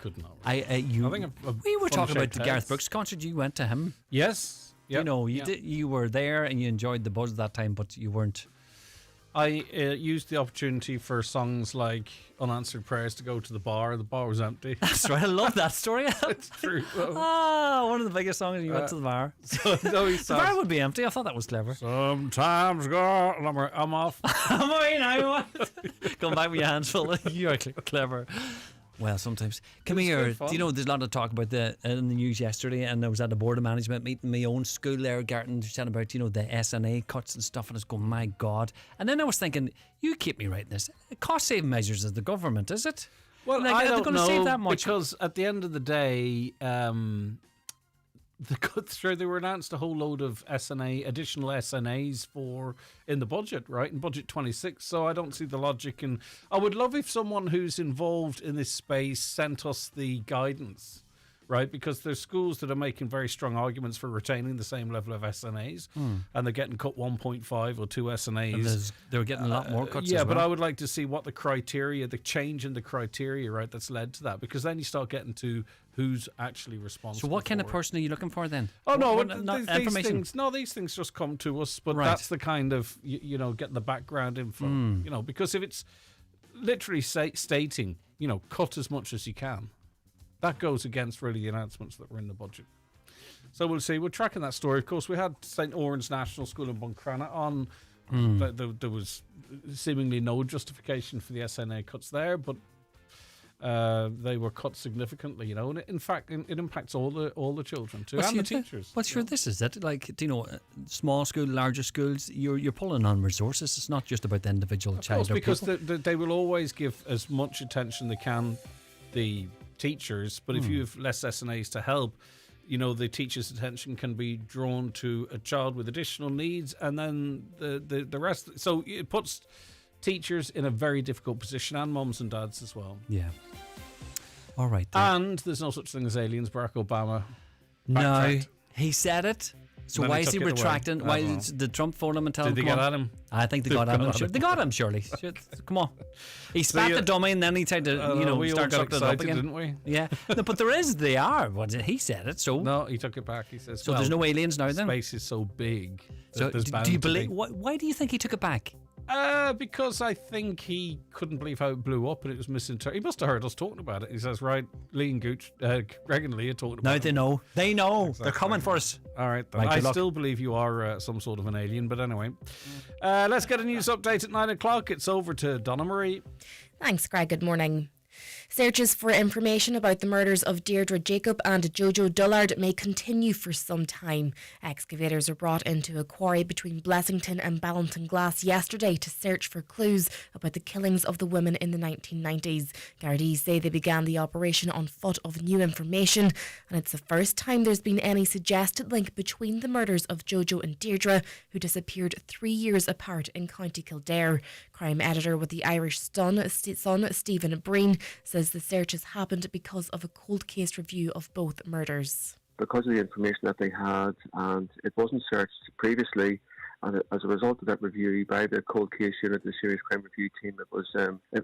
could not. I think we were talking about the Gareth Brooks concert. You went to him. Yes. Yep. You know, you were there and you enjoyed the buzz at that time, but you weren't. I used the opportunity for songs like Unanswered Prayers to go to the bar. The bar was empty. That's right. I love that story. It's true. One of the biggest songs. You went to the bar. The bar would be empty. I thought that was clever. Sometimes, girl, I'm off. I'm away now. Come back with your hands full. You're clever. Well, sometimes. Come here. Do you know there's a lot of talk about in the news yesterday, and I was at a board of management meeting my own school there, Garton, chatting about the SNA cuts and stuff, and I was going, my God. And then I was thinking, you keep me right in this. Cost saving measures of the government, is it? Well, I don't know save that much? Because at the end of the day, they were announced a whole load of additional SNAs in the budget, right? In budget 26. So I don't see the logic. And I would love if someone who's involved in this space sent us the guidance, right? Because there's schools that are making very strong arguments for retaining the same level of SNAs, and they're getting cut 1.5 or 2 SNAs. They're getting a lot more cuts. Yeah, as well. but I would like to see what the change in the criteria, right, that's led to that, because then you start getting to who's actually responsible. So what kind of person are you looking for then? Oh no, these things just come to us, but that's the kind of getting the background info, because if it's literally stating, cut as much as you can, that goes against really the announcements that were in the budget. So we'll see. We're tracking that story. Of course, we had St. Oran's National School in Buncrana on. There was seemingly no justification for the SNA cuts there, but they were cut significantly, and in fact, it impacts all the children too, and the teachers. Well, sure, this is it. Like, small school, larger schools, you're pulling on resources. It's not just about the individual child. Of course, because they will always give as much attention they can the teachers, but if you have less SNAs to help, the teacher's attention can be drawn to a child with additional needs, and then the rest. So it puts teachers in a very difficult position, and mums and dads as well. Yeah. All right. And there's no such thing as aliens. Barack Obama. No, he said it. So why is he retracting? Why did Trump phone him and tell him? Did they get at him? I think they got at him. They got him, surely. Come on. He spat the dummy and then he tried to, start sucking it up again. Didn't we? Yeah. No, but they are. He said it. So no, he took it back. He says. So there's no aliens now then. Space is so big. So do you believe? Why do you think he took it back? Because I think he couldn't believe how it blew up and it was misinterpreted. He must have heard us talking about it. He says, right, Lee and Gooch, Greg and Lee are talking about it. Now they know. They know. Exactly. They're coming for us. All right. I still believe you are some sort of an alien, but anyway. Let's get a news update at 9 o'clock. It's over to Donna Marie. Thanks, Greg. Good morning. Searches for information about the murders of Deirdre Jacob and Jojo Dullard may continue for some time. Excavators were brought into a quarry between Blessington and Ballantonglass yesterday to search for clues about the killings of the women in the 1990s. Gardaí say they began the operation on foot of new information, and it's the first time there's been any suggested link between the murders of Jojo and Deirdre, who disappeared 3 years apart in County Kildare. Crime editor with the Irish Sun, Stephen Breen, says the searches happened because of a cold case review of both murders. Because of the information that they had, and it wasn't searched previously, and as a result of that review by the cold case unit, the serious crime review team, it was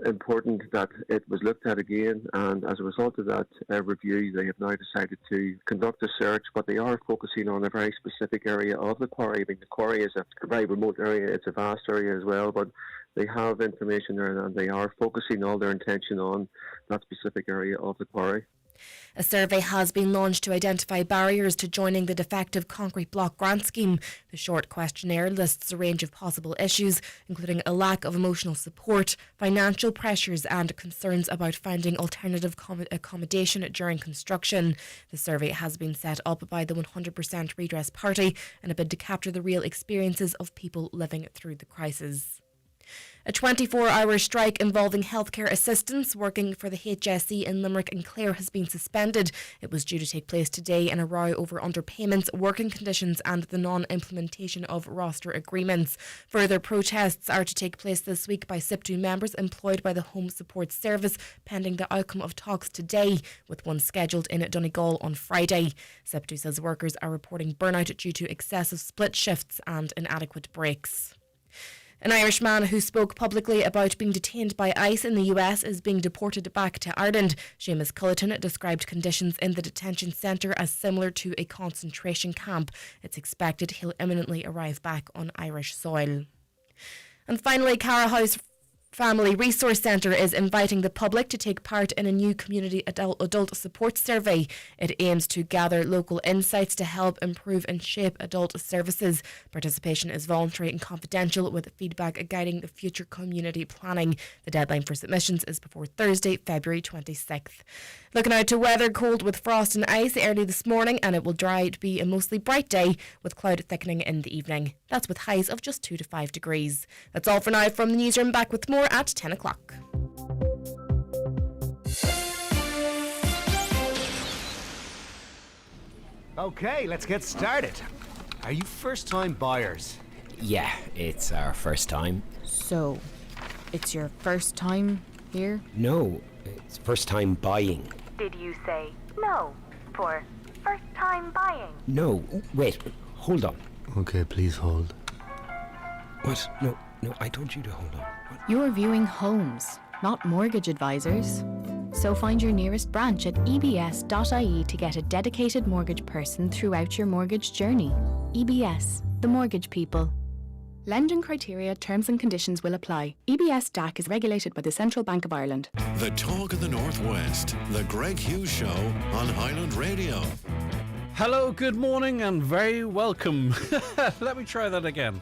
important that it was looked at again, and as a result of that review, they have now decided to conduct a search, but they are focusing on a very specific area of the quarry. I mean, the quarry is a very remote area, it's a vast area as well, but they have information there and they are focusing all their attention on that specific area of the quarry. A survey has been launched to identify barriers to joining the defective concrete block grant scheme. The short questionnaire lists a range of possible issues, including a lack of emotional support, financial pressures and concerns about finding alternative accommodation during construction. The survey has been set up by the 100% Redress Party in a bid to capture the real experiences of people living through the crisis. A 24-hour strike involving healthcare assistants working for the HSE in Limerick and Clare has been suspended. It was due to take place today in a row over underpayments, working conditions and the non-implementation of roster agreements. Further protests are to take place this week by SIPTU members employed by the Home Support Service, pending the outcome of talks today, with one scheduled in Donegal on Friday. SIPTU says workers are reporting burnout due to excessive split shifts and inadequate breaks. An Irish man who spoke publicly about being detained by ICE in the US is being deported back to Ireland. Seamus Culleton described conditions in the detention centre as similar to a concentration camp. It's expected he'll imminently arrive back on Irish soil. And finally, Cara House Family Resource Centre is inviting the public to take part in a new community adult support survey. It aims to gather local insights to help improve and shape adult services. Participation is voluntary and confidential, with feedback guiding the future community planning. The deadline for submissions is before Thursday, February 26th. Looking out to weather, cold with frost and ice early this morning, and it will dry to be a mostly bright day with cloud thickening in the evening. That's with highs of just 2 to 5 degrees. That's all for now from the newsroom. Back with more at 10 o'clock. Okay, let's get started. Are you first-time buyers? Yeah, it's our first time. So, it's your first time here? No, it's first time buying. Did you say no for first time buying? No, wait, hold on. Okay, please hold. What? No, I told you to hold on. What? You're viewing homes, not mortgage advisors. So find your nearest branch at ebs.ie to get a dedicated mortgage person throughout your mortgage journey. EBS, the mortgage people. Lending criteria, terms and conditions will apply. EBS DAC is regulated by the Central Bank of Ireland. The Talk of the Northwest, the Greg Hughes Show on Highland Radio. Hello, good morning and very welcome. Let me try that again.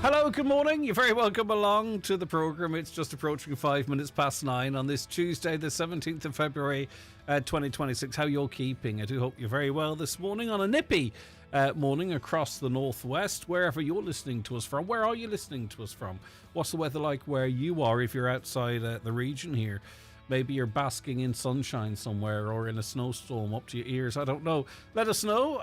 Hello, good morning. You're very welcome along to the programme. It's just approaching 5 minutes past 9 on this Tuesday, the 17th of February, 2026. How you're keeping? I do hope you're very well this morning on a nippy morning across the northwest, wherever you're listening to us from. Where are you listening to us from? What's the weather like where you are if you're outside the region here? Maybe you're basking in sunshine somewhere or in a snowstorm up to your ears. I don't know. Let us know.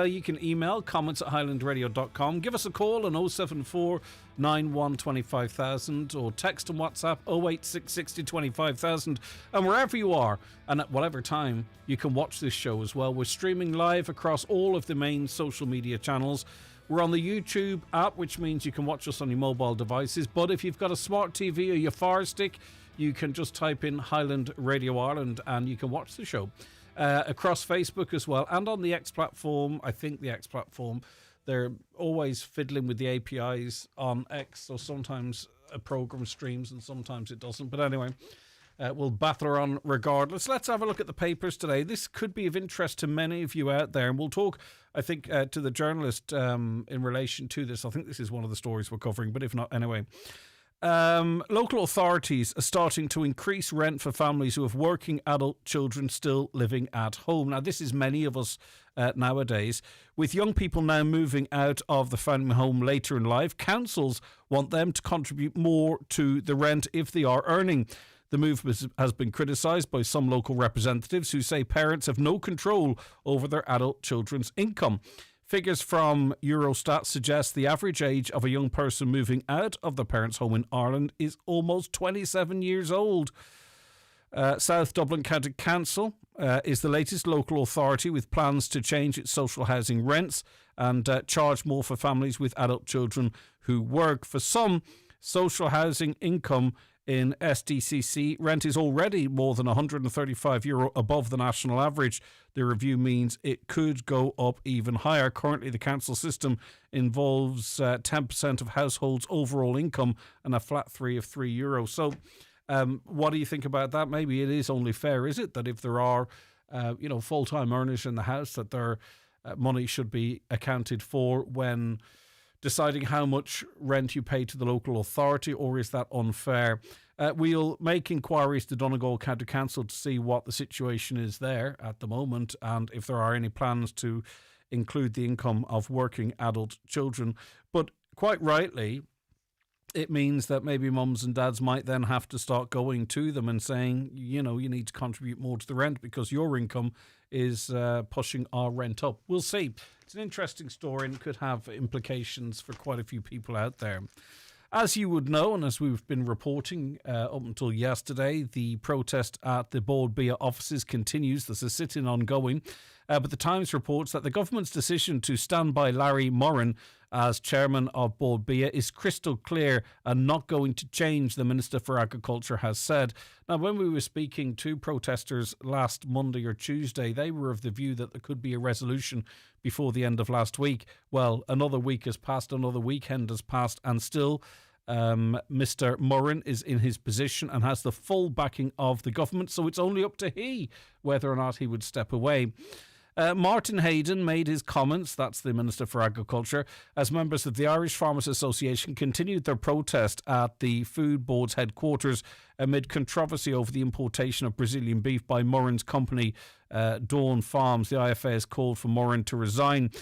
You can email comments at highlandradio.com. Give us a call on 074 91 25,000 or text and WhatsApp 08660 25,000. And wherever you are and at whatever time, you can watch this show as well. We're streaming live across all of the main social media channels. We're on the YouTube app, which means you can watch us on your mobile devices. But if you've got a smart TV or your Fire Stick, you can just type in Highland Radio Ireland and you can watch the show. Across Facebook as well, and on the X platform. I think the X platform, they're always fiddling with the APIs on X, so sometimes a program streams and sometimes it doesn't. But anyway, we'll batter on regardless. Let's have a look at the papers today. This could be of interest to many of you out there, and we'll talk, I think, to the journalist in relation to this. I think this is one of the stories we're covering, but if not, anyway. Local authorities are starting to increase rent for families who have working adult children still living at home. Now, this is many of us nowadays. With young people now moving out of the family home later in life, councils want them to contribute more to the rent if they are earning. The move has been criticised by some local representatives who say parents have no control over their adult children's income. Figures from Eurostat suggest the average age of a young person moving out of the parents' home in Ireland is almost 27 years old. South Dublin County Council is the latest local authority with plans to change its social housing rents and charge more for families with adult children who work. For some, social housing income in SDCC rent is already more than €135 above the national average. The review means it could go up even higher. Currently, the council system involves 10% of households' overall income and a flat fee of €3. So, what do you think about that? Maybe it is only fair, is it, that if there are, full-time earners in the house, that their money should be accounted for when deciding how much rent you pay to the local authority, or is that unfair? We'll make inquiries to Donegal County Council to see what the situation is there at the moment and if there are any plans to include the income of working adult children. But quite rightly, it means that maybe mums and dads might then have to start going to them and saying, you need to contribute more to the rent because your income is pushing our rent up. We'll see. It's an interesting story and could have implications for quite a few people out there. As you would know, and as we've been reporting up until yesterday, the protest at the Board Bia offices continues. There's a sit-in ongoing. But the Times reports that the government's decision to stand by Larry Moran as chairman of Bord Bia is crystal clear and not going to change, the Minister for Agriculture has said. Now, when we were speaking to protesters last Monday or Tuesday, they were of the view that there could be a resolution before the end of last week. Well, another week has passed, another weekend has passed, and still Mr. Moran is in his position and has the full backing of the government, so it's only up to he whether or not he would step away. Martin Hayden made his comments, that's the Minister for Agriculture, as members of the Irish Farmers Association continued their protest at the Food Board's headquarters amid controversy over the importation of Brazilian beef by Moran's company, Dawn Farms. The IFA has called for Moran to resign.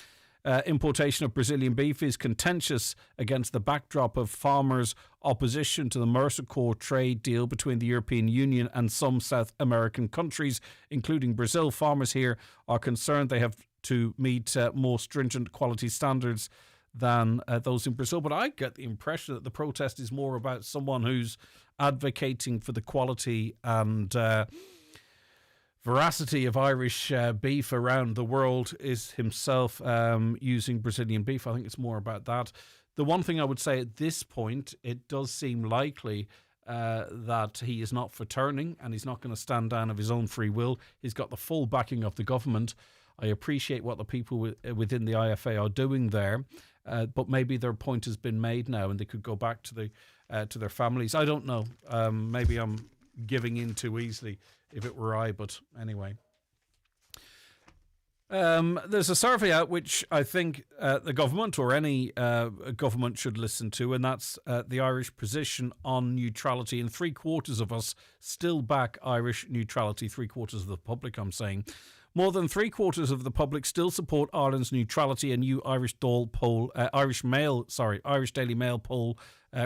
Importation of Brazilian beef is contentious against the backdrop of farmers' opposition to the Mercosur trade deal between the European Union and some South American countries, including Brazil. Farmers here are concerned they have to meet more stringent quality standards than those in Brazil. But I get the impression that the protest is more about someone who's advocating for the quality and veracity of Irish beef around the world, is himself using Brazilian beef. I think it's more about that. The one thing I would say at this point, it does seem likely that he is not for turning and he's not going to stand down of his own free will. He's got the full backing of the government. I appreciate what the people within the IFA are doing there, but maybe their point has been made now and they could go back to their families. I don't know. Maybe I'm giving in too easily if it were I, but anyway. There's a survey out which I think the government or any government should listen to, and that's the Irish position on neutrality. And 3/4 of us still back Irish neutrality, 3/4 of the public, I'm saying. More than 3/4 of the public still support Ireland's neutrality. A new Irish Daily Mail poll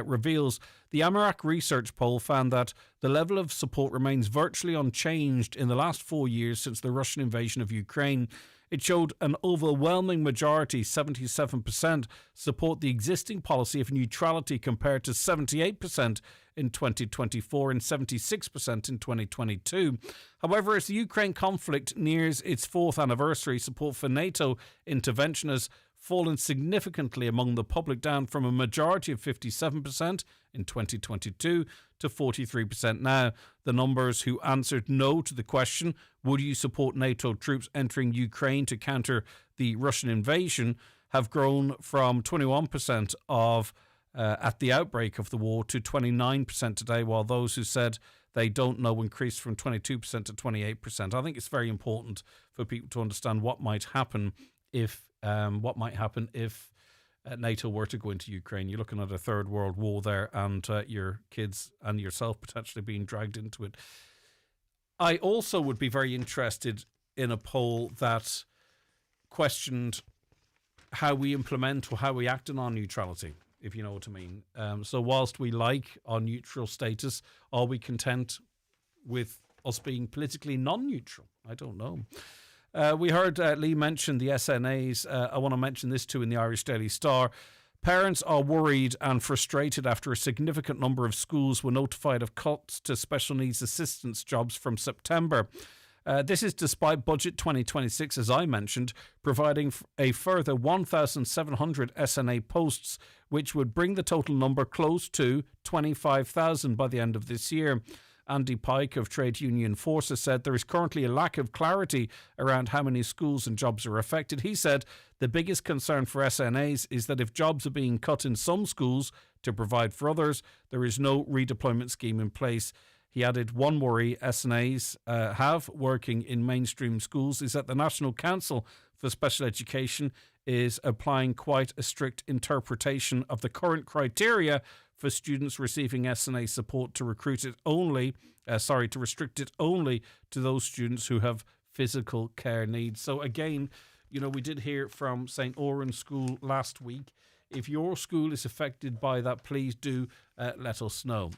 reveals. The Amarak research poll found that the level of support remains virtually unchanged in the last 4 years since the Russian invasion of Ukraine. It showed an overwhelming majority, 77%, support the existing policy of neutrality compared to 78% in 2024 and 76% in 2022. However, as the Ukraine conflict nears its 4th anniversary, support for NATO intervention has fallen significantly among the public, down from a majority of 57% in 2022 to 43% now. The numbers who answered no to the question, would you support NATO troops entering Ukraine to counter the Russian invasion, have grown from 21% at the outbreak of the war to 29% today, while those who said they don't know increased from 22% to 28%. I think it's very important for people to understand what might happen if NATO were to go into Ukraine. You're looking at a third world war there, and your kids and yourself potentially being dragged into it. I also would be very interested in a poll that questioned how we implement or how we act on our neutrality, if you know what I mean. So whilst we like our neutral status, are we content with us being politically non-neutral? I don't know. We heard Lee mention the SNAs. I want to mention this too in the Irish Daily Star. Parents are worried and frustrated after a significant number of schools were notified of cuts to special needs assistance jobs from September. This is despite Budget 2026, as I mentioned, providing a further 1,700 SNA posts, which would bring the total number close to 25,000 by the end of this year. Andy Pike of Trade Union Forces said there is currently a lack of clarity around how many schools and jobs are affected. He said the biggest concern for SNAs is that if jobs are being cut in some schools to provide for others, there is no redeployment scheme in place. He added one worry SNAs have working in mainstream schools is that the National Council for Special Education is applying quite a strict interpretation of the current criteria for students receiving SNA support to restrict it only to those students who have physical care needs. So again, you know, we did hear from St. Oran's School last week. If your school is affected by that, please do let us know.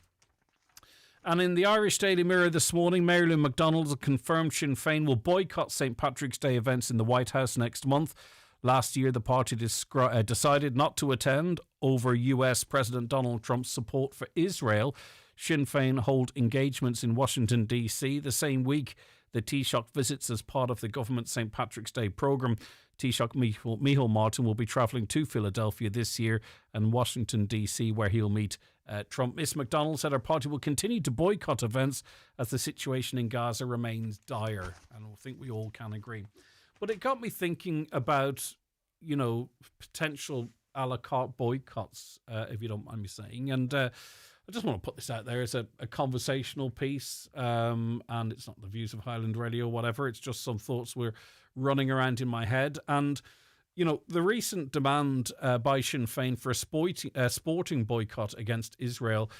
And in the Irish Daily Mirror this morning, Mary Lou McDonald has confirmed Sinn Féin will boycott St. Patrick's Day events in the White House next month. Last year, the party decided not to attend over US President Donald Trump's support for Israel. Sinn Féin hold engagements in Washington, D.C. the same week the Taoiseach visits as part of the government St. Patrick's Day programme. Taoiseach Micheál Martin will be travelling to Philadelphia this year and Washington, D.C., where he'll meet Trump. Miss McDonald said her party will continue to boycott events as the situation in Gaza remains dire. And I think we all can agree. But it got me thinking about, potential a la carte boycotts, if you don't mind me saying. And I just want to put this out there as a conversational piece, and it's not the views of Highland Radio or whatever. It's just some thoughts were running around in my head. And, the recent demand by Sinn Féin for a sporting boycott against Israel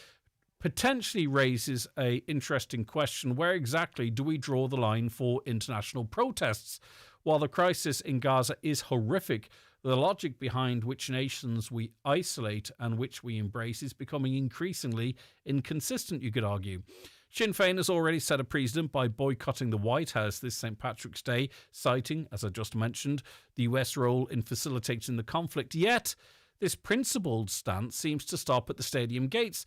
potentially raises an interesting question. Where exactly do we draw the line for international protests? While the crisis in Gaza is horrific, the logic behind which nations we isolate and which we embrace is becoming increasingly inconsistent, you could argue. Sinn Féin has already set a precedent by boycotting the White House this St. Patrick's Day, citing, as I just mentioned, the US role in facilitating the conflict. Yet, this principled stance seems to stop at the stadium gates.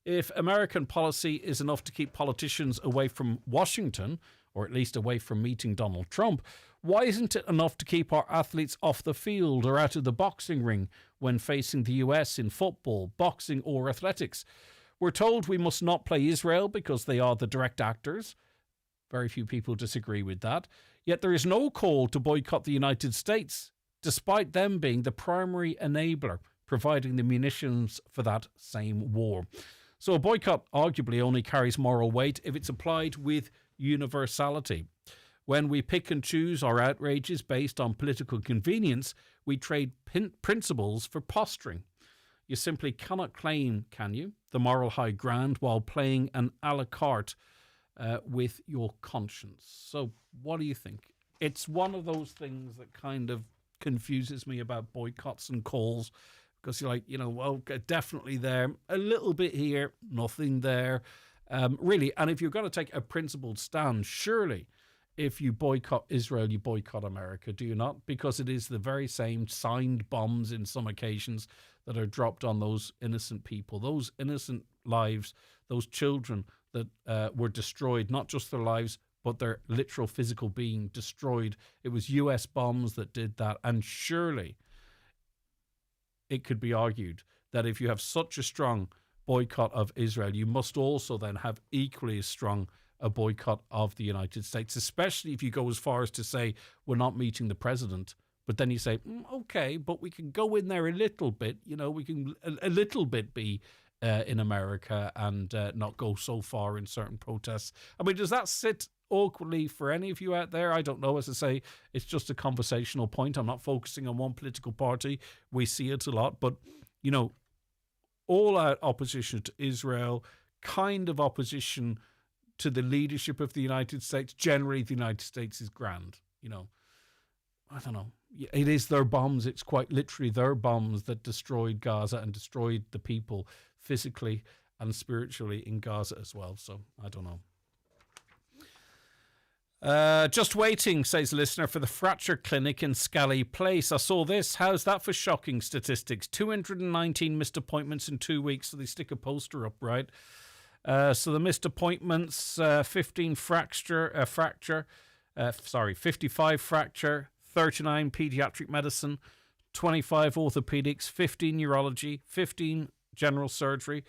If American policy is enough to keep politicians away from Washington, or at least away from meeting Donald Trump, why isn't it enough to keep our athletes off the field or out of the boxing ring when facing the US in football, boxing or athletics? We're told we must not play Israel because they are the direct actors. Very few people disagree with that. Yet there is no call to boycott the United States, despite them being the primary enabler, providing the munitions for that same war. So a boycott arguably only carries moral weight if it's applied with universality. When we pick and choose our outrages based on political convenience, we trade principles for posturing. You simply cannot claim, can you, the moral high ground while playing an a la carte with your conscience. So what do you think? It's one of those things that kind of confuses me about boycotts and calls, because you're like, well, definitely there, a little bit here, nothing there. Really, and if you're going to take a principled stand, surely if you boycott Israel, you boycott America, do you not? Because it is the very same signed bombs in some occasions that are dropped on those innocent people, those innocent lives, those children that were destroyed, not just their lives, but their literal physical being destroyed. It was US bombs that did that. And surely it could be argued that if you have such a strong boycott of Israel, you must also then have equally as strong a boycott of the United States, especially if you go as far as to say we're not meeting the president. But then you say, okay, but we can go in there a little bit, we can a little bit be in America and not go so far in certain protests. I mean, does that sit awkwardly for any of you out there? I don't know. As I say, it's just a conversational point. I'm not focusing on one political party. We see it a lot. But, all-out opposition to Israel, kind of opposition to the leadership of the United States. Generally, the United States is grand, I don't know. It is their bombs. It's quite literally their bombs that destroyed Gaza and destroyed the people physically and spiritually in Gaza as well. So I don't know. Just waiting, says a listener, for the fracture clinic in Scally Place. I saw this. How's that for shocking statistics? 219 missed appointments in 2 weeks. So they stick a poster up, right? So the missed appointments, 15 55 fracture, 39 paediatric medicine, 25 orthopedics, 15 neurology, 15 general surgery,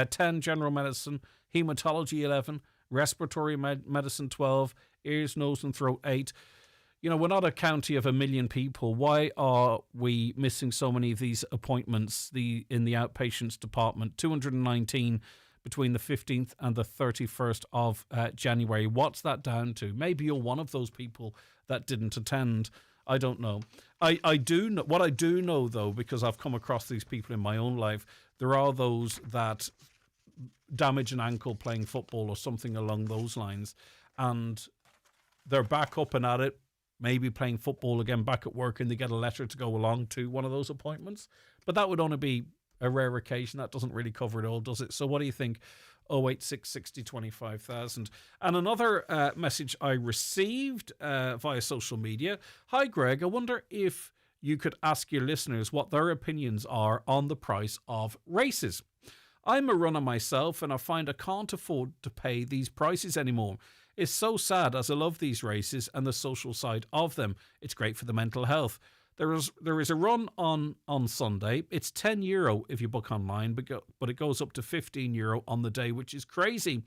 10 general medicine, hematology 11, respiratory medicine 12, ears, nose and throat 8. We're not a county of 1 million people. Why are we missing so many of these appointments in the outpatients department? 219 between the 15th and the 31st of January. What's that down to? Maybe you're one of those people that didn't attend. I don't know. I do know. What I do know, though, because I've come across these people in my own life, there are those that damage an ankle playing football or something along those lines, and they're back up and at it, maybe playing football again, back at work, and they get a letter to go along to one of those appointments. But that would only be a rare occasion. That doesn't really cover it all, does it? So what do you think? 086 60 25,000. And another message I received via social media. Hi, Greg. I wonder if you could ask your listeners what their opinions are on the price of races. I'm a runner myself, and I find I can't afford to pay these prices anymore. It's so sad, as I love these races and the social side of them. It's great for the mental health. There is a run on Sunday. It's €10 if you book online, but it goes up to €15 on the day, which is crazy.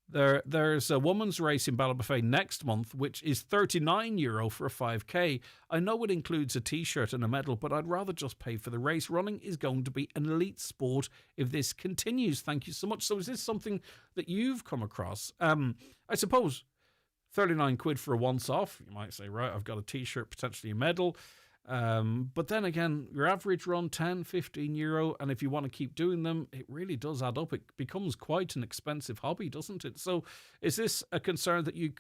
There's a women's race in Ballybofey next month, which is €39 for a 5K. I know it includes a T-shirt and a medal, but I'd rather just pay for the race. Running is going to be an elite sport if this continues. Thank you so much. So is this something that you've come across? I suppose £39 for a once-off. You might say, right, I've got a T-shirt, potentially a medal. But then again, your average run, €10-15, and if you want to keep doing them, it really does add up. It becomes quite an expensive hobby, doesn't it? So is this a concern that you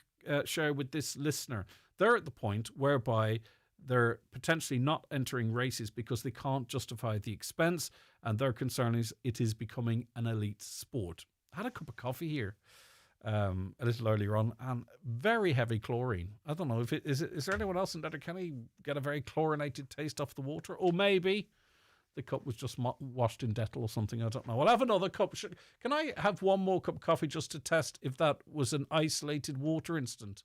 share with this listener? They're at the point whereby they're potentially not entering races because they can't justify the expense, and their concern is it is becoming an elite sport. I had a cup of coffee here a little earlier on, and very heavy chlorine. I don't know if is there anyone else in Letterkenny get a very chlorinated taste off the water, or maybe the cup was just washed in Dettol or something. I don't know. I'll have another cup. Can I have one more cup of coffee just to test if that was an isolated water incident?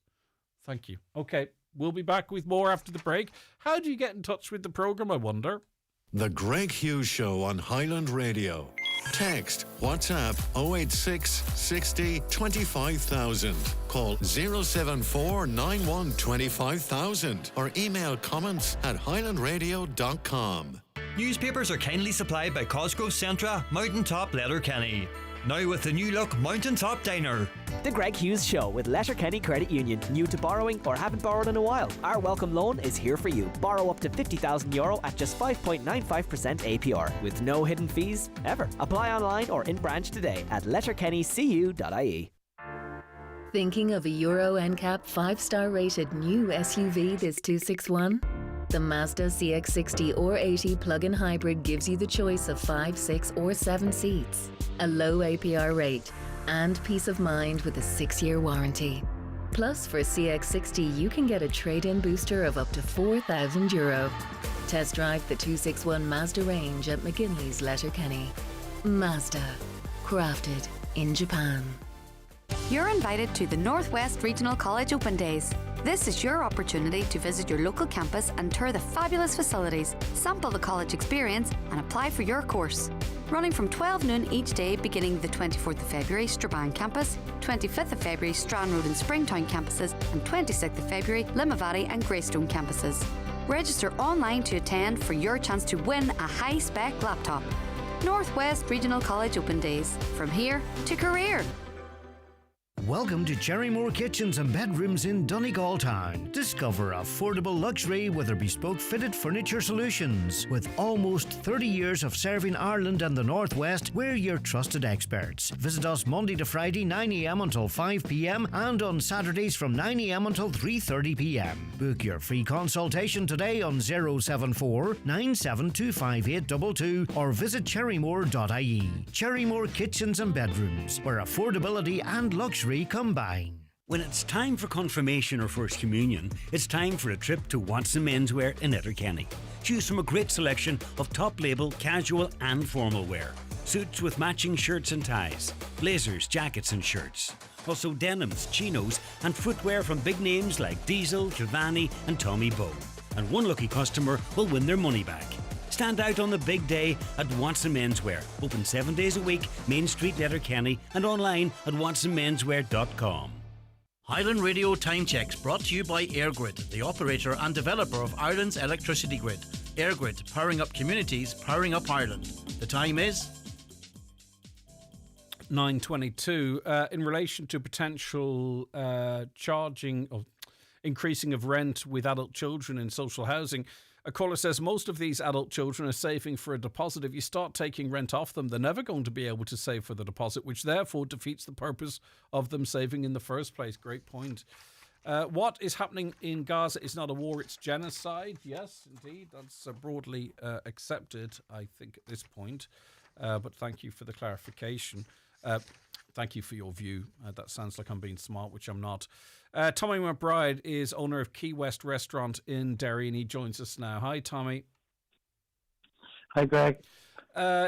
Thank you. Okay, we'll be back with more after the break. How do you get in touch with the programme, I wonder? The Greg Hughes Show on Highland Radio. Text WhatsApp 086 60 25000. Call 074 91 25000 or email comments@highlandradio.com. Newspapers are kindly supplied by Cosgrove Centra, Mountaintop, Letterkenny. Now with the new look Mountaintop Diner. The Greg Hughes Show with Letterkenny Credit Union. New to borrowing or haven't borrowed in a while? Our welcome loan is here for you. Borrow up to €50,000 at just 5.95% APR with no hidden fees ever. Apply online or in branch today at letterkennycu.ie. Thinking of a Euro NCAP 5-star rated new SUV this 261? The Mazda CX-60 or 80 plug-in hybrid gives you the choice of 5, 6 or 7 seats, a low APR rate, and peace of mind with a 6-year warranty. Plus, for CX-60 you can get a trade-in booster of up to €4,000. Test drive the 261 Mazda range at McGinley's Letterkenny. Mazda, crafted in Japan. You're invited to the Northwest Regional College Open Days. This is your opportunity to visit your local campus and tour the fabulous facilities, sample the college experience and apply for your course. Running from 12 noon each day beginning the 24th of February, Strabane campus, 25th of February, Strand Road and Springtown campuses, and 26th of February, Limavady and Greystone campuses. Register online to attend for your chance to win a high-spec laptop. Northwest Regional College Open Days. From here to career. Welcome to Cherrymore Kitchens and Bedrooms in Donegal Town. Discover affordable luxury with our bespoke fitted furniture solutions. With almost 30 years of serving Ireland and the Northwest, we're your trusted experts. Visit us Monday to Friday 9 a.m. until 5 p.m. and on Saturdays from 9 a.m. until 3:30 p.m. Book your free consultation today on 074 9725822 or visit cherrymore.ie. Cherrymore Kitchens and Bedrooms, where affordability and luxury combine. When it's time for confirmation or first communion, it's time for a trip to Watson Menswear in Letterkenny. Choose from a great selection of top label, casual and formal wear. Suits with matching shirts and ties, blazers, jackets and shirts. Also denims, chinos and footwear from big names like Diesel, Cavani and Tommy Bow. And one lucky customer will win their money back. Stand out on the big day at Watson Menswear. Open 7 days a week, Main Street, Letterkenny, and online at watsonmenswear.com. Highland Radio Time Checks brought to you by EirGrid, the operator and developer of Ireland's electricity grid. EirGrid, powering up communities, powering up Ireland. The time is 9:22. In relation to potential charging or increasing of rent with adult children in social housing, a caller says most of these adult children are saving for a deposit. If you start taking rent off them, they're never going to be able to save for the deposit, which therefore defeats the purpose of them saving in the first place. Great point. What is happening in Gaza is not a war, it's genocide. Yes, indeed. That's broadly accepted, I think, at this point. But thank you for the clarification. Thank you for your view. That sounds like I'm being smart, which I'm not. Tommy McBride is owner of Key West Restaurant in Derry, and he joins us now. Hi, Tommy. Hi, Greg.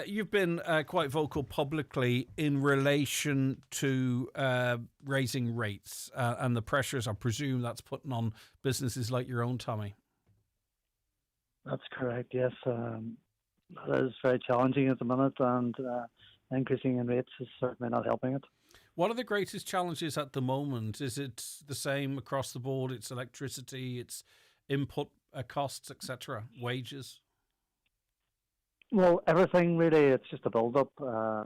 You've been quite vocal publicly in relation to raising rates and the pressures, I presume, that's putting on businesses like your own, Tommy. That's correct, yes. That is very challenging at the minute, and increasing in rates is certainly not helping it. What are the greatest challenges at the moment? Is it the same across the board? It's electricity, it's input costs, etc., wages? Well, everything really. It's just a build-up. I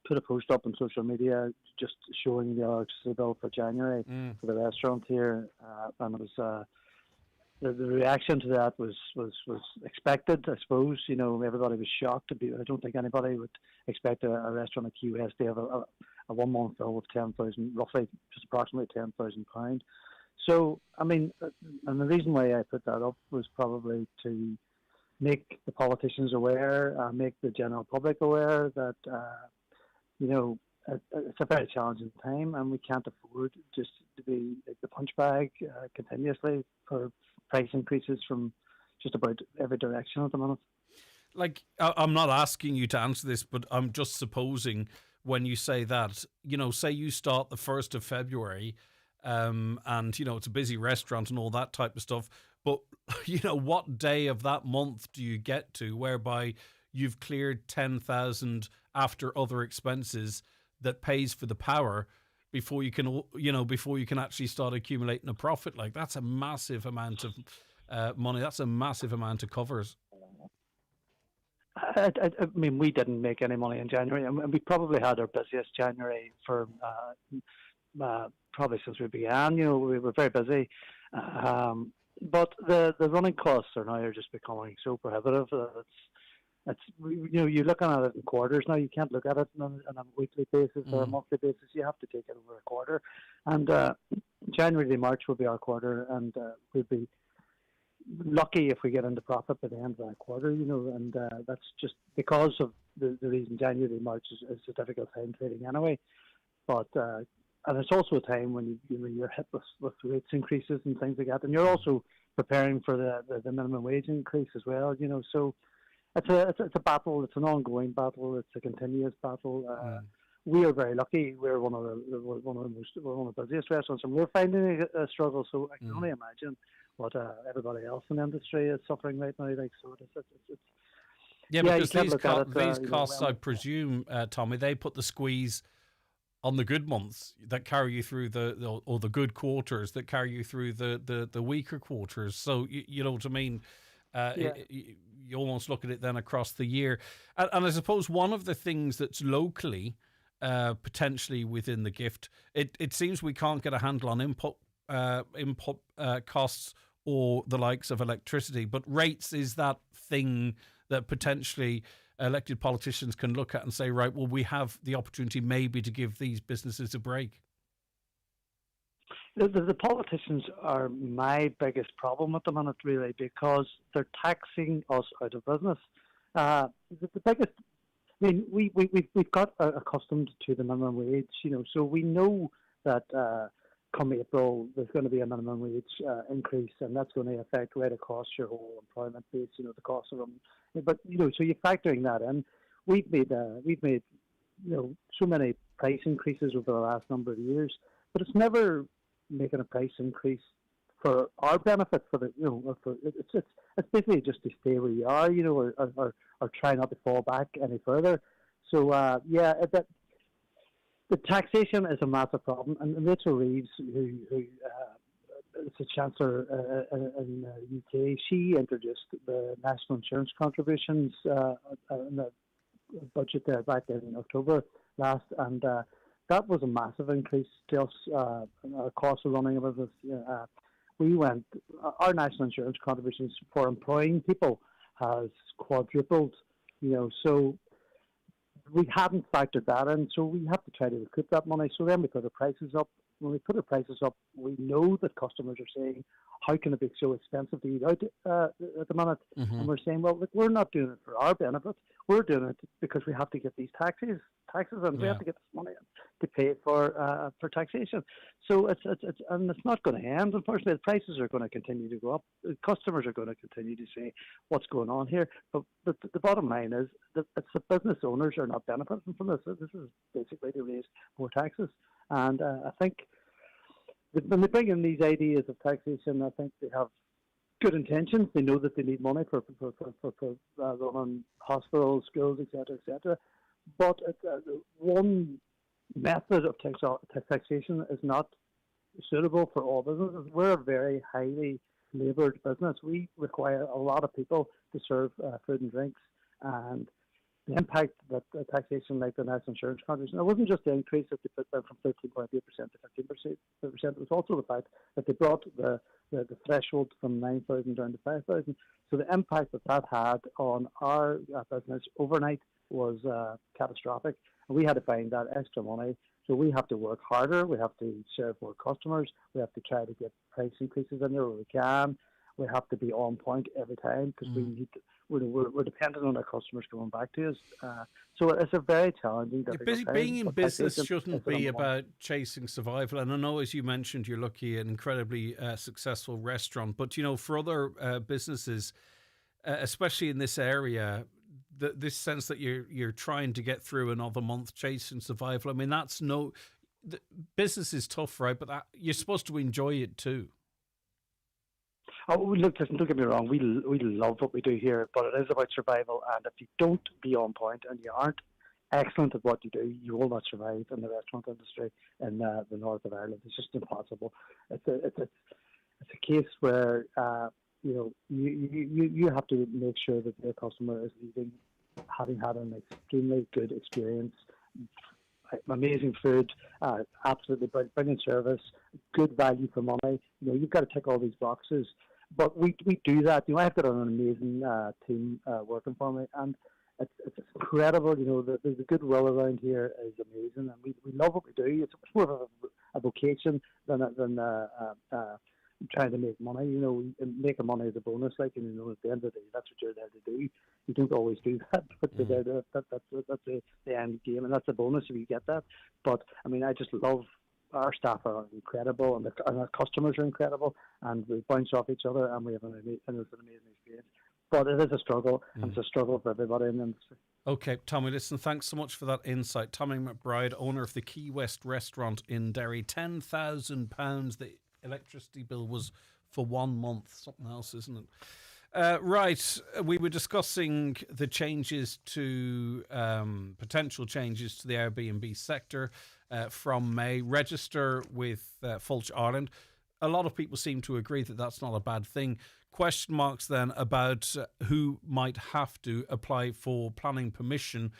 put a post up on social media just showing the electricity bill for January for the restaurant here, and it was the reaction to that was expected. I suppose everybody was shocked. I don't think anybody would expect a restaurant like Hughes to have a 1 month bill of 10,000, roughly just approximately £10,000. So I mean, and the reason why I put that up was probably to make the politicians aware, make the general public aware that, it's a very challenging time, and we can't afford just to be like the punch bag continuously for price increases from just about every direction at the moment. Like, I'm not asking you to answer this, but I'm just supposing when you say that, say you start the 1st of February, and, it's a busy restaurant and all that type of stuff, but, what day of that month do you get to whereby you've cleared 10,000 after other expenses that pays for the power before you can actually start accumulating a profit? Like, that's a massive amount of money. That's a massive amount of covers. I mean, we didn't make any money in January, and we probably had our busiest January for probably since we began. We were very busy. But the running costs are just becoming so prohibitive. You're looking at it in quarters now. You can't look at it on a weekly basis or a monthly basis. You have to take it over a quarter. And January to March will be our quarter, and we'll be lucky if we get into profit by the end of that quarter. And that's just because of the reason January to March is a difficult time trading anyway. But and it's also a time when you're hit with rates increases and things like that, and you're also preparing for the minimum wage increase as well. So it's a battle. It's an ongoing battle. It's a continuous battle. We are very lucky. We're one of the busiest restaurants, and we're finding a struggle. So I can only imagine what everybody else in the industry is suffering right now. Like, so it's because these costs, I presume, Tommy, they put the squeeze on the good months that carry you through the good quarters that carry you through the weaker quarters. So you know what I mean. You almost look at it then across the year, and I suppose one of the things that's locally potentially within the gift, it seems we can't get a handle on input costs or the likes of electricity, but rates is that thing that potentially elected politicians can look at and say, right, well, we have the opportunity maybe to give these businesses a break. The politicians are my biggest problem at the minute, really, because they're taxing us out of business. The biggest, I mean, we've got accustomed to the minimum wage, so we know that come April there's going to be a minimum wage increase, and that's going to affect right across your whole employment base, the cost of them. But so you're factoring that in. We've made so many price increases over the last number of years, but it's never making a price increase for our benefit. It's basically just to stay where you are, or try not to fall back any further. So the taxation is a massive problem, and Rachel Reeves, who is the Chancellor in the UK, she introduced the national insurance contributions in the budget there back in October last, and that was a massive increase to us. Our costs of running a business. Our national insurance contributions for employing people has quadrupled, so we hadn't factored that in, so we have to try to recoup that money. So then we put our prices up. When we put our prices up, we know that customers are saying, how can it be so expensive to eat out at the minute? And we're saying, well, look, we're not doing it for our benefit. We're doing it because we have to get these taxes, and we have to get this money to pay for taxation. So it's not going to end. Unfortunately, the prices are going to continue to go up. Customers are going to continue to say what's going on here. But the bottom line is that it's the business owners are not benefiting from this. This is basically to raise more taxes, and I think when they bring in these ideas of taxation, I think they have good intentions. They know that they need money for running hospitals, schools, etc. But one method of taxation is not suitable for all businesses. We're a very highly laboured business. We require a lot of people to serve food and drinks, and the impact that taxation like the national insurance contribution, it wasn't just the increase that they put down from 13.8% to 15%. It was also the fact that they brought the threshold from 9,000 down to 5,000. So the impact that had on our business overnight was catastrophic. And we had to find that extra money. So we have to work harder. We have to serve more customers. We have to try to get price increases in there where we can. We have to be on point every time because we're dependent on our customers coming back to us. So it's a very challenging, difficult time. Being in business shouldn't be about chasing survival. And I know, as you mentioned, you're lucky an incredibly successful restaurant. But, for other businesses, especially in this area, this sense that you're trying to get through another month chasing survival, I mean, business is tough, right? But you're supposed to enjoy it too. Oh, look, listen, don't get me wrong. We love what we do here, but it is about survival. And if you don't be on point and you aren't excellent at what you do, you will not survive in the restaurant industry in the north of Ireland. It's just impossible. It's a case where you have to make sure that the customer is leaving having had an extremely good experience. Amazing food, absolutely brilliant service, good value for money. You've got to tick all these boxes. But we do that. I've got an amazing team working for me, and it's incredible. The goodwill around here is amazing, and we love what we do. It's more of a vocation than trying to make money. Making money is a bonus. At the end of the day, that's what you're there to do. You don't always do that, but that's the end game, and that's a bonus if you get that. But I just love. Our staff are incredible, and our customers are incredible, and we bounce off each other, and it's an amazing experience. But it is a struggle, and it's a struggle for everybody in the industry. Okay, Tommy, listen, thanks so much for that insight. Tommy McBride, owner of the Key West restaurant in Derry. £10,000 the electricity bill was for 1 month. Something else, isn't it? Right, we were discussing the changes to potential changes to the Airbnb sector from May. Register with Fulch Ireland. A lot of people seem to agree that that's not a bad thing. Question marks then about who might have to apply for planning permission,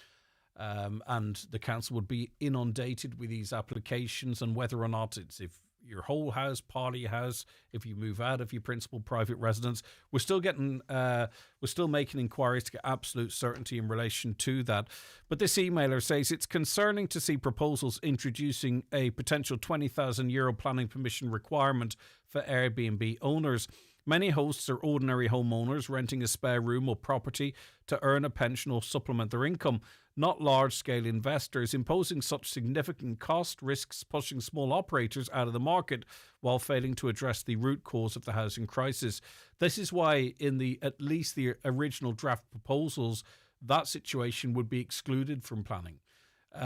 and the council would be inundated with these applications, and whether or not it's if your whole house, part of your house, if you move out of your principal private residence. We're still making inquiries to get absolute certainty in relation to that. But this emailer says it's concerning to see proposals introducing a potential €20,000 planning permission requirement for Airbnb owners. Many hosts are ordinary homeowners renting a spare room or property to earn a pension or supplement their income, not large-scale investors. Imposing such significant cost risks pushing small operators out of the market while failing to address the root cause of the housing crisis. This is why in at least the original draft proposals, that situation would be excluded from planning.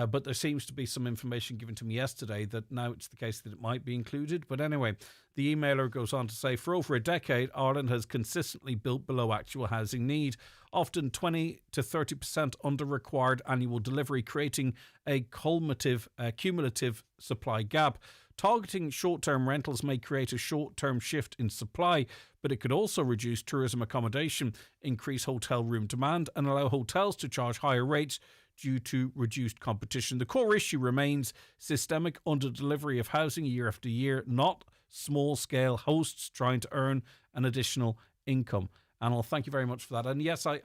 But there seems to be some information given to me yesterday that now it's the case that it might be included. But anyway, the emailer goes on to say, for over a decade, Ireland has consistently built below actual housing need, often 20 to 30% under required annual delivery, creating a cumulative supply gap. Targeting short-term rentals may create a short-term shift in supply, but it could also reduce tourism accommodation, increase hotel room demand, and allow hotels to charge higher rates due to reduced competition. The core issue remains systemic under-delivery of housing year after year, not small-scale hosts trying to earn an additional income. And I'll thank you very much for that. And yes, and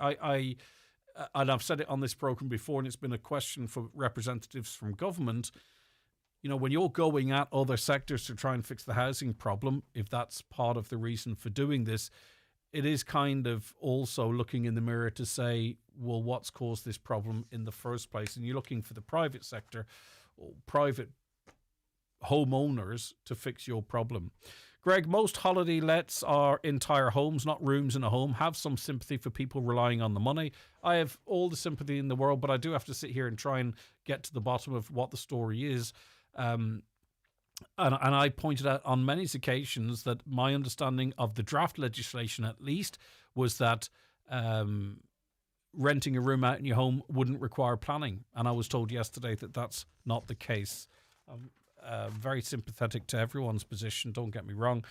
I've said it on this programme before, and it's been a question for representatives from government. When you're going at other sectors to try and fix the housing problem, if that's part of the reason for doing this, it is kind of also looking in the mirror to say, well, what's caused this problem in the first place? And you're looking for the private sector, or private homeowners to fix your problem. Greg, most holiday lets are entire homes, not rooms in a home. Have some sympathy for people relying on the money. I have all the sympathy in the world, but I do have to sit here and try and get to the bottom of what the story is. And I pointed out on many occasions that my understanding of the draft legislation, at least, was that renting a room out in your home wouldn't require planning. And I was told yesterday that that's not the case. Very sympathetic to everyone's position, don't get me wrong.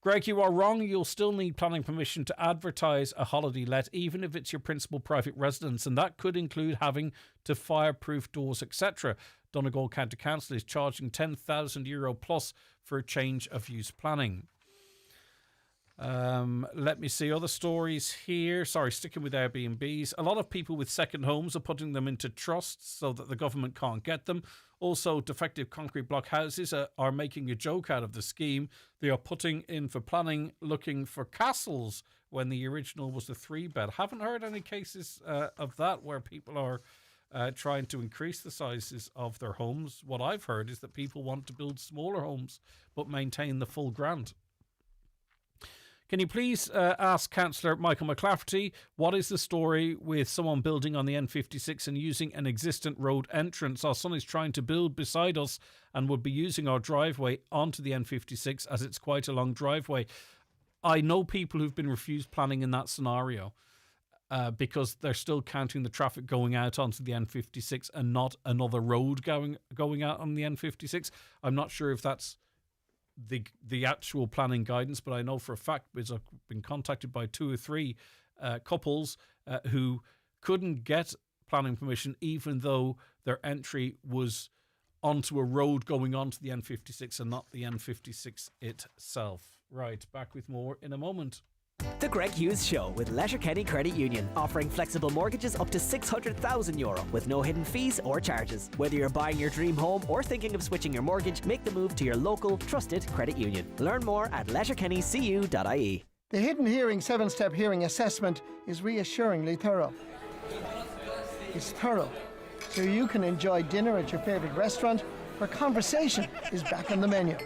Greg, you are wrong. You'll still need planning permission to advertise a holiday let, even if it's your principal private residence, and that could include having to fireproof doors, etc. Donegal County Council is charging €10,000 plus for a change of use planning. Let me see other stories here. Sorry, sticking with Airbnbs. A lot of people with second homes are putting them into trusts so that the government can't get them. Also, defective concrete block houses are making a joke out of the scheme. They are putting in for planning, looking for castles when the original was a 3-bed. Haven't heard any cases of that where people are trying to increase the sizes of their homes. What I've heard is that people want to build smaller homes but maintain the full grant. Can you please ask Councillor Michael McClafferty what is the story with someone building on the N56 and using an existing road entrance? Our son is trying to build beside us and would be using our driveway onto the N56 as it's quite a long driveway. I know people who've been refused planning in that scenario because they're still counting the traffic going out onto the N56 and not another road going out on the N56. I'm not sure if that's the actual planning guidance, but I know for a fact, because I've been contacted by 2 or 3 couples who couldn't get planning permission even though their entry was onto a road going onto the N56 and not the N56 itself. Right, back with more in a moment. The Greg Hughes Show with Letterkenny Credit Union, offering flexible mortgages up to €600,000 with no hidden fees or charges. Whether you're buying your dream home or thinking of switching your mortgage, make the move to your local, trusted credit union. Learn more at letterkennycu.ie. The Hidden Hearing 7-step hearing assessment is reassuringly thorough. It's thorough, so you can enjoy dinner at your favourite restaurant where conversation is back on the menu.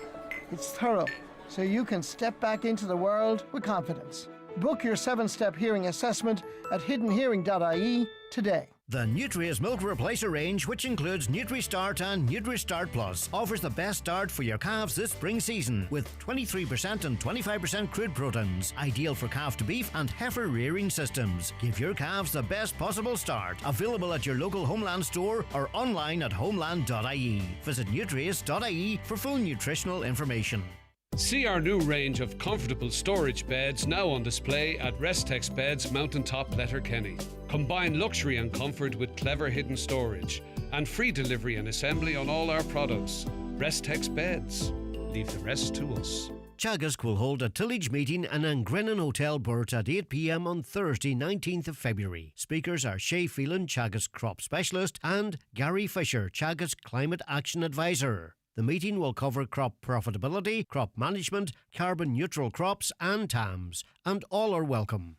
It's thorough, so you can step back into the world with confidence. Book your 7-step hearing assessment at hiddenhearing.ie today. The Nutria's Milk Replacer range, which includes NutriStart and NutriStart Plus, offers the best start for your calves this spring season with 23% and 25% crude proteins, ideal for calf to beef and heifer rearing systems. Give your calves the best possible start. Available at your local Homeland store or online at homeland.ie. Visit nutrias.ie for full nutritional information. See our new range of comfortable storage beds now on display at Restex Beds Mountaintop Letterkenny. Combine luxury and comfort with clever hidden storage and free delivery and assembly on all our products. Restex Beds. Leave the rest to us. Teagasc will hold a tillage meeting in Angrennan Hotel Burt at 8 p.m. on Thursday, 19th of February. Speakers are Shay Phelan, Teagasc Crop Specialist, and Gary Fisher, Teagasc Climate Action Advisor. The meeting will cover crop profitability, crop management, carbon neutral crops and TAMs, and all are welcome.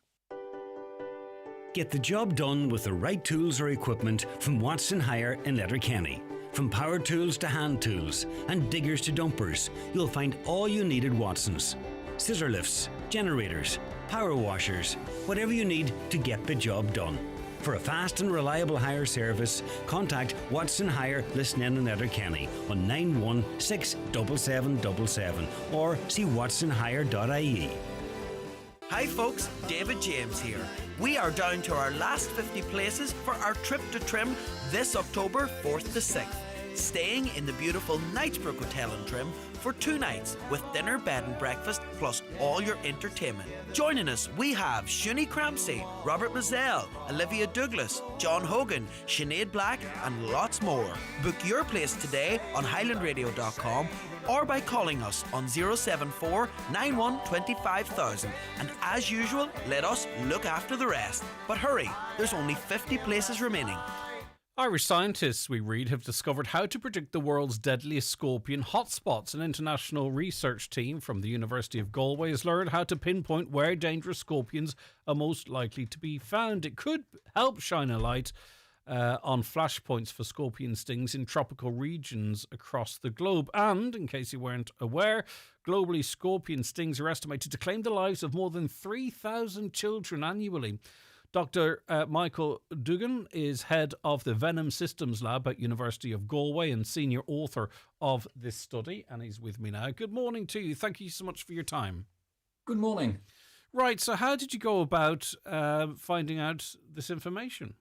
Get the job done with the right tools or equipment from Watson Hire in Letterkenny. From power tools to hand tools and diggers to dumpers, you'll find all you need at Watson's. Scissor lifts, generators, power washers, whatever you need to get the job done. For a fast and reliable hire service, contact Watson Hire Lisnen in Letterkenny on 9167777 or see watsonhire.ie. Hi folks, David James here. We are down to our last 50 places for our trip to Trim this October 4th to 6th. Staying in the beautiful Knightsbrook Hotel in Trim for 2 nights with dinner, bed and breakfast plus all your entertainment. Joining us, we have Shuni Crampsey, Robert Mazzell, Olivia Douglas, John Hogan, Sinead Black and lots more. Book your place today on highlandradio.com or by calling us on 074 91 25000. And as usual, let us look after the rest. But hurry, there's only 50 places remaining. Irish scientists, we read, have discovered how to predict the world's deadliest scorpion hotspots. An international research team from the University of Galway has learned how to pinpoint where dangerous scorpions are most likely to be found. It could help shine a light on flashpoints for scorpion stings in tropical regions across the globe. And, in case you weren't aware, globally scorpion stings are estimated to claim the lives of more than 3,000 children annually. Dr. Michael Dugan is head of the Venom Systems Lab at University of Galway and senior author of this study, and he's with me now. Good morning to you. Thank you so much for your time. Good morning. Right, so how did you go about finding out this information?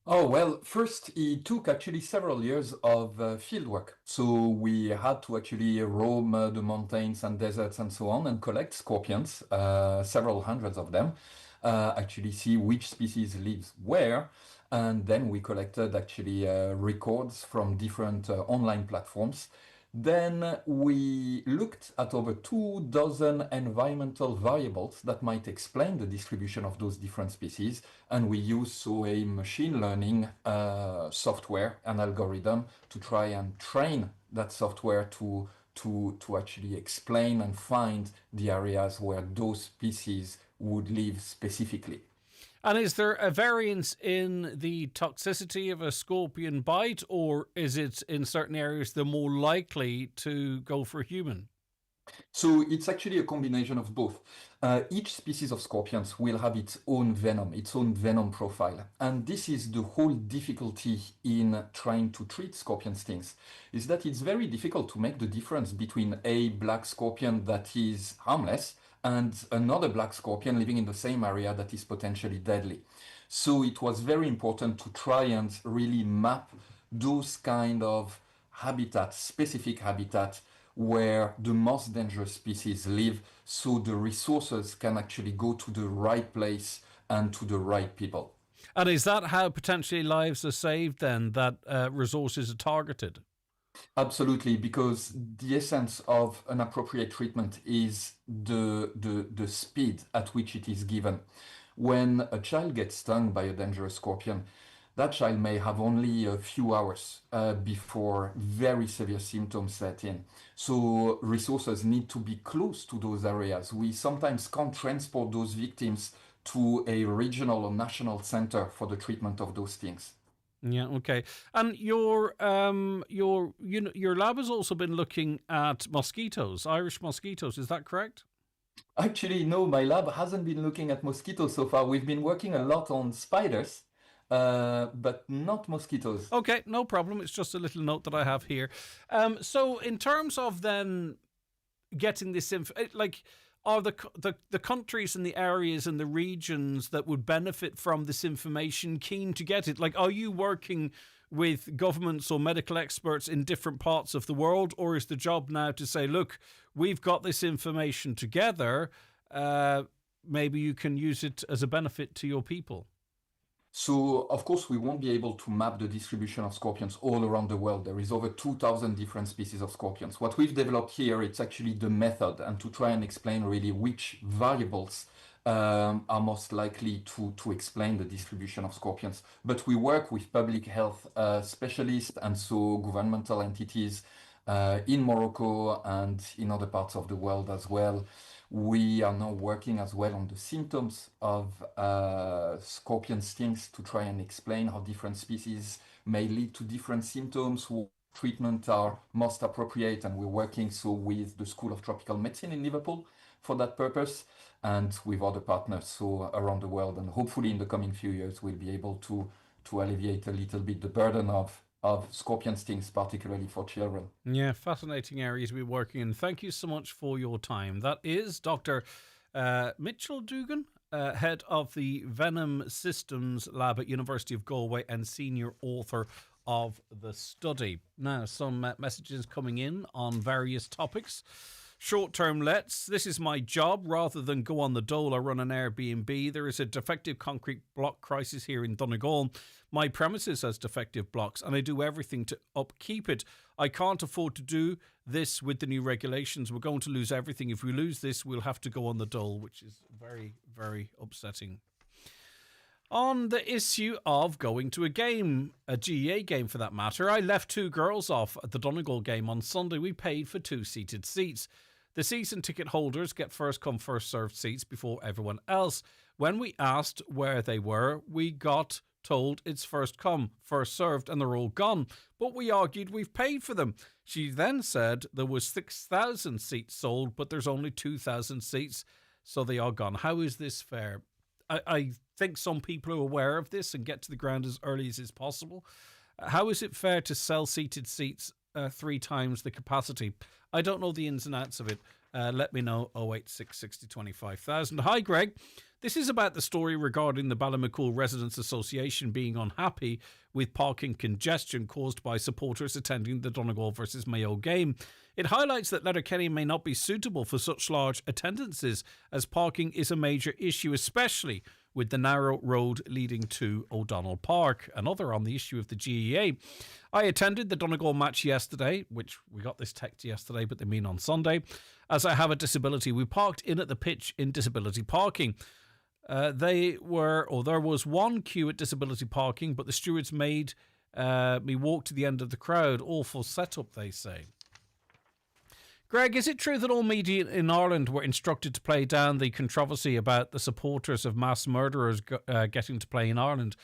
Oh, well, first it took actually several years of fieldwork. So we had to actually roam the mountains and deserts and so on and collect scorpions, several hundreds of them. Actually see which species lives where, and then we collected actually records from different online platforms. Then we looked at over 24 environmental variables that might explain the distribution of those different species, and we used a machine learning software and algorithm to try and train that software to actually explain and find the areas where those species would live specifically. And is there a variance in the toxicity of a scorpion bite, or is it in certain areas they're more likely to go for human? So it's actually a combination of both. Each species of scorpions will have its own venom profile. And this is the whole difficulty in trying to treat scorpion stings, is that it's very difficult to make the difference between a black scorpion that is harmless and another black scorpion living in the same area that is potentially deadly. So it was very important to try and really map those kind of habitats, specific habitats, where the most dangerous species live, so the resources can actually go to the right place and to the right people. And is that how potentially lives are saved then, that resources are targeted? Absolutely, because the essence of an appropriate treatment is the speed at which it is given. When a child gets stung by a dangerous scorpion, that child may have only a few hours before very severe symptoms set in. So resources need to be close to those areas. We sometimes can't transport those victims to a regional or national center for the treatment of those things. Yeah, okay. And your lab has also been looking at mosquitoes, Irish mosquitoes. Is that correct? Actually, no, my lab hasn't been looking at mosquitoes so far. We've been working a lot on spiders, but not mosquitoes. Okay, no problem. It's just a little note that I have here. So in terms of then getting this info, are the countries and the areas and the regions that would benefit from this information keen to get it? Like, are you working with governments or medical experts in different parts of the world, or is the job now to say, look, we've got this information together, maybe you can use it as a benefit to your people? So, of course, we won't be able to map the distribution of scorpions all around the world. There is over 2,000 different species of scorpions. What we've developed here, it's actually the method, and to try and explain really which variables are most likely to explain the distribution of scorpions. But we work with public health specialists and so governmental entities in Morocco and in other parts of the world as well. We are now working as well on the symptoms of scorpion stings to try and explain how different species may lead to different symptoms, what treatment are most appropriate, and we're working with the School of Tropical Medicine in Liverpool for that purpose, and with other partners around the world. And hopefully in the coming few years we'll be able to alleviate a little bit the burden of scorpion stings, particularly for children. Yeah, fascinating areas to be working in. Thank you so much for your time. That is Dr. Michael Dugan, head of the Venom Systems Lab at University of Galway and senior author of the study. Now, some messages coming in on various topics. Short-term lets. This is my job. Rather than go on the dole, I run an Airbnb. There is a defective concrete block crisis here in Donegal. My premises has defective blocks and I do everything to upkeep it. I can't afford to do this with the new regulations. We're going to lose everything. If we lose this, we'll have to go on the dole, which is very, very upsetting. On the issue of going to a game, a GEA game for that matter, I left 2 girls off at the Donegal game on Sunday. We paid for 2 seated seats. The season ticket holders get first come, first served seats before everyone else. When we asked where they were, we got told it's first come, first served, and they're all gone. But we argued we've paid for them. She then said there was 6,000 seats sold, but there's only 2,000 seats, so they are gone. How is this fair? I think some people are aware of this and get to the ground as early as is possible. How is it fair to sell seated seats 3 times the capacity? I don't know the ins and outs of it. Let me know. 086 60 25,000. Hi, Greg. This is about the story regarding the Ballymacool Residents Association being unhappy with parking congestion caused by supporters attending the Donegal versus Mayo game. It highlights that Letterkenny may not be suitable for such large attendances, as parking is a major issue, especially with the narrow road leading to O'Donnell Park. Another on the issue of the GEA. I attended the Donegal match yesterday, which we got this text yesterday, but they mean on Sunday. As I have a disability, we parked in at the pitch in disability parking. There was one queue at disability parking, but the stewards made me walk to the end of the crowd. Awful setup, they say. Greg, is it true that all media in Ireland were instructed to play down the controversy about the supporters of mass murderers getting to play in Ireland?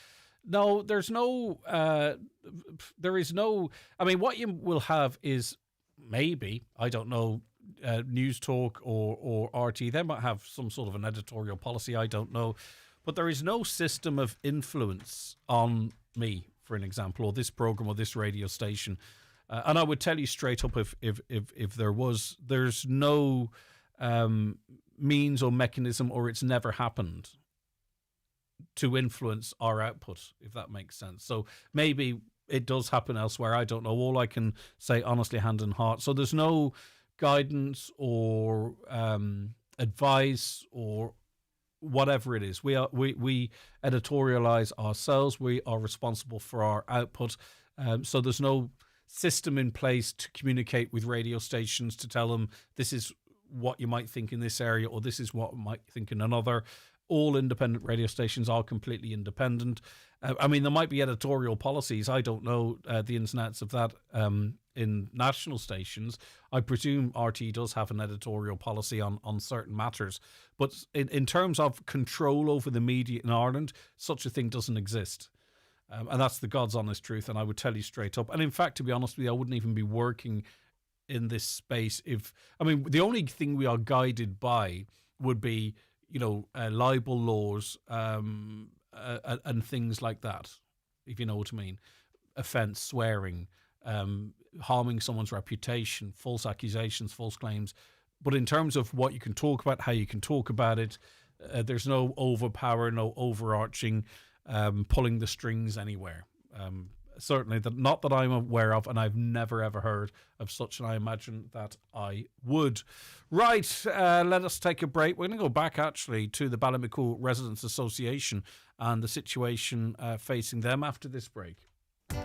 No, there is no, I mean, what you will have is maybe, I don't know, News Talk or RT, they might have some sort of an editorial policy, I don't know. But there is no system of influence on me, for an example, or this programme or this radio station. And I would tell you straight up if there was, there's no means or mechanism, or it's never happened to influence our output, if that makes sense. So maybe it does happen elsewhere. I don't know. All I can say, honestly, hand on heart. So there's no guidance or advice or whatever it is. We editorialize ourselves. We are responsible for our output. So there's no system in place to communicate with radio stations to tell them this is what you might think in this area or this is what you might think in another. All independent radio stations are completely independent. I mean, there might be editorial policies. I don't know the ins and outs of that in national stations. I presume RT does have an editorial policy on certain matters. But in terms of control over the media in Ireland, such a thing doesn't exist. And that's the God's honest truth, and I would tell you straight up. And in fact, to be honest with you, I wouldn't even be working in this space the only thing we are guided by would be, libel laws and things like that, if you know what I mean. Offence, swearing, harming someone's reputation, false accusations, false claims. But in terms of what you can talk about, how you can talk about it, there's no overpower, no overarching pulling the strings anywhere. Certainly not that I'm aware of, and I've never ever heard of such, and I imagine that I would. Right, let us take a break. We're going to go back actually to the Ballymacool Residents Association and the situation facing them after this break.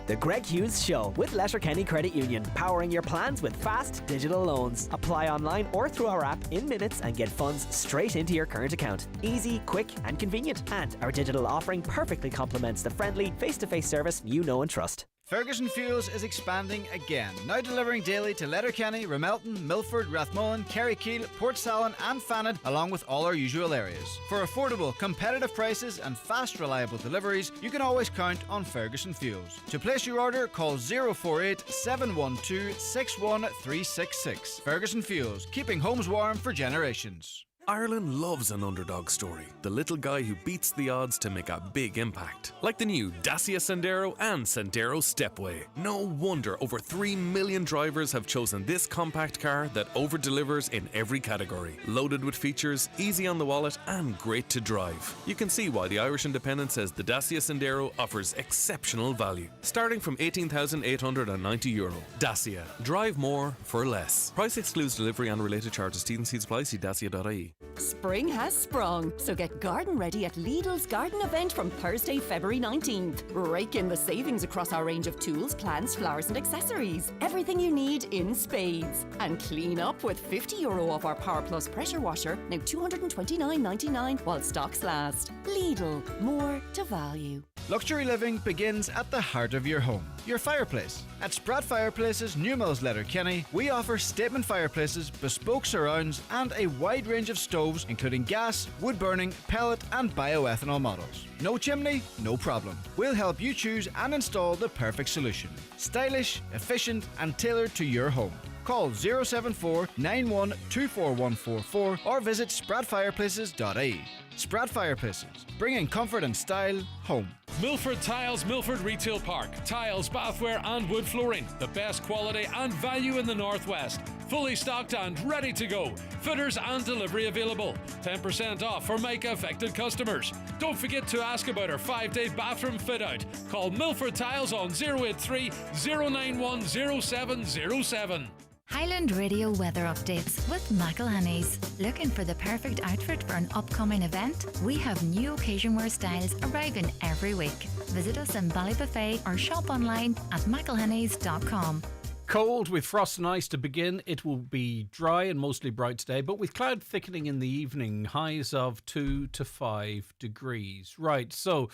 The Greg Hughes Show with Letterkenny Credit Union, powering your plans with fast digital loans. Apply online or through our app in minutes and get funds straight into your current account. Easy, quick and convenient. And our digital offering perfectly complements the friendly face-to-face service you know and trust. Ferguson Fuels is expanding again, now delivering daily to Letterkenny, Ramelton, Milford, Rathmullen, Kerrykeele, Portsalon and Fannin, along with all our usual areas. For affordable, competitive prices and fast, reliable deliveries, you can always count on Ferguson Fuels. To place your order, call 048 712 61366. Ferguson Fuels, keeping homes warm for generations. Ireland loves an underdog story. The little guy who beats the odds to make a big impact. Like the new Dacia Sandero and Sandero Stepway. No wonder over 3 million drivers have chosen this compact car that over-delivers in every category. Loaded with features, easy on the wallet and great to drive. You can see why the Irish Independent says the Dacia Sandero offers exceptional value. Starting from €18,890. Dacia. Drive more for less. Price excludes delivery and related charges. T's and C's apply. See dacia.ie. Kenny. Spring has sprung, so get garden ready at Lidl's garden event from Thursday, February 19th. Rake in the savings across our range of tools, plants, flowers and accessories. Everything you need in spades. And clean up with €50 off our Power Plus pressure washer, now $229.99 while stocks last. Lidl, more to value. Luxury living begins at the heart of your home, your fireplace. At Sprat Fireplaces, Newmills Letterkenny, we offer statement fireplaces, bespoke surrounds, and a wide range of stoves, including gas, wood burning, pellet, and bioethanol models. No chimney? No problem. We'll help you choose and install the perfect solution. Stylish, efficient, and tailored to your home. Call 074 91 24144 or visit spratfireplaces.ie. Sprat Fireplaces, bringing comfort and style home. Milford Tiles, Milford Retail Park. Tiles, bathware and wood flooring. The best quality and value in the Northwest. Fully stocked and ready to go. Fitters and delivery available. 10% off for Mica affected customers. Don't forget to ask about our 5-day bathroom fit out. Call Milford Tiles on 083 091 0707. Highland Radio weather updates with McElhenney's. Looking for the perfect outfit for an upcoming event? We have new occasion wear styles arriving every week. Visit us in Ballybuffet or shop online at mcelhenneys.com. Cold with frost and ice to begin. It will be dry and mostly bright today, but with cloud thickening in the evening, highs of 2 to 5 degrees. Right, so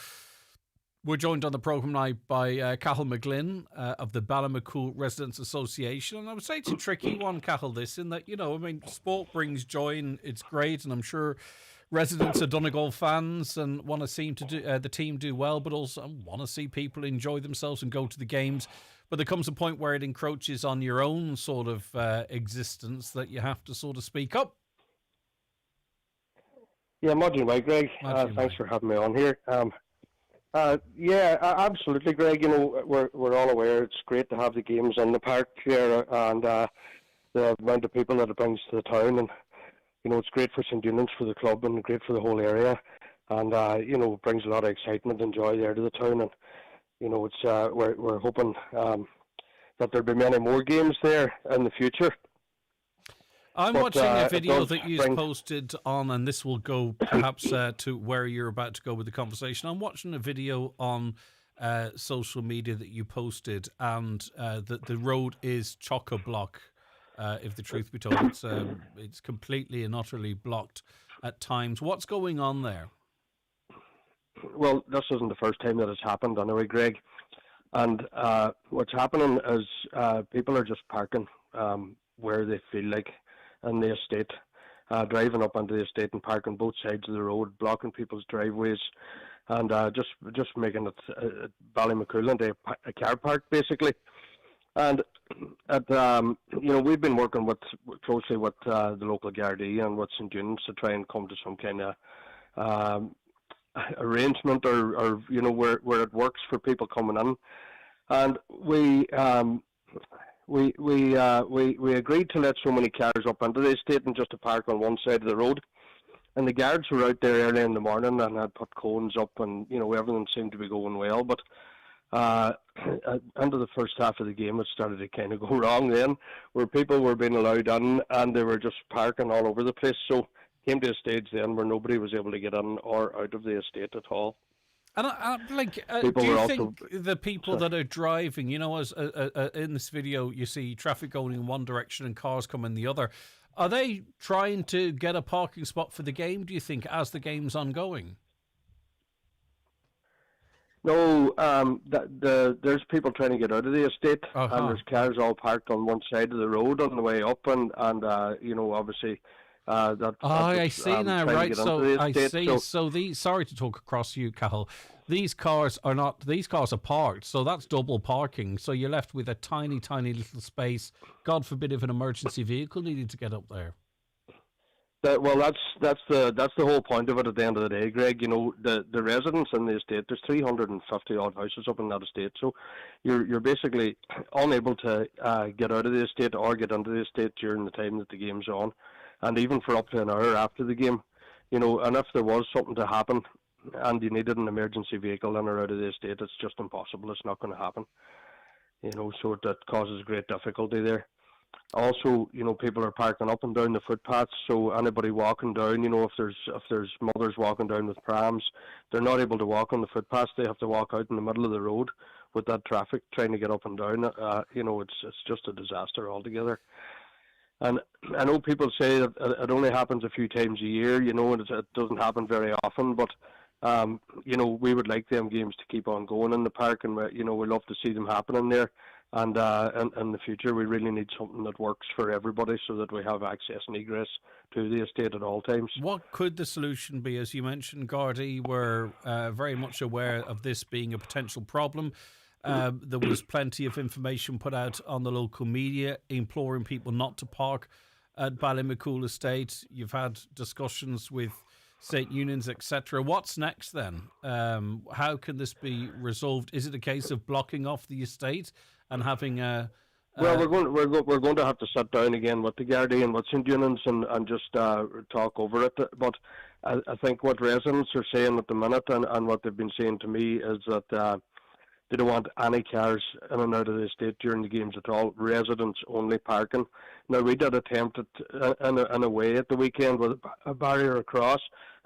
we're joined on the programme now by Cathal McGlynn of the Ballymacool Residents Association. And I would say it's a tricky one, Cathal, this, in that, sport brings joy and it's great. And I'm sure residents are Donegal fans and want to see the team do well, but also want to see people enjoy themselves and go to the games. But there comes a point where it encroaches on your own sort of existence that you have to sort of speak up. Yeah, Modern Way, Greg. Thanks for having me on here. Absolutely, Greg. We're all aware it's great to have the games in the park here, and the amount of people that it brings to the town, and it's great for St. Eunan's, for the club, and great for the whole area, and it brings a lot of excitement and joy there to the town, and it's we're hoping that there'll be many more games there in the future. I'm watching a video that you posted on, and this will go perhaps to where you're about to go with the conversation. I'm watching a video on social media that you posted, and the road is chock-a-block, if the truth be told. It's completely and utterly blocked at times. What's going on there? Well, this isn't the first time that it's happened anyway, Greg. And what's happening is people are just parking where they feel like in the estate, driving up onto the estate and parking both sides of the road, blocking people's driveways, and just making it Ballymacool into a car park, basically. And we've been working closely with the local Garda and with St. Eunan's to try and come to some kind of arrangement or where it works for people coming in. And we agreed to let so many cars up into the estate and just to park on one side of the road. And the guards were out there early in the morning and had put cones up, and everything seemed to be going well. But into the first half of the game, it started to kind of go wrong then, where people were being allowed in and they were just parking all over the place. So came to a stage then where nobody was able to get in or out of the estate at all. And do you think the people that are driving, as in this video you see traffic going in one direction and cars come in the other, are they trying to get a parking spot for the game, do you think, as the game's ongoing? No, there's people trying to get out of the estate, and there's cars all parked on one side of the road on the way up, and obviously... I see now, right? So I see. So these, sorry to talk across you, Cathal. These cars are parked, so that's double parking. So you're left with a tiny, tiny little space. God forbid if an emergency vehicle needed to get up there. Well, that's the whole point of it. At the end of the day, Greg, the residents in the estate. There's 350 odd houses up in that estate, so you're basically unable to get out of the estate or get into the estate during the time that the game's on. And even for up to an hour after the game, and if there was something to happen and you needed an emergency vehicle in or out of the estate, it's just impossible. It's not going to happen. So that causes great difficulty there. Also, people are parking up and down the footpaths, so anybody walking down, if there's mothers walking down with prams, they're not able to walk on the footpaths. They have to walk out in the middle of the road with that traffic trying to get up and down. It's just a disaster altogether. And I know people say that it only happens a few times a year, and it doesn't happen very often, but we would like them games to keep on going in the park, and we love to see them happening there. And in the future, we really need something that works for everybody so that we have access and egress to the estate at all times. What could the solution be? As you mentioned, Gardaí were very much aware of this being a potential problem. There was plenty of information put out on the local media imploring people not to park at Ballymacool Estate. You've had discussions with state unions, etc. What's next then? How can this be resolved? Is it a case of blocking off the estate and having a... Well, we're going to have to sit down again with the Gardaí and with St. Unions and just talk over it. But I think what residents are saying at the minute and what they've been saying to me is that they don't want any cars in and out of the estate during the games at all. Residents only parking. Now, we did attempt it in a way at the weekend with a barrier across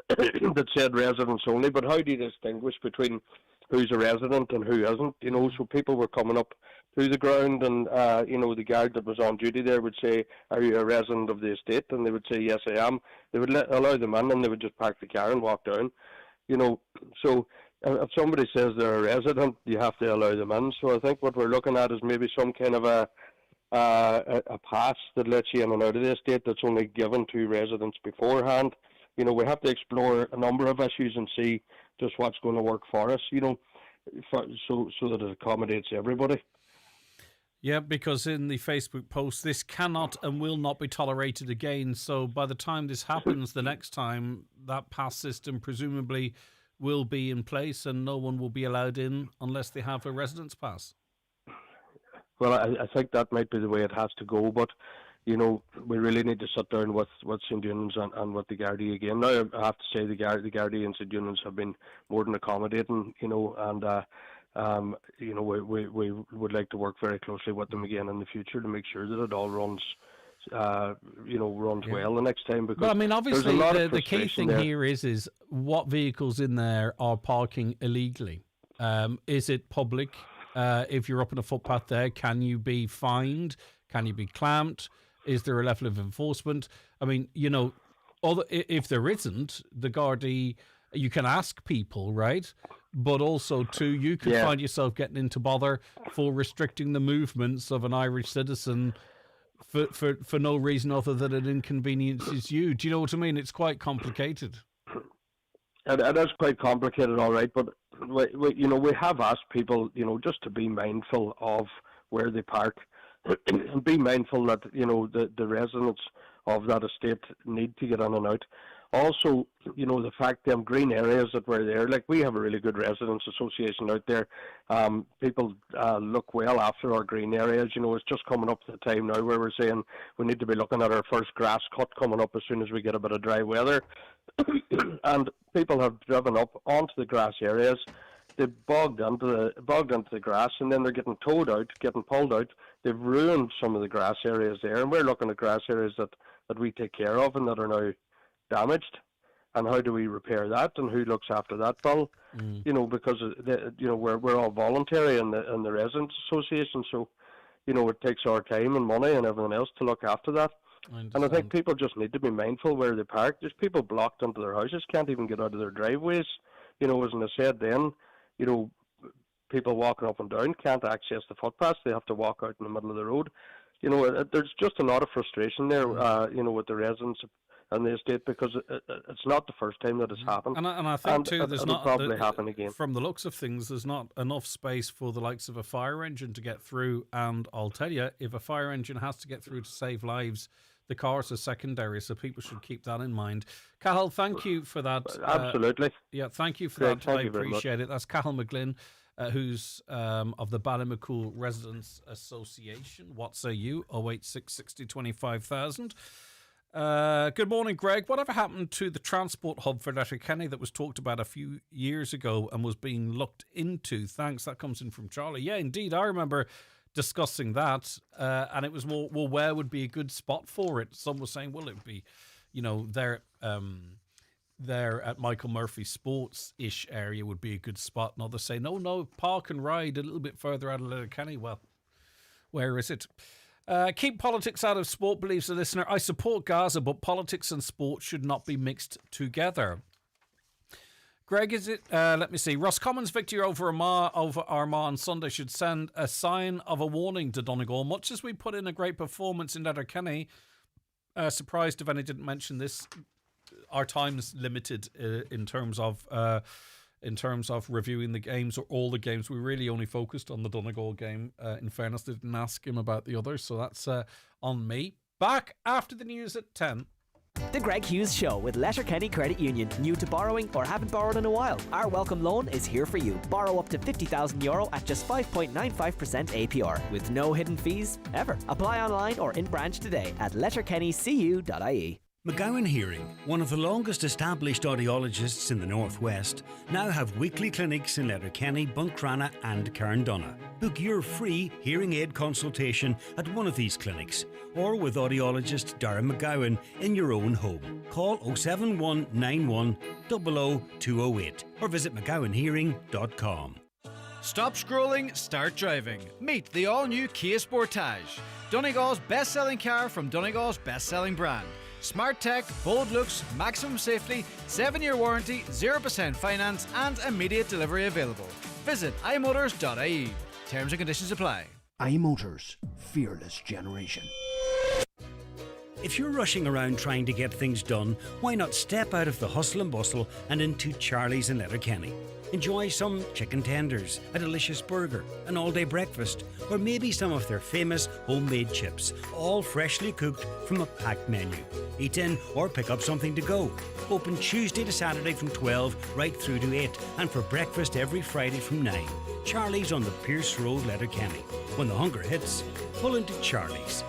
that said residents only. But how do you distinguish between who's a resident and who isn't? So people were coming up through the ground, and the guard that was on duty there would say, "Are you a resident of the estate?" And they would say, "Yes, I am." They would allow them in, and they would just park the car and walk down. So if somebody says they're a resident, you have to allow them in. So I think what we're looking at is maybe some kind of a pass that lets you in and out of the estate that's only given to residents beforehand. We have to explore a number of issues and see just what's going to work for us, so that it accommodates everybody. Yeah, because in the Facebook post, this cannot and will not be tolerated again. So by the time this happens the next time, that pass system presumably will be in place and no one will be allowed in unless they have a residence pass. Well, I think that might be the way it has to go, but we really need to sit down with St. Unions and with the Gardaí again. Now, I have to say the Gardaí and St. Unions have been more than accommodating, and we would like to work very closely with them again in the future to make sure that it all runs well the next time. Because I mean, obviously, the key thing here is what vehicles in there are parking illegally. Is it public? If you're up on a footpath there, can you be fined? Can you be clamped? Is there a level of enforcement? I mean, if there isn't, the Gardaí, you can ask people, right? But also, too, you could find yourself getting into bother for restricting the movements of an Irish citizen for no reason other than it inconveniences you. Do you know what I mean? It's quite complicated. It is quite complicated, all right, but we have asked people, just to be mindful of where they park and be mindful that, the residents of that estate need to get in and out. Also, the fact them green areas that were there, like we have a really good residents association out there. People look well after our green areas. It's just coming up to the time now where we're saying we need to be looking at our first grass cut coming up as soon as we get a bit of dry weather. And people have driven up onto the grass areas. They bogged into the grass, and then they're getting pulled out. They've ruined some of the grass areas there, and we're looking at grass areas that we take care of and that are now damaged. And how do we repair that, and who looks after that bill? Because we're all voluntary in the residents association, so it takes our time and money and everything else to look after that. And I think people just need to be mindful where they park. There's people blocked into their houses, can't even get out of their driveways. As I said then, people walking up and down can't access the footpaths. They have to walk out in the middle of the road. There's just a lot of frustration there, with the residents and the estate, because it's not the first time that it's happened. And I think, too, there's it'll probably happen again. From the looks of things, there's not enough space for the likes of a fire engine to get through. And I'll tell you, if a fire engine has to get through to save lives, the cars are secondary, so people should keep that in mind. Cathal, thank you for that. Absolutely. Thank you for Great, that. I appreciate it. That's Cathal McGlynn, who's of the Ballymacool Residents Association. What say you? 086 60 25,000. Good morning, Greg. Whatever happened to the transport hub for Letterkenny that was talked about a few years ago and was being looked into? Thanks. That comes in from Charlie. Yeah, indeed. I remember discussing that, and it was more, well, where would be a good spot for it? Some were saying, well, it'd be, there at Michael Murphy Sports-ish area would be a good spot. And others say, no, park and ride a little bit further out of Letterkenny. Well, where is it? Keep politics out of sport, believes the listener. I support Gaza, but politics and sport should not be mixed together. Greg, is it? Let me see. Roscommon's victory over Armagh on Sunday should send a sign of a warning to Donegal. Much as we put in a great performance in Letterkenny, surprised if any didn't mention this. Our time's limited in terms of reviewing the games or all the games. We really only focused on the Donegal game. In fairness, didn't ask him about the others, so that's on me. Back after the news at 10. The Greg Hughes Show with Letterkenny Credit Union. New to borrowing or haven't borrowed in a while? Our welcome loan is here for you. Borrow up to €50,000 at just 5.95% APR with no hidden fees ever. Apply online or in branch today at letterkennycu.ie. McGowan Hearing, one of the longest established audiologists in the Northwest, now have weekly clinics in Letterkenny, Buncrana and Carndonagh. Book your free hearing aid consultation at one of these clinics or with audiologist Darren McGowan in your own home. Call 07191 00208 or visit mcgowanhearing.com. Stop scrolling, start driving. Meet the all-new Kia Sportage, Donegal's best-selling car from Donegal's best-selling brand. Smart tech, bold looks, maximum safety, 7-year warranty, 0% finance and immediate delivery available. Visit imotors.ie. Terms and conditions apply. iMotors, fearless generation. If you're rushing around trying to get things done, why not step out of the hustle and bustle and into Charlie's in Letterkenny? Enjoy some chicken tenders, a delicious burger, an all-day breakfast, or maybe some of their famous homemade chips, all freshly cooked from a packed menu. Eat in or pick up something to go. Open Tuesday to Saturday from 12 right through to 8, and for breakfast every Friday from 9. Charlie's on the Pierce Road, Letterkenny. When the hunger hits, pull into Charlie's.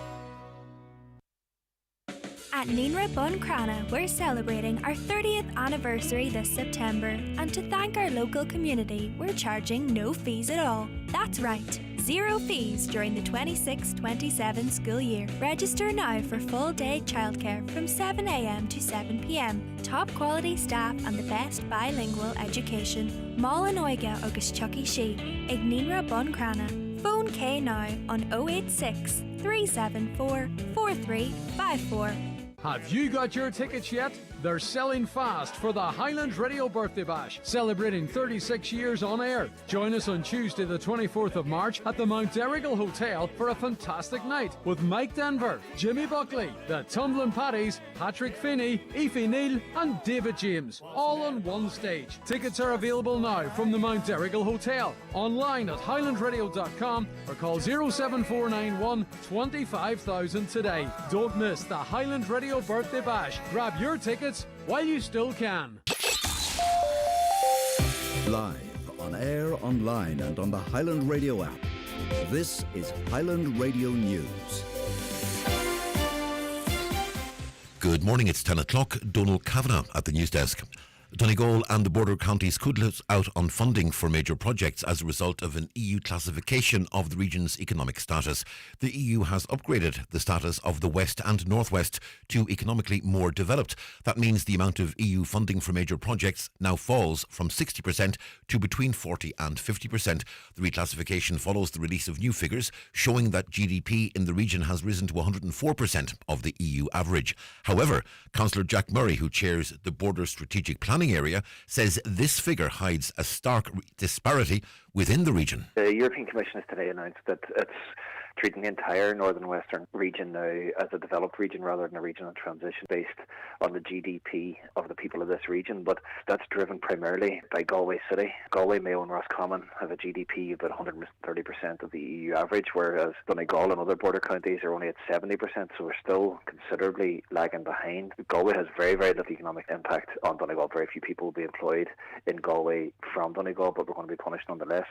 At Ninra Buncrana, we're celebrating our 30th anniversary this September, and to thank our local community, we're charging no fees at all. That's right, 0 fees during the 26-27 school year. Register now for full-day childcare from 7 a.m. to 7 p.m. Top quality staff and the best bilingual education. Mála Oige agus Chucky She, Ag Ninra Buncrana. Phone K now on 086 374 4354. Have you got your tickets yet? They're selling fast for the Highland Radio Birthday Bash, celebrating 36 years on air. Join us on Tuesday the 24th of March at the Mount Errigal Hotel for a fantastic night with Mike Denver, Jimmy Buckley, the Tumbling Paddies, Patrick Finney, Aoife Neal and David James, all on one stage. Tickets are available now from the Mount Errigal Hotel, online at highlandradio.com or call 07491 25,000 today. Don't miss the Highland Radio Birthday Bash. Grab your tickets while you still can. Live, on air, online and on the Highland Radio app. This is Highland Radio News. Good morning, it's 10 o'clock. Donald Kavanagh at the news desk. Donegal and the border counties could lose out on funding for major projects as a result of an EU classification of the region's economic status. The EU has upgraded the status of the West and Northwest to economically more developed. That means the amount of EU funding for major projects now falls from 60% to between 40 and 50%. The reclassification follows the release of new figures showing that GDP in the region has risen to 104% of the EU average. However, Councillor Jack Murray, who chairs the Border Strategic Planning Area, says this figure hides a stark disparity within the region. The European Commission has today announced that it's treating the entire northern western region now as a developed region rather than a region in transition based on the GDP of the people of this region, but that's driven primarily by Galway City. Galway, Mayo and Roscommon have a GDP of about 130% of the EU average, whereas Donegal and other border counties are only at 70%, so we're still considerably lagging behind. Galway has very, very little economic impact on Donegal. Very few people will be employed in Galway from Donegal, but we're going to be punished nonetheless.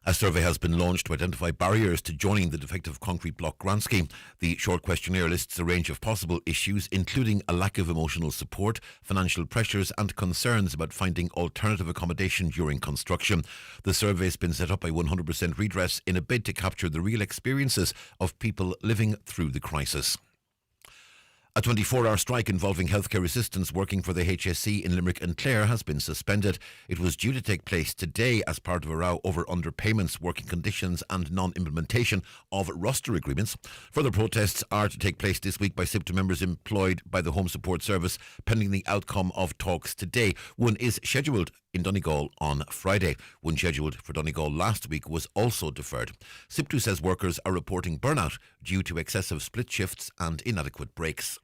A survey has been launched to identify barriers to joining the defective concrete block grant scheme. The short questionnaire lists a range of possible issues, including a lack of emotional support, financial pressures and concerns about finding alternative accommodation during construction. The survey has been set up by 100% Redress in a bid to capture the real experiences of people living through the crisis. A 24-hour strike involving healthcare assistants working for the HSE in Limerick and Clare has been suspended. It was due to take place today as part of a row over underpayments, working conditions and non-implementation of roster agreements. Further protests are to take place this week by SIPTA members employed by the Home Support Service, pending the outcome of talks today. One is scheduled in Donegal on Friday. One scheduled for Donegal last week was also deferred. SIPTU says workers are reporting burnout due to excessive split shifts and inadequate breaks.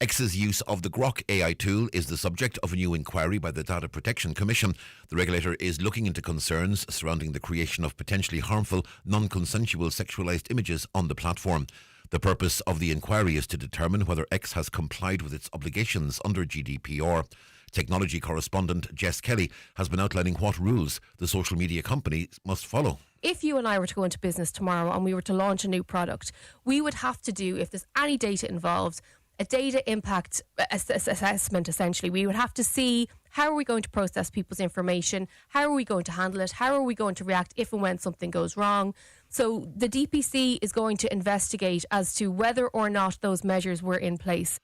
X's use of the Grok AI tool is the subject of a new inquiry by the Data Protection Commission. The regulator is looking into concerns surrounding the creation of potentially harmful, non-consensual sexualised images on the platform. The purpose of the inquiry is to determine whether X has complied with its obligations under GDPR. Technology correspondent Jess Kelly has been outlining what rules the social media company must follow. If you and I were to go into business tomorrow and we were to launch a new product, we would have to do, if there's any data involved, a data impact assessment, essentially. We would have to see how are we going to process people's information, how are we going to handle it, how are we going to react if and when something goes wrong. So the DPC is going to investigate as to whether or not those measures were in place.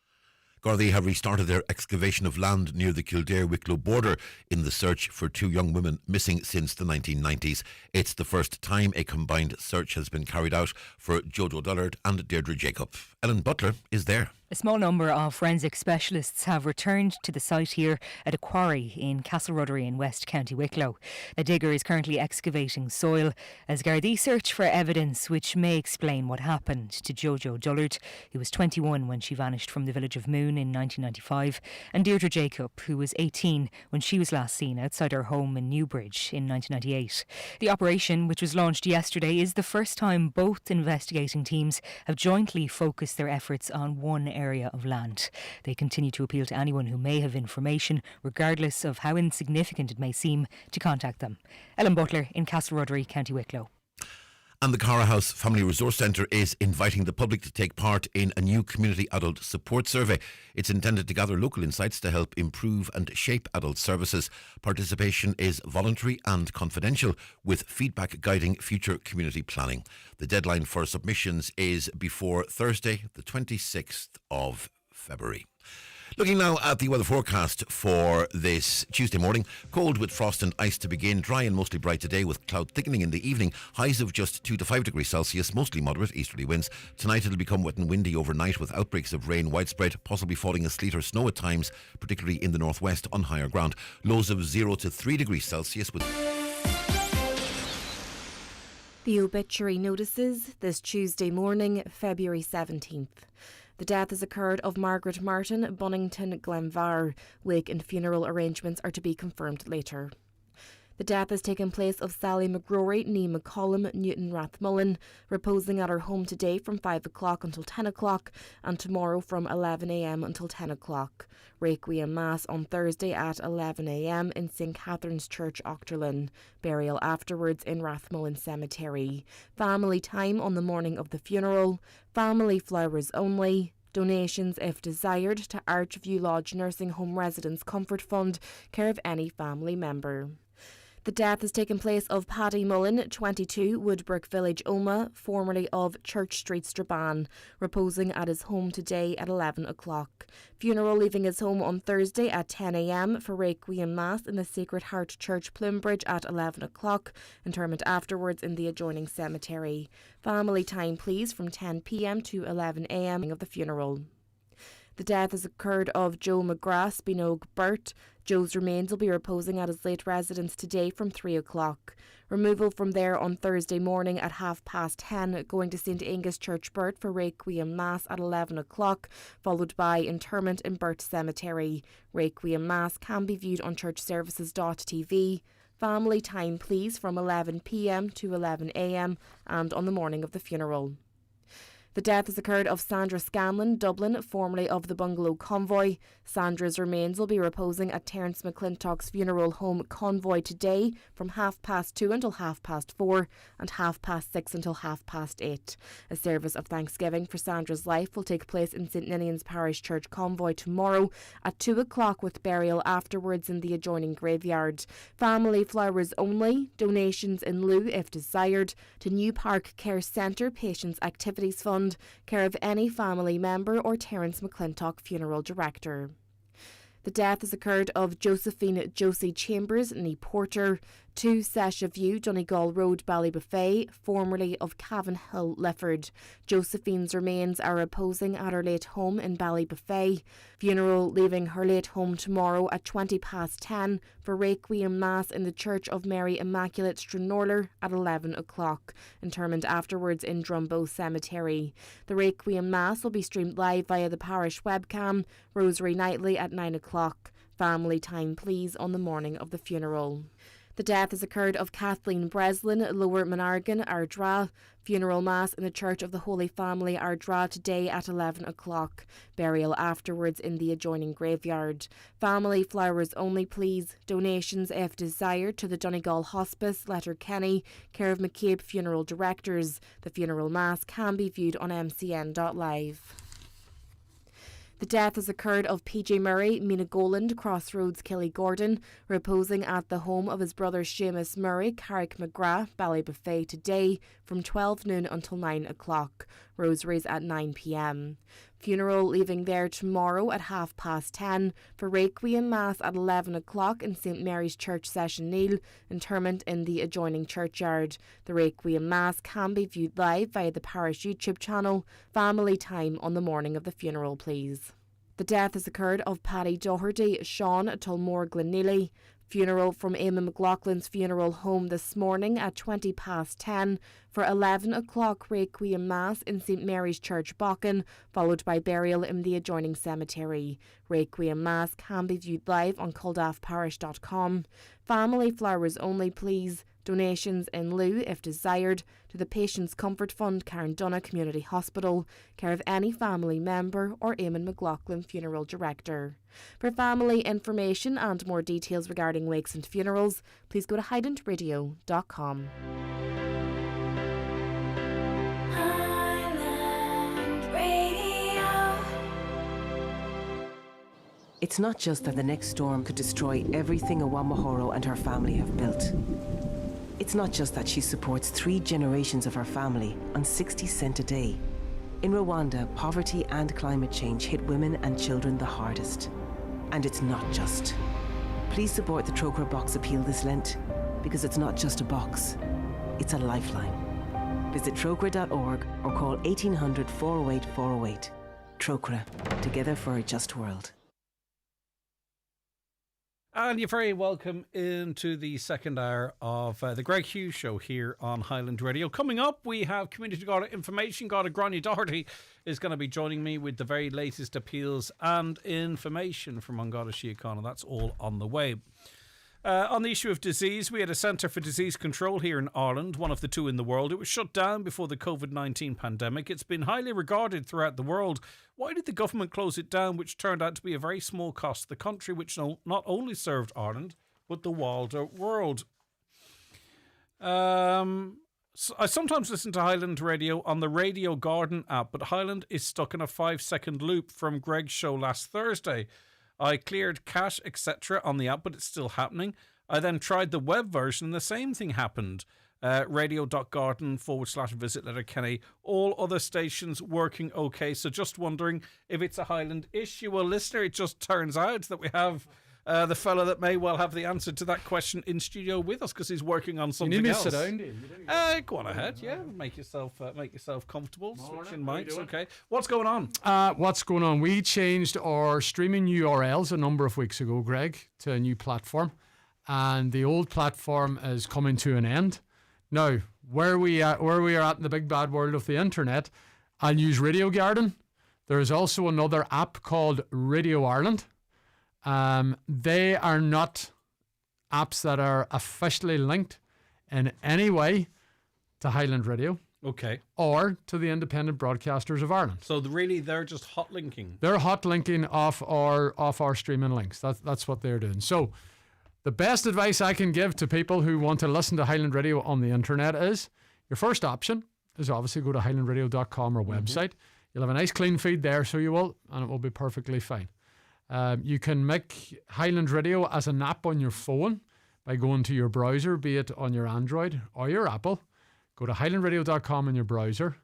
Gardaí have restarted their excavation of land near the Kildare-Wicklow border in the search for two young women missing since the 1990s. It's the first time a combined search has been carried out for Jojo Dullard and Deirdre Jacob. Ellen Butler is there. A small number of forensic specialists have returned to the site here at a quarry in Castleruddery in West County Wicklow. A digger is currently excavating soil as Gardaí search for evidence which may explain what happened to Jojo Dullard, who was 21 when she vanished from the village of Moon in 1995, and Deirdre Jacob, who was 18 when she was last seen outside her home in Newbridge in 1998. The operation, which was launched yesterday, is the first time both investigating teams have jointly focused their efforts on one area of land. They continue to appeal to anyone who may have information, regardless of how insignificant it may seem, to contact them. Ellen Butler in Castleruddery, County Wicklow. And the Cara House Family Resource Centre is inviting the public to take part in a new community adult support survey. It's intended to gather local insights to help improve and shape adult services. Participation is voluntary and confidential, with feedback guiding future community planning. The deadline for submissions is before Thursday, the 26th of February. Looking now at the weather forecast for this Tuesday morning. Cold with frost and ice to begin. Dry and mostly bright today with cloud thickening in the evening. Highs of just 2 to 5 degrees Celsius, mostly moderate easterly winds. Tonight it'll become wet and windy overnight with outbreaks of rain widespread, possibly falling a sleet or snow at times, particularly in the northwest on higher ground. Lows of 0 to 3 degrees Celsius with... The obituary notices this Tuesday morning, February 17th. The death has occurred of Margaret Martin, Bonington, Glenvar. Wake and funeral arrangements are to be confirmed later. The death has taken place of Sally McGrory, nee McCollum, Newton Rathmullen, reposing at her home today from 5 o'clock until 10 o'clock and tomorrow from 11 a.m. until 10 o'clock. Requiem Mass on Thursday at 11 a.m. in St Catherine's Church, Ochterlin. Burial afterwards in Rathmullen Cemetery. Family time on the morning of the funeral. Family flowers only. Donations, if desired, to Archview Lodge Nursing Home Residents Comfort Fund, care of any family member. The death has taken place of Paddy Mullen, 22, Woodbrook Village, Omagh, formerly of Church Street, Strabane, reposing at his home today at 11 o'clock. Funeral leaving his home on Thursday at 10 a.m. for Requiem Mass in the Sacred Heart Church, Plumbridge at 11 o'clock. Interment afterwards in the adjoining cemetery. Family time, please, from 10 p.m. to 11 a.m. of the funeral. The death has occurred of Joe McGrath, Spinog Burt. Joe's remains will be reposing at his late residence today from 3 o'clock. Removal from there on Thursday morning at 10:30, going to St Angus Church, Burt for Requiem Mass at 11 o'clock, followed by interment in Burt Cemetery. Requiem Mass can be viewed on churchservices.tv. Family time, please, from 11 p.m. to 11 a.m. and on the morning of the funeral. The death has occurred of Sandra Scanlon, Dublin, formerly of the Bungalow Convoy. Sandra's remains will be reposing at Terence McClintock's funeral home Convoy today from 2:30 until 4:30 and 6:30 until 8:30. A service of thanksgiving for Sandra's life will take place in St Ninian's Parish Church Convoy tomorrow at 2 o'clock with burial afterwards in the adjoining graveyard. Family flowers only, donations in lieu if desired, to New Park Care Centre Patients Activities Fund, care of any family member or Terence McClintock Funeral Director. The death has occurred of Josephine Josie Chambers, née Porter, 2 Sesha View, Donegal Road, Ballybuffet, formerly of Cavan Hill, Lifford. Josephine's remains are reposing at her late home in Ballybuffet. Funeral leaving her late home tomorrow at 10:20 for Requiem Mass in the Church of Mary Immaculate Stranorlar at 11 o'clock. Interment afterwards in Drumbo Cemetery. The Requiem Mass will be streamed live via the parish webcam. Rosary nightly at 9 o'clock. Family time please on the morning of the funeral. The death has occurred of Kathleen Breslin, Lower Monargan, Ardra. Funeral Mass in the Church of the Holy Family, Ardra, today at 11 o'clock. Burial afterwards in the adjoining graveyard. Family flowers only please. Donations if desired to the Donegal Hospice, Letterkenny, care of McCabe Funeral Directors. The funeral Mass can be viewed on mcn.live. The death has occurred of PJ Murray, Mina Goland, Crossroads, Killygordon, reposing at the home of his brother Seamus Murray, Carrick McGrath, Ballybuffet today from 12 noon until 9 o'clock. Rosaries at 9 p.m. Funeral leaving there tomorrow at 10:30 for Requiem Mass at 11 o'clock in St Mary's Church Session Neil, interment in the adjoining churchyard. The Requiem Mass can be viewed live via the parish YouTube channel. Family time on the morning of the funeral please. The death has occurred of Paddy Doherty, Sean, Tulmore Glenneely. Funeral from Eamon McLaughlin's funeral home this morning at 10:20 for 11 o'clock Requiem Mass in St Mary's Church Bocken, followed by burial in the adjoining cemetery. Requiem Mass can be viewed live on culdafparish.com. Family flowers only please. Donations in lieu if desired to the Patients Comfort Fund, Carndonagh Community Hospital, care of any family member or Eamon McLaughlin Funeral Director. For family information and more details regarding wakes and funerals, please go to highlandradio.com. It's not just that the next storm could destroy everything Awamahoro and her family have built. It's not just that she supports 3 generations of her family on 60 cents a day. In Rwanda, poverty and climate change hit women and children the hardest. And it's not just. Please support the Trócaire Box Appeal this Lent, because it's not just a box, it's a lifeline. Visit trócaire.org or call 1800 408 408. Trócaire, together for a just world. And you're very welcome into the second hour of the Greg Hughes Show here on Highland Radio. Coming up, we have Community Garda Information. Garda Gráinne Doherty is going to be joining me with the very latest appeals and information from An Garda Síochána. That's all on the way. On the issue of disease, we had a Centre for Disease Control here in Ireland, one of the 2 in the world. It was shut down before the COVID-19 pandemic. It's been highly regarded throughout the world. Why did the government close it down, which turned out to be a very small cost to the country, which not only served Ireland, but the wider world? I sometimes listen to Highland Radio on the Radio Garden app, but Highland is stuck in a 5-second loop from Greg's show last Thursday. I cleared cache, etc. on the app, but it's still happening. I then tried the web version, and the same thing happened. Radio.garden/visit Letterkenny. All other stations working okay. So just wondering if it's a Highland issue. Well, listener, it just turns out that we have the fella that may well have the answer to that question in studio with us, because he's working on something else. You need me to sit down, do you? Go on ahead, yeah. Make yourself comfortable. Switch in mics, okay. What's going on? What's going on? We changed our streaming URLs a number of weeks ago, Greg, to a new platform, and the old platform is coming to an end. Now, where we are at in the big bad world of the internet, I'll use Radio Garden. There is also another app called Radio Ireland. They are not apps that are officially linked in any way to Highland Radio. Okay. or to the Independent Broadcasters of Ireland. So they're just hot linking. They're hot linking off our streaming links. That's what they're doing. So the best advice I can give to people who want to listen to Highland Radio on the internet is your first option is obviously go to highlandradio.com or website. You'll have a nice clean feed there, so you will, and it will be perfectly fine. You can make Highland Radio as an app on your phone by going to your browser, be it on your Android or your Apple. Go to highlandradio.com in your browser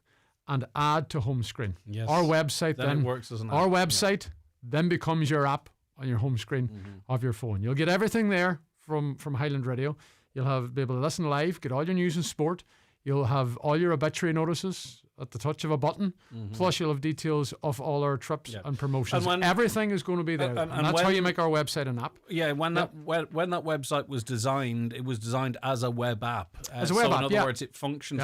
and add to home screen. Yes. Our website then it works as an app. Our website then becomes your app on your home screen of your phone. You'll get everything there from Highland Radio. You'll be able to listen live, get all your news and sport. You'll have all your obituary notices at the touch of a button. Plus you'll have details of all our trips and promotions. And everything is going to be there. And that's how you make our website an app. Yeah, when that website was designed, it was designed as a web app. As a web app, in other words, it functions...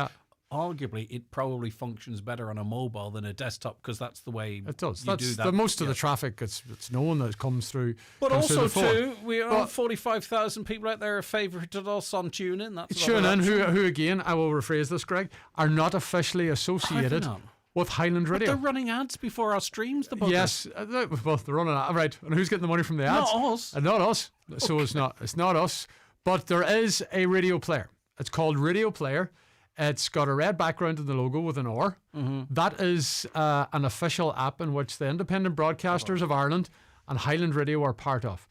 Arguably, it probably functions better on a mobile than a desktop because that's the way it does. You do that. Most of the traffic, it's known that comes through. But comes also, through we are 45,000 people out there have favoured us on TuneIn. TuneIn, who again, I will rephrase this, Greg, are not officially associated with Highland Radio. But they're running ads before our streams, the buggers. Yes, well, they're running ads. Right, and who's getting the money from the ads? Not us. Not us. Okay. So it's not us. But there is a radio player. It's called Radio Player. It's got a red background in the logo with an R. That is an official app in which the Independent Broadcasters of Ireland and Highland Radio are part of.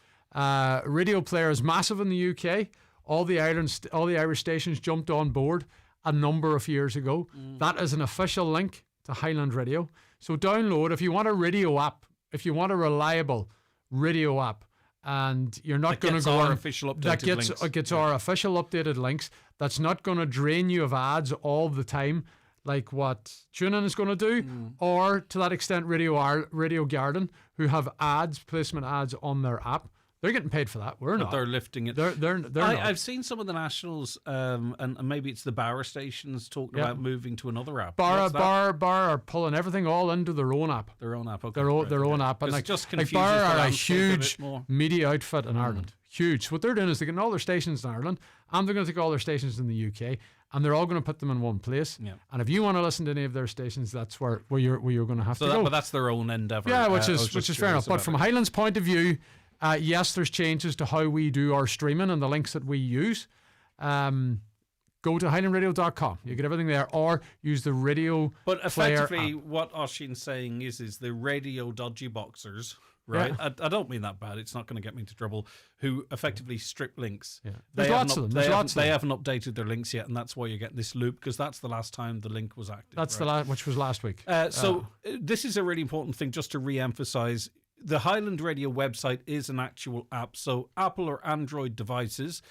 Radio Player is massive in the UK. All the Irish stations jumped on board a number of years ago. That is an official link to Highland Radio. So download if you want a radio app, if you want a reliable radio app, and you're not going to go on official updated that links. gets our official updated links. That's not going to drain you of ads all the time, like what TuneIn is going to do, or to that extent, Radio Garden, who have placement ads on their app. They're getting paid for that. We're not. They're lifting it. They're not. I've seen some of the nationals, and maybe it's the Bauer stations talking about moving to another app. Bauer are pulling everything all into their own app. Their own app. Okay. Their own app. And like Bauer are a huge media outfit in Ireland. Huge. So what they're doing is they're getting all their stations in Ireland, and they're going to take all their stations in the UK, and they're all going to put them in one place. Yeah. And if you want to listen to any of their stations, that's where you're going to have to go. But that's their own endeavour. Yeah, which is fair enough. But from Highland's point of view, yes, there's changes to how we do our streaming and the links that we use. Go to highlandradio.com. You get everything there, or use the Radio But Player effectively, app. what Oisín's saying is the radio dodgy boxers, right? Yeah. I don't mean that bad. It's not going to get me into trouble. Who effectively strip links. Yeah. There's lots of them. They haven't updated their links yet, and that's why you're getting this loop, because that's the last time the link was active. That's which was last week. This is a really important thing just to re-emphasize. The Highland Radio website is an actual app. So Apple or Android devices,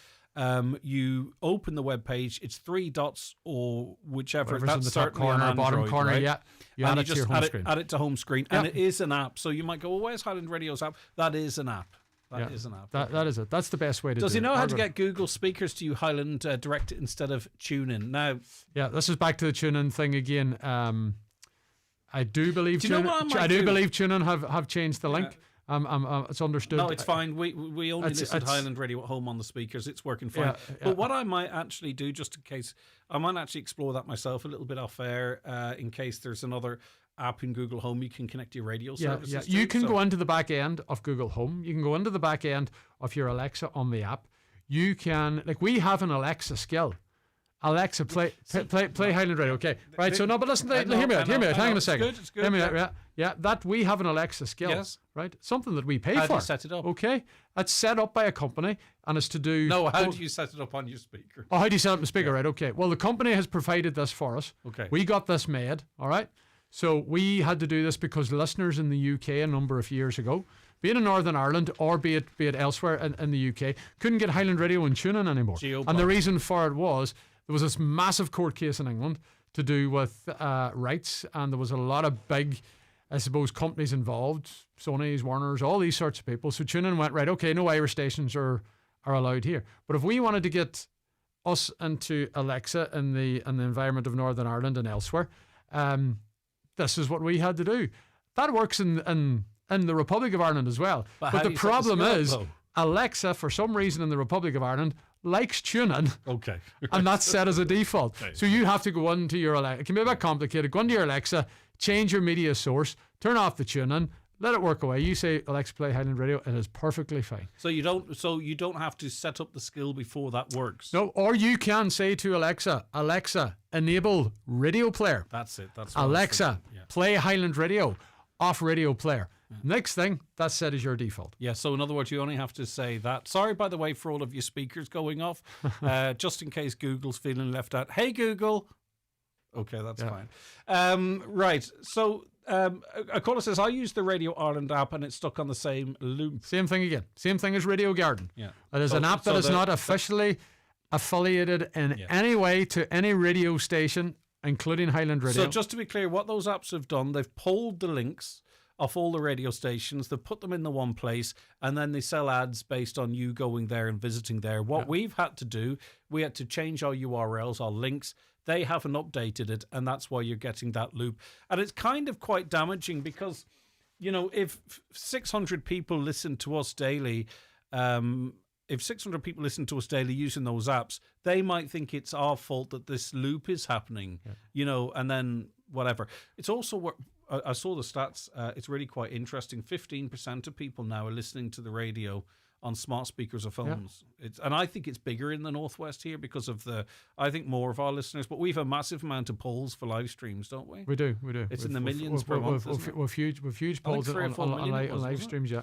you open the web page, it's 3 dots or whichever. That's in the top corner, Android, bottom corner, right? yeah. You add it to your home screen. Add it to home screen, and it is an app. So you might go, well, where's Highland Radio's app? That is an app. That is an app. That is it. That's the best way to do it. Does he know how to get Google speakers to you, Highland Direct, instead of TuneIn? Now, yeah, this is back to the TuneIn thing again. I do believe TuneIn have changed the link. It's understood. No, it's fine. We only listen to Highland Radio at home on the speakers. It's working fine. But what I might actually do, just in case, I might actually explore that myself a little bit off air, in case there's another app in Google Home you can connect your radio services to. You can go into the back end of Google Home. You can go into the back end of your Alexa on the app. You can, like, we have an Alexa skill. Alexa, play Highland Radio. Okay, right. So no, but listen, hear me out. Hang on a second. It's good. Hear me out. Yeah. That we have an Alexa skill. Yes. Right. Something that we pay for. How do you set it up? Okay. It's set up by a company, and it's to do. No. How do you set it up on your speaker? Oh, how do you set up the speaker? Right. Okay. Well, the company has provided this for us. Okay. We got this made. All right. So we had to do this because listeners in the UK a number of years ago, be it in Northern Ireland or be it elsewhere in the UK, couldn't get Highland Radio and TuneIn anymore. And the reason for it was there was this massive court case in England to do with rights, and there was a lot of big, I suppose, companies involved, Sony's, Warner's, all these sorts of people. So TuneIn went, right, okay, no Irish stations are allowed here. But if we wanted to get us into Alexa in the environment of Northern Ireland and elsewhere, this is what we had to do. That works in the Republic of Ireland as well. But the problem is, Alexa, for some reason in the Republic of Ireland, likes tuning. Okay. And that's set as a default. Okay. So you have to go into your Alexa. It can be a bit complicated. Go into your Alexa, change your media source, turn off the tuning, let it work away. You say, Alexa, play Highland Radio. It is perfectly fine. So you don't have to set up the skill before that works. No, or you can say to Alexa, enable radio player. That's it. That's what Alexa, play Highland Radio, off radio player. Next thing, that's set as your default. Yeah, so in other words, you only have to say that. Sorry, by the way, for all of your speakers going off, just in case Google's feeling left out. Hey, Google. Okay, that's fine. Right, so a caller says, I use the Radio Ireland app and it's stuck on the same loop. Same thing again. Same thing as Radio Garden. Yeah. It is an app that is not officially affiliated in any way to any radio station, including Highland Radio. So just to be clear, what those apps have done, they've pulled the links off all the radio stations, they've put them in the one place, and then they sell ads based on you going there and visiting there. What we've had to do, we had to change our URLs, our links. They haven't updated it, and that's why you're getting that loop. And it's kind of quite damaging because, you know, if 600 people listen to us daily, using those apps, they might think it's our fault that this loop is happening, you know, and then whatever. It's also, I saw the stats, it's really quite interesting. 15% of people now are listening to the radio on smart speakers or phones. And I think it's bigger in the Northwest here because of I think more of our listeners, but we've a massive amount of polls for live streams, don't we? We do. It's in the millions per month, We've huge polls on live streams, 3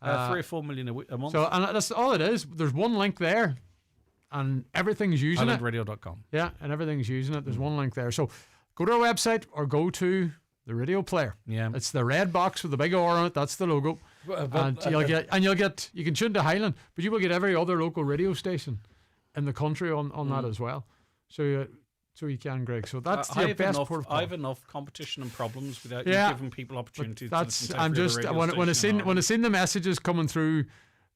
or 4 million a month. So, and that's all it is. There's one link there and everything's using it. HighlandRadio.com. Yeah, and everything's using it. There's one link there. So go to our website or go to the radio player. Yeah. It's the red box with the big R on it. That's the logo. And you can tune to Highland, but you will get every other local radio station in the country on that as well. So you can, Greg. So that's the best port of call. I have enough competition and problems without you giving people opportunities. When I seen the messages coming through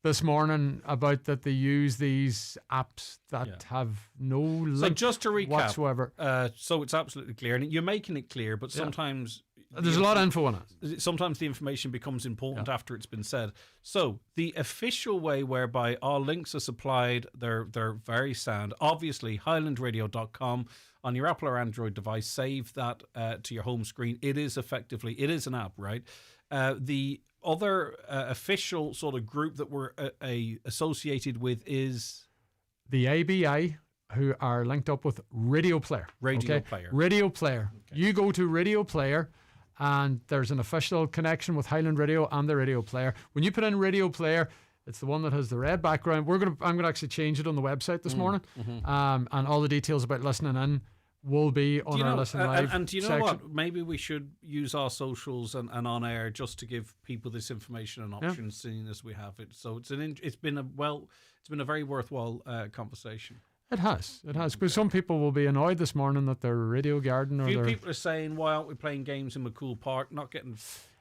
this morning about that they use these apps that have no link so just to recap whatsoever. So it's absolutely clear, and you're making it clear, but sometimes there's a lot of info in it. Sometimes the information becomes important after it's been said. So the official way whereby our links are supplied, they're very sound. Obviously, HighlandRadio.com on your Apple or Android device. Save that to your home screen. It is an app, right? The other official sort of group that we're associated with is the ABI, who are linked up with Radio Player. Radio Player. Okay. You go to Radio Player, and there's an official connection with Highland Radio and the Radio Player. When you put in Radio Player, it's the one that has the red background. I'm gonna actually change it on the website this morning, and all the details about listening in will be on our Listen Live and do you know section. what? Maybe we should use our socials and on air just to give people this information and options, seeing as we have it. So it's been a very worthwhile conversation. It has, because some people will be annoyed this morning that their Radio Garden or few people are saying, why aren't we playing games in McCool Park? Not getting.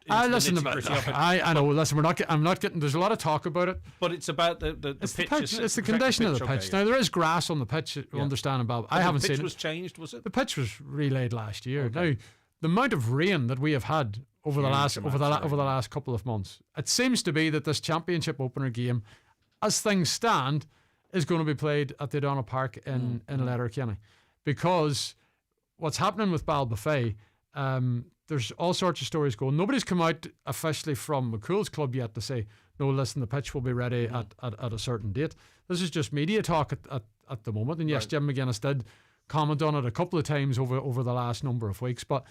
Listen, I know. Listen, I'm not getting. There's a lot of talk about it, but it's about the pitch. It's the condition of the pitch. Now there is grass on the pitch. Understand, Bob? I haven't seen it. The pitch was changed, was it? The pitch was relayed last year. Now the amount of rain that we have had over the last couple of months, it seems to be that this championship opener game, as things stand, is going to be played at the O'Donnell Park in Letterkenny, because what's happening with Balbuffet, there's all sorts of stories going. Nobody's come out officially from McCool's club yet to say, no, listen, the pitch will be ready at a certain date. This is just media talk at the moment. And yes, Jim McGuinness did comment on it a couple of times over the last number of weeks, but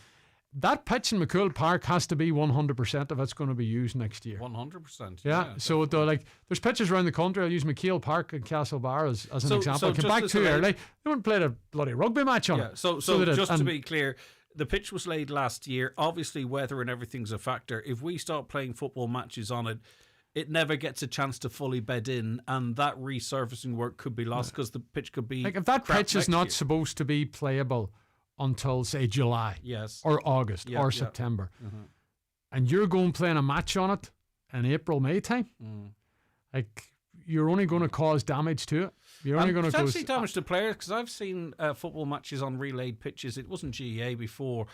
that pitch in McCool Park has to be 100% of it's going to be used next year. 100%. Yeah. So there's pitches around the country. I'll use McKeel Park and Castlebar as an example. Came back too early. They wouldn't play a bloody rugby match on it. So just to be clear, the pitch was laid last year. Obviously, weather and everything's a factor. If we start playing football matches on it, it never gets a chance to fully bed in, and that resurfacing work could be lost because the pitch could be. Like if that pitch is not supposed to be playable until, say, July or August or September, and you're going playing a match on it in April, May time, like you're only going to cause damage to it. You're only going to cause damage to players, because I've seen football matches on relayed pitches. It wasn't GEA before,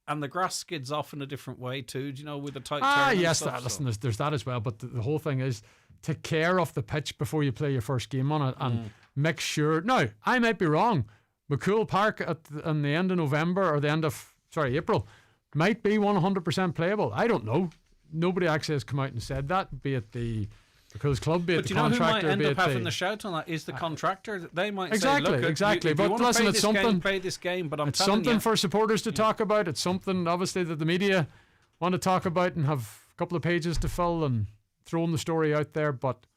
and the grass skids off in a different way too. Do you know, with the tight turn? Yes, listen, there's that as well. But the whole thing is take care of the pitch before you play your first game on it, and make sure. Now, I might be wrong. McCool Park on the end of November or the end of, April might be 100% playable. I don't know. Nobody actually has come out and said that, be it the McCool's Club, be it the contractor. But you know who might end up having the shout on that is the contractor. They might exactly, say, look, exactly. If but you want listen, to it's something. Play this game, but it's something for supporters to talk about. It's something, obviously, that the media want to talk about and have a couple of pages to fill and throwing the story out there. But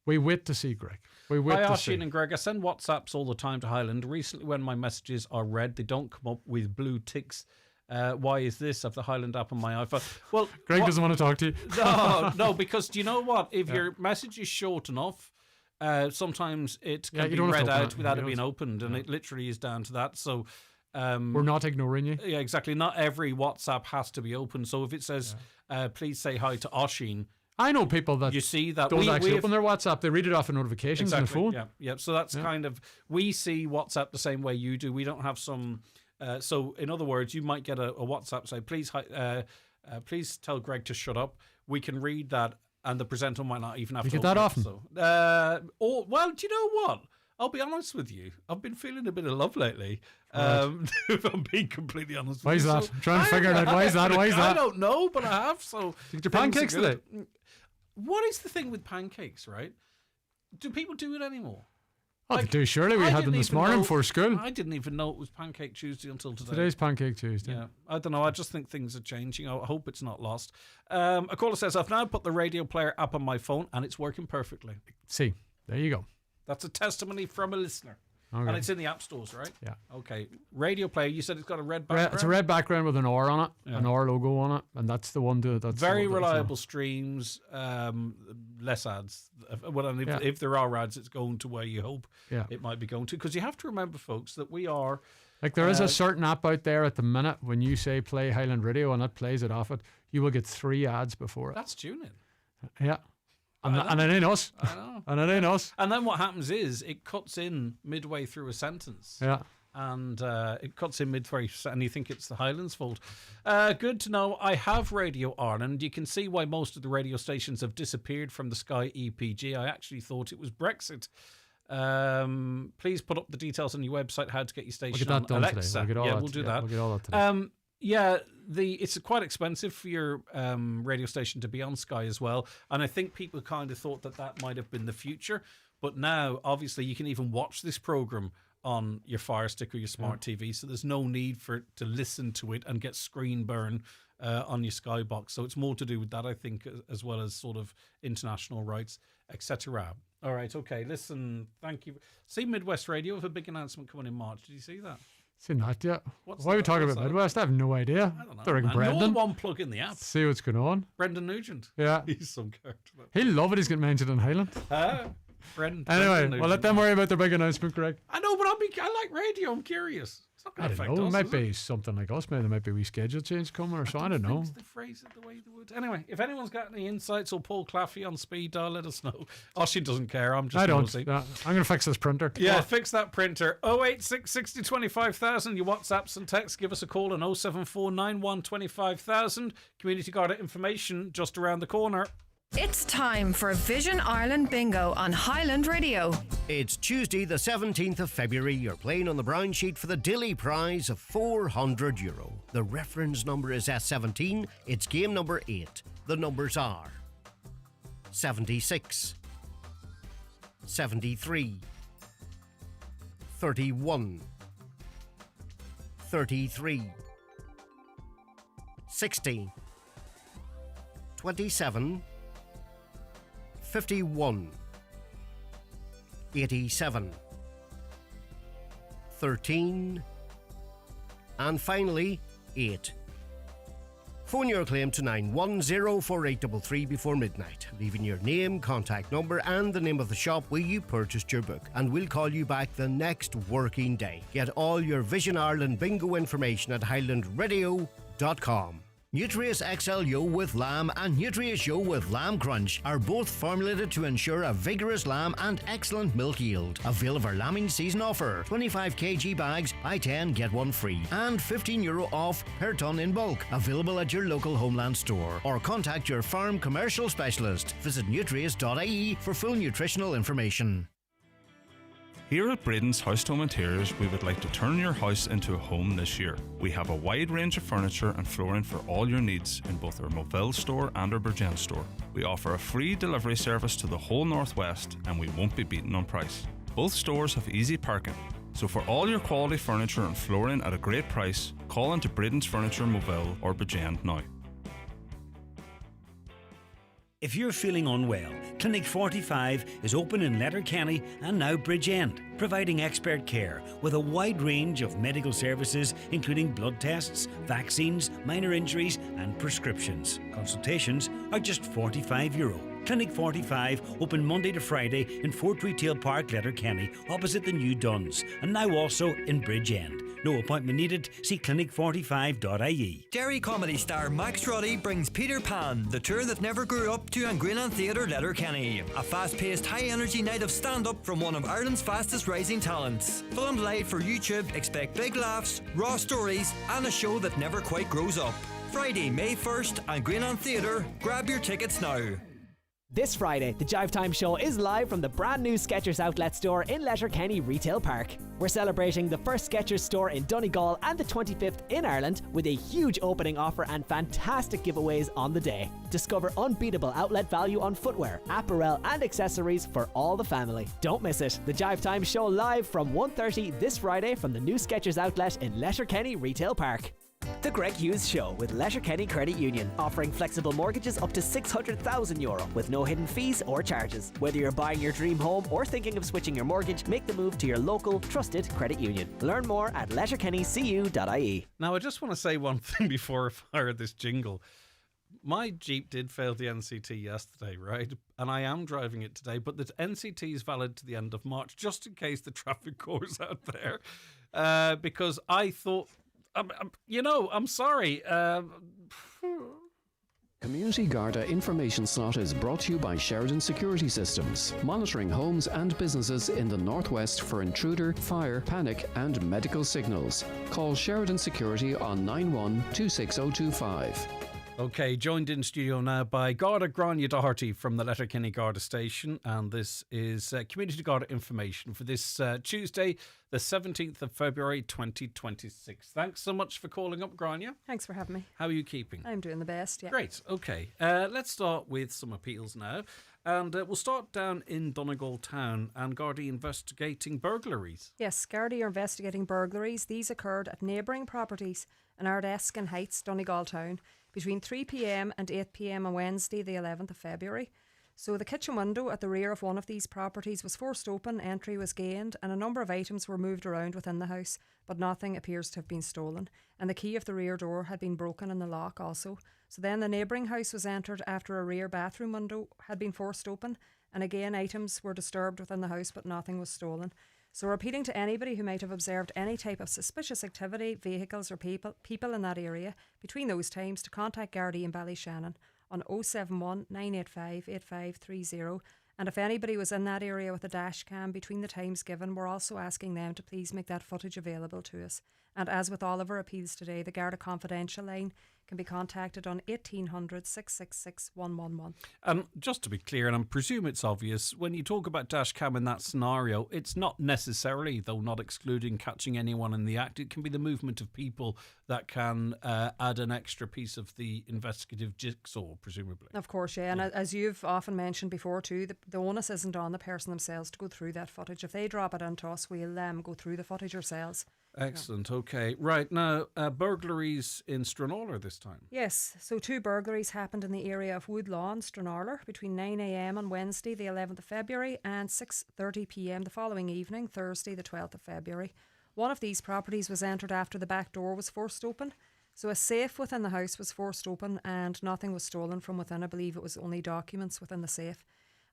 we wait to see, Greg. We wait to see. Oisin and Greg, I send WhatsApps all the time to Highland. Recently, when my messages are read, they don't come up with blue ticks. Why is this? I have the Highland app on my iPhone. Well, Greg doesn't want to talk to you. No, because do you know what? If your message is short enough, sometimes it can be read out without it being opened, and it literally is down to that. So we're not ignoring you. Yeah, exactly. Not every WhatsApp has to be open. So if it says, please say hi to Oisin. I know people that you see that don't actually open their WhatsApp. They read it off in notifications on the phone. Yeah. So that's kind of, we see WhatsApp the same way you do. We don't have some. So in other words, you might get a WhatsApp say, please tell Greg to shut up. We can read that, and the presenter might not even have to. You get that often. So, well, do you know what? I'll be honest with you. I've been feeling a bit of love lately. If I'm being completely honest. Why is that? So, I'm trying to figure it out. Why is that? Why is that? I don't know, but I have. So did your pancakes today? What is the thing with pancakes? Right? Do people do it anymore? Oh, they do. Surely we had them this morning before school. I didn't even know it was Pancake Tuesday until today. Today's Pancake Tuesday. Yeah, I don't know. I just think things are changing. I hope it's not lost. A caller says, I've now put the radio player app on my phone and it's working perfectly. See, there you go. That's a testimony from a listener. Okay. And it's in the app stores, right? Yeah. Okay. Radio player, you said it's got a red background? It's a red background with an R on it, an R logo on it, and that's the one that's very reliable streams, less ads. If there are ads, it's going to where you hope it might be going to. Because you have to remember, folks, that we are... Like there is a certain app out there at the minute, when you say play Highland Radio and it plays it off it, you will get 3 ads before it. That's tuning. Yeah. And it ain't us. I know. And it ain't us. And then what happens is it cuts in midway through a sentence. Yeah. And it cuts in midway, and you think it's the Highlands' fault. Good to know. I have Radio Ireland. You can see why most of the radio stations have disappeared from the Sky EPG. I actually thought it was Brexit. Please put up the details on your website how to get your station on Alexa. We'll do that. We'll get all that today. It's quite expensive for your radio station to be on Sky as well, and I think people kind of thought that might have been the future, but now obviously you can even watch this program on your Fire Stick or your smart TV, so there's no need for it to listen to it and get screen burn on your Sky box. So it's more to do with that, I think, as well as sort of international rights, etc. All right, okay, listen, thank you. See Midwest Radio with a big announcement coming in March. Did you see that? Seen that yet? Why are we talking about Midwest? I have no idea. I don't know. They're Brendan. One plug in the app. See what's going on. Brendan Nugent. Yeah. He's some character. He'll love it. He's getting mentioned in Highland. Brendan Anyway, well, let them worry about their big announcement, Greg. I know, but I like radio. I'm curious. It's not going to affect us. It might be something like us. Maybe there might be a wee schedule change coming or so. I don't know. The phrase it the way they would. Anyway, if anyone's got any insights or Paul Claffey on speed dial, let us know. She doesn't care. I'm just nosy. I'm going to fix this printer. Yeah, fix that printer. 086 60 25,000. Your WhatsApps and texts. Give us a call on 074 91 25,000. Community Garda Information just around the corner. It's time for Vision Ireland Bingo on Highland Radio. It's Tuesday the 17th of February. You're playing on the brown sheet for the daily prize of €400. The reference number is S17. It's game number 8. The numbers are 76, 73, 31, 33, 60, 27, 51, 87, 13, and finally 8. Phone your claim to 9104833 before midnight, leaving your name, contact number and the name of the shop where you purchased your book, and we'll call you back the next working day. Get all your Vision Ireland bingo information at highlandradio.com. Nutrius XL Yo with Lamb and Nutrius Yo with Lamb Crunch are both formulated to ensure a vigorous lamb and excellent milk yield. Avail of our lambing season offer: 25 kg bags, buy 10 get 1 free, and €15 off per tonne in bulk. Available at your local Homeland store, or contact your farm commercial specialist. Visit nutrius.ie for full nutritional information. Here at Braden's House Home Interiors, we would like to turn your house into a home this year. We have a wide range of furniture and flooring for all your needs in both our Moville store and our Bridgend store. We offer a free delivery service to the whole Northwest, and we won't be beaten on price. Both stores have easy parking. So for all your quality furniture and flooring at a great price, call into Braden's Furniture Moville or Bridgend now. If you're feeling unwell, Clinic 45 is open in Letterkenny and now Bridgend, providing expert care with a wide range of medical services including blood tests, vaccines, minor injuries and prescriptions. Consultations are just €45. Clinic 45 open Monday to Friday in Fort Retail Park, Letterkenny, opposite the new Duns, and now also in Bridgend. No appointment needed. See clinic45.ie. Derry comedy star Max Roddy brings Peter Pan, the tour that never grew up, to Angrinan Theatre, Letterkenny. A fast-paced, high-energy night of stand-up from one of Ireland's fastest rising talents. Filmed live for YouTube, expect big laughs, raw stories, and a show that never quite grows up. Friday, May 1st, Angrinan Theatre. Grab your tickets now. This Friday, the Jive Time Show is live from the brand new Skechers outlet store in Letterkenny Retail Park. We're celebrating the first Skechers store in Donegal and the 25th in Ireland with a huge opening offer and fantastic giveaways on the day. Discover unbeatable outlet value on footwear, apparel and accessories for all the family. Don't miss it. The Jive Time Show live from 1:30 this Friday from the new Skechers outlet in Letterkenny Retail Park. The Greg Hughes Show with Letterkenny Credit Union, offering flexible mortgages up to €600,000 with no hidden fees or charges. Whether you're buying your dream home or thinking of switching your mortgage, make the move to your local, trusted credit union. Learn more at letterkennycu.ie. Now, I just want to say one thing before I fire this jingle. My Jeep did fail the NCT yesterday, right? And I am driving it today, but the NCT is valid to the end of March, just in case the traffic goes out there. Because I thought... I'm sorry. Community Garda Information Slot is brought to you by Sheridan Security Systems, monitoring homes and businesses in the Northwest for intruder, fire, panic and medical signals. Call Sheridan Security on 91 26025. Okay, joined in studio now by Garda Grania Doherty from the Letterkenny Garda Station, and this is Community Garda Information for this Tuesday, the 17th of February 2026. Thanks so much for calling up, Grania. Thanks for having me. How are you keeping? I'm doing the best, yeah. Great, okay. Let's start with some appeals now, and we'll start down in Donegal town and Gardaí investigating burglaries. Yes, Gardaí are investigating burglaries. These occurred at neighbouring properties in Ardeskin Heights, Donegal town, between 3 p.m. and 8 p.m. on Wednesday, the 11th of February. So the kitchen window at the rear of one of these properties was forced open, entry was gained, and a number of items were moved around within the house, but nothing appears to have been stolen. And the key of the rear door had been broken in the lock also. So then the neighbouring house was entered after a rear bathroom window had been forced open, and again items were disturbed within the house, but nothing was stolen. So we're appealing to anybody who might have observed any type of suspicious activity, vehicles or people in that area between those times to contact Gardaí in Ballyshannon on 071 985 8530. And if anybody was in that area with a dash cam between the times given, we're also asking them to please make that footage available to us. And as with all of our appeals today, the Garda Confidential line can be contacted on 1800 666 111. Just to be clear, and I presume it's obvious, when you talk about dash cam in that scenario, it's not necessarily, though not excluding catching anyone in the act, it can be the movement of people that can add an extra piece of the investigative jigsaw, presumably. Of course, yeah. And as you've often mentioned before too, the onus isn't on the person themselves to go through that footage. If they drop it into us, we'll go through the footage ourselves. Excellent, okay. Right, now, burglaries in Stranraer this time. Yes, so 2 burglaries happened in the area of Woodlawn, Stranraer, between 9 a.m. on Wednesday, the 11th of February, and 6:30 p.m. the following evening, Thursday, the 12th of February. One of these properties was entered after the back door was forced open. So a safe within the house was forced open and nothing was stolen from within. I believe it was only documents within the safe.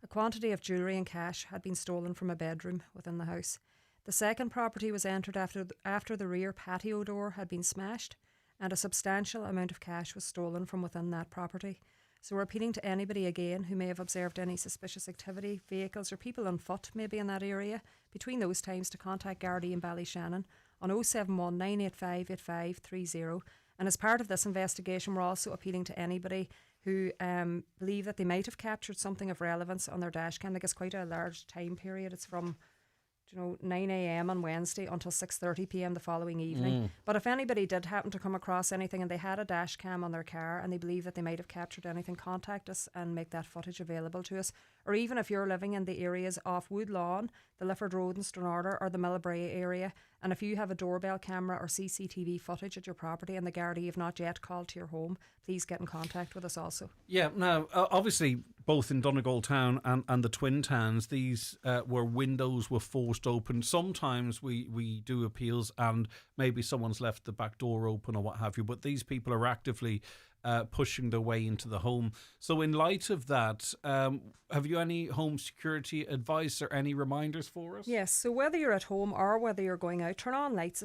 A quantity of jewellery and cash had been stolen from a bedroom within the house. The second property was entered after the rear patio door had been smashed, and a substantial amount of cash was stolen from within that property. So we're appealing to anybody again who may have observed any suspicious activity, vehicles or people on foot maybe in that area between those times to contact Gardaí in Ballyshannon on 071 985 8530. And as part of this investigation, we're also appealing to anybody who believe that they might have captured something of relevance on their dash cam. Like, it's quite a large time period. It's from 9 a.m. on Wednesday until 6:30 p.m. the following evening. But if anybody did happen to come across anything and they had a dash cam on their car and they believe that they might have captured anything, contact us and make that footage available to us. Or even if you're living in the areas off Wood Lawn, the Lifford Road in Stranraer, or the Millbrae area, and if you have a doorbell camera or CCTV footage at your property and the Gardaí have not yet called to your home, please get in contact with us also. Yeah, now, obviously, both in Donegal Town and the Twin Towns, these where windows were forced open. Sometimes we do appeals and maybe someone's left the back door open or what have you, but these people are actively pushing their way into the home. So in light of that, have you any home security advice or any reminders for us? Yes, so whether you're at home or whether you're going out, turn on lights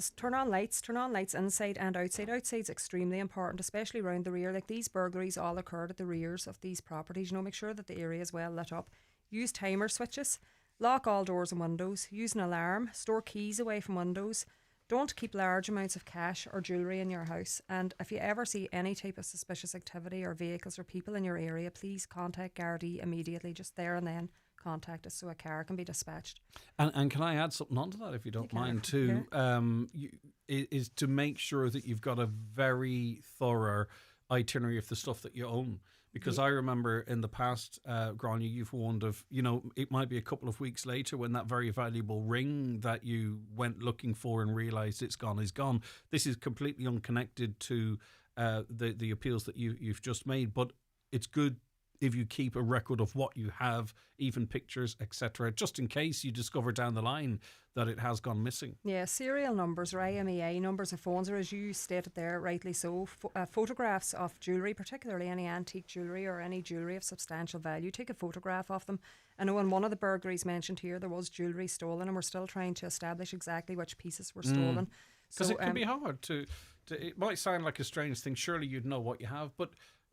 inside and outside. Outside's extremely important, especially around the rear. Like these burglaries all occurred at the rears of these properties. Make sure that the area is well lit up. Use timer switches. Lock all doors and windows. Use an alarm. Store keys away from windows. Don't keep large amounts of cash or jewellery in your house. And if you ever see any type of suspicious activity or vehicles or people in your area, please contact Gardaí immediately, just there and then. Contact us so a car can be dispatched. And can I add something onto that, if you don't mind, too? Yeah. Is to make sure that you've got a very thorough itinerary of the stuff that you own. Because I remember in the past, Grania, you've warned of, it might be a couple of weeks later when that very valuable ring that you went looking for and realised it's gone is gone. This is completely unconnected to the appeals that you've just made, but it's good if you keep a record of what you have, even pictures, etc., just in case you discover down the line that it has gone missing. Yeah, serial numbers or IMEI numbers of phones, or as you stated there, rightly so, photographs of jewellery, particularly any antique jewellery or any jewellery of substantial value. Take a photograph of them. I know in one of the burglaries mentioned here, there was jewellery stolen, and we're still trying to establish exactly which pieces were stolen. Because it can be hard to, it might sound like a strange thing, surely you'd know what you have, but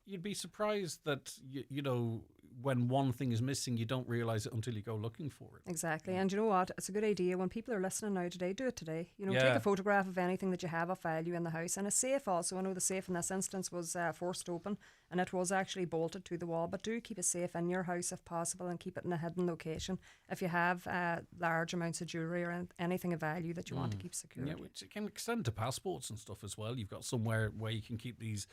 you'd be surprised that, when one thing is missing, you don't realise it until you go looking for it. Exactly. And you know what? It's a good idea. When people are listening now today, do it today. Take a photograph of anything that you have of value in the house. And a safe also. I know the safe in this instance was forced open and it was actually bolted to the wall. But do keep a safe in your house if possible and keep it in a hidden location if you have large amounts of jewellery or anything of value that you want to keep secure. Yeah, which it can extend to passports and stuff as well. You've got somewhere where you can keep these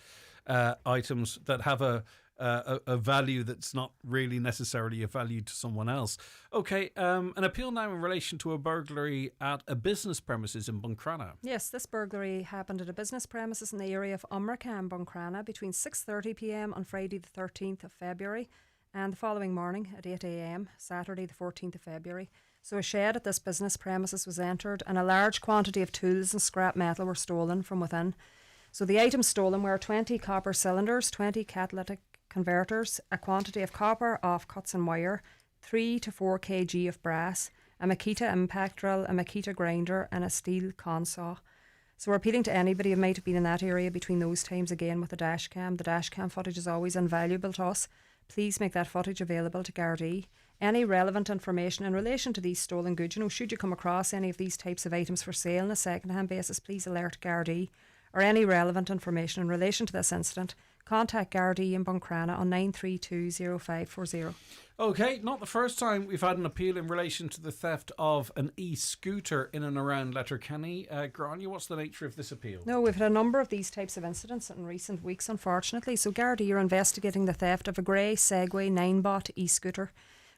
items that have a value that's not really necessarily a value to someone else. Okay, an appeal now in relation to a burglary at a business premises in Buncrana. Yes, this burglary happened at a business premises in the area of Umracam, Buncrana, between 6:30 p.m. on Friday the 13th of February and the following morning at 8 a.m, Saturday the 14th of February. So a shed at this business premises was entered and a large quantity of tools and scrap metal were stolen from within. So the items stolen were 20 copper cylinders, 20 catalytic converters, a quantity of copper, offcuts and wire, 3 to 4 kg of brass, a Makita impact drill, a Makita grinder and a steel consaw. So we're appealing to anybody who might have been in that area between those times again with the dash cam. The dash cam footage is always invaluable to us. Please make that footage available to Gardaí. Any relevant information in relation to these stolen goods, should you come across any of these types of items for sale on a second-hand basis, please alert Gardaí. Or any relevant information in relation to this incident, contact Gardaí in Buncrana on 9320540. Okay, not the first time we've had an appeal in relation to the theft of an e-scooter in and around Letterkenny. Grania, what's the nature of this appeal? No, we've had a number of these types of incidents in recent weeks, unfortunately. So Gardaí are investigating the theft of a grey Segway 9-bot e-scooter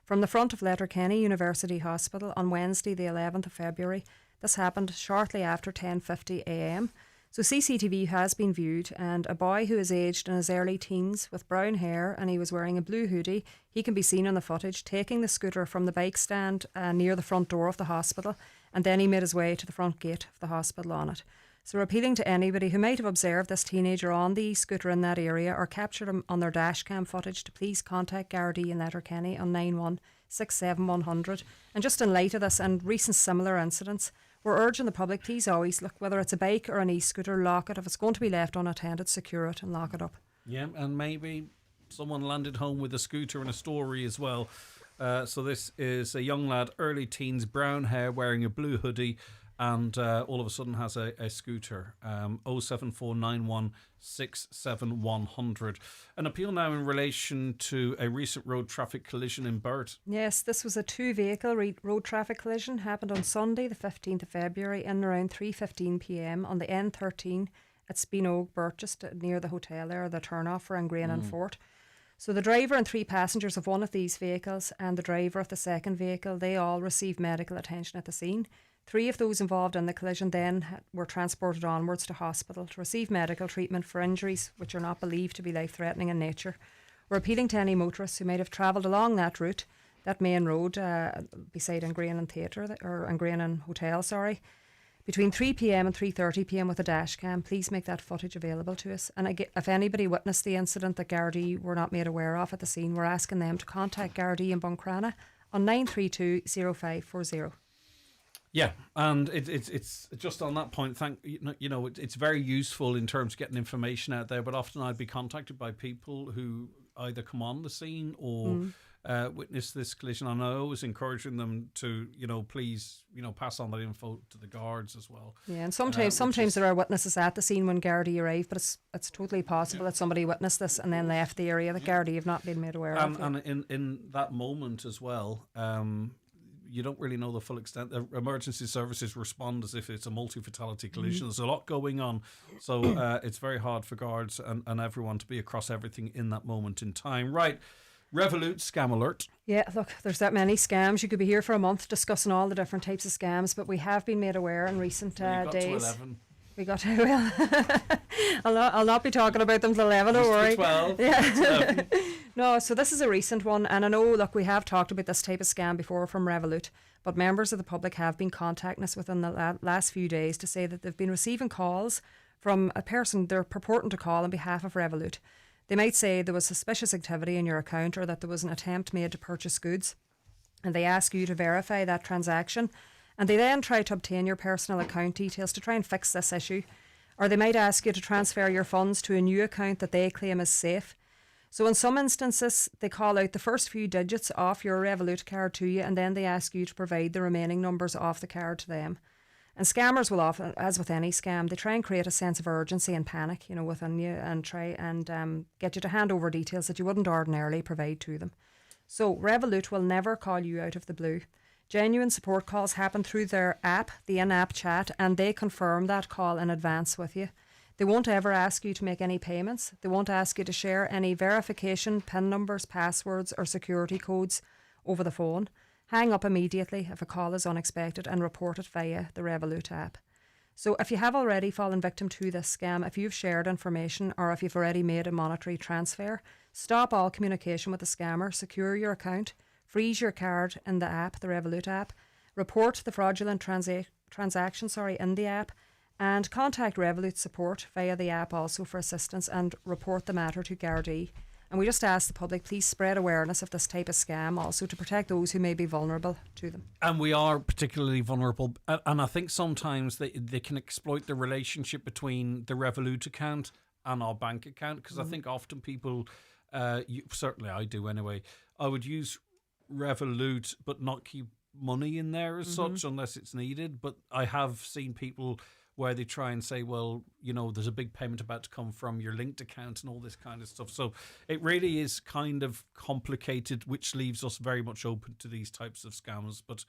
from the front of Letterkenny University Hospital on Wednesday the 11th of February. This happened shortly after 10:50 a.m. So CCTV has been viewed and a boy who is aged in his early teens with brown hair and he was wearing a blue hoodie, he can be seen on the footage taking the scooter from the bike stand near the front door of the hospital, and then he made his way to the front gate of the hospital on it. So we're appealing to anybody who might have observed this teenager on the scooter in that area or captured him on their dash cam footage to please contact Gardaí in Letterkenny on 9167100. And just in light of this and recent similar incidents, we're urging the public, please always look, whether it's a bike or an e-scooter, lock it. If it's going to be left unattended, secure it and lock it up. Yeah, and maybe someone landed home with a scooter and a story as well. So this is a young lad, early teens, brown hair, wearing a blue hoodie. and all of a sudden has a scooter. 07491 67100. An appeal now in relation to a recent road traffic collision in Burt. Yes, this was a two-vehicle road traffic collision, happened on Sunday the 15th of February in around 3:15 p.m. on the N13 at Spinogue, Burt, just near the hotel there, the turn-off for Angrain and Fort. So the driver and 3 passengers of one of these vehicles and the driver of the second vehicle, they all received medical attention at the scene. 3 of those involved in the collision then were transported onwards to hospital to receive medical treatment for injuries which are not believed to be life-threatening in nature. We're appealing to any motorists who might have travelled along that route, that main road beside Angrain and Theatre, or Angrain and Hotel, between 3 p.m. and 3:30 p.m. with a dash cam. Please make that footage available to us. And if anybody witnessed the incident that Gardaí were not made aware of at the scene, we're asking them to contact Gardaí in Buncrana on 932 0540. Yeah, and it's just on that point. It's very useful in terms of getting information out there. But often I'd be contacted by people who either come on the scene or witness this collision, and I always encouraging them to please pass on that info to the guards as well. Yeah, and sometimes there are witnesses at the scene when Gardaí arrive, but it's totally possible that somebody witnessed this and then left the area that Gardaí have not been made aware of. And in that moment as well. You don't really know the full extent. The emergency services respond as if it's a multi-fatality collision. There's a lot going on. So it's very hard for guards and everyone to be across everything in that moment in time. Right. Revolut scam alert. Yeah, look, there's that many scams. You could be here for a month discussing all the different types of scams, but we have been made aware in recent days. To 11. We got to, well, I'll not be talking about them till 11, don't worry. 12. Yeah. No, so this is a recent one, and I know, look, we have talked about this type of scam before from Revolut, but members of the public have been contacting us within the last few days to say that they've been receiving calls from a person they're purporting to call on behalf of Revolut. They might say there was suspicious activity in your account or that there was an attempt made to purchase goods, and they ask you to verify that transaction, and they then try to obtain your personal account details to try and fix this issue, or they might ask you to transfer your funds to a new account that they claim is safe. So in some instances, they call out the first few digits off your Revolut card to you, and then they ask you to provide the remaining numbers off the card to them. And scammers will often, as with any scam, they try and create a sense of urgency and panic, within you, and try and get you to hand over details that you wouldn't ordinarily provide to them. So Revolut will never call you out of the blue. Genuine support calls happen through their app, the in-app chat, and they confirm that call in advance with you. They won't ever ask you to make any payments. They won't ask you to share any verification, PIN numbers, passwords or security codes over the phone. Hang up immediately if a call is unexpected and report it via the Revolut app. So if you have already fallen victim to this scam, if you've shared information or if you've already made a monetary transfer, stop all communication with the scammer, secure your account, freeze your card in the app, the Revolut app, report the fraudulent transaction in the app, and contact Revolut support via the app also for assistance and report the matter to Gardaí. And we just ask the public, please spread awareness of this type of scam also to protect those who may be vulnerable to them. And we are particularly vulnerable. And I think sometimes they can exploit the relationship between the Revolut account and our bank account, because I think often people, certainly I do anyway, I would use Revolut but not keep money in there as such unless it's needed. But I have seen people where they try and say, well, there's a big payment about to come from your linked account and all this kind of stuff. So it really is kind of complicated, which leaves us very much open to these types of scams. But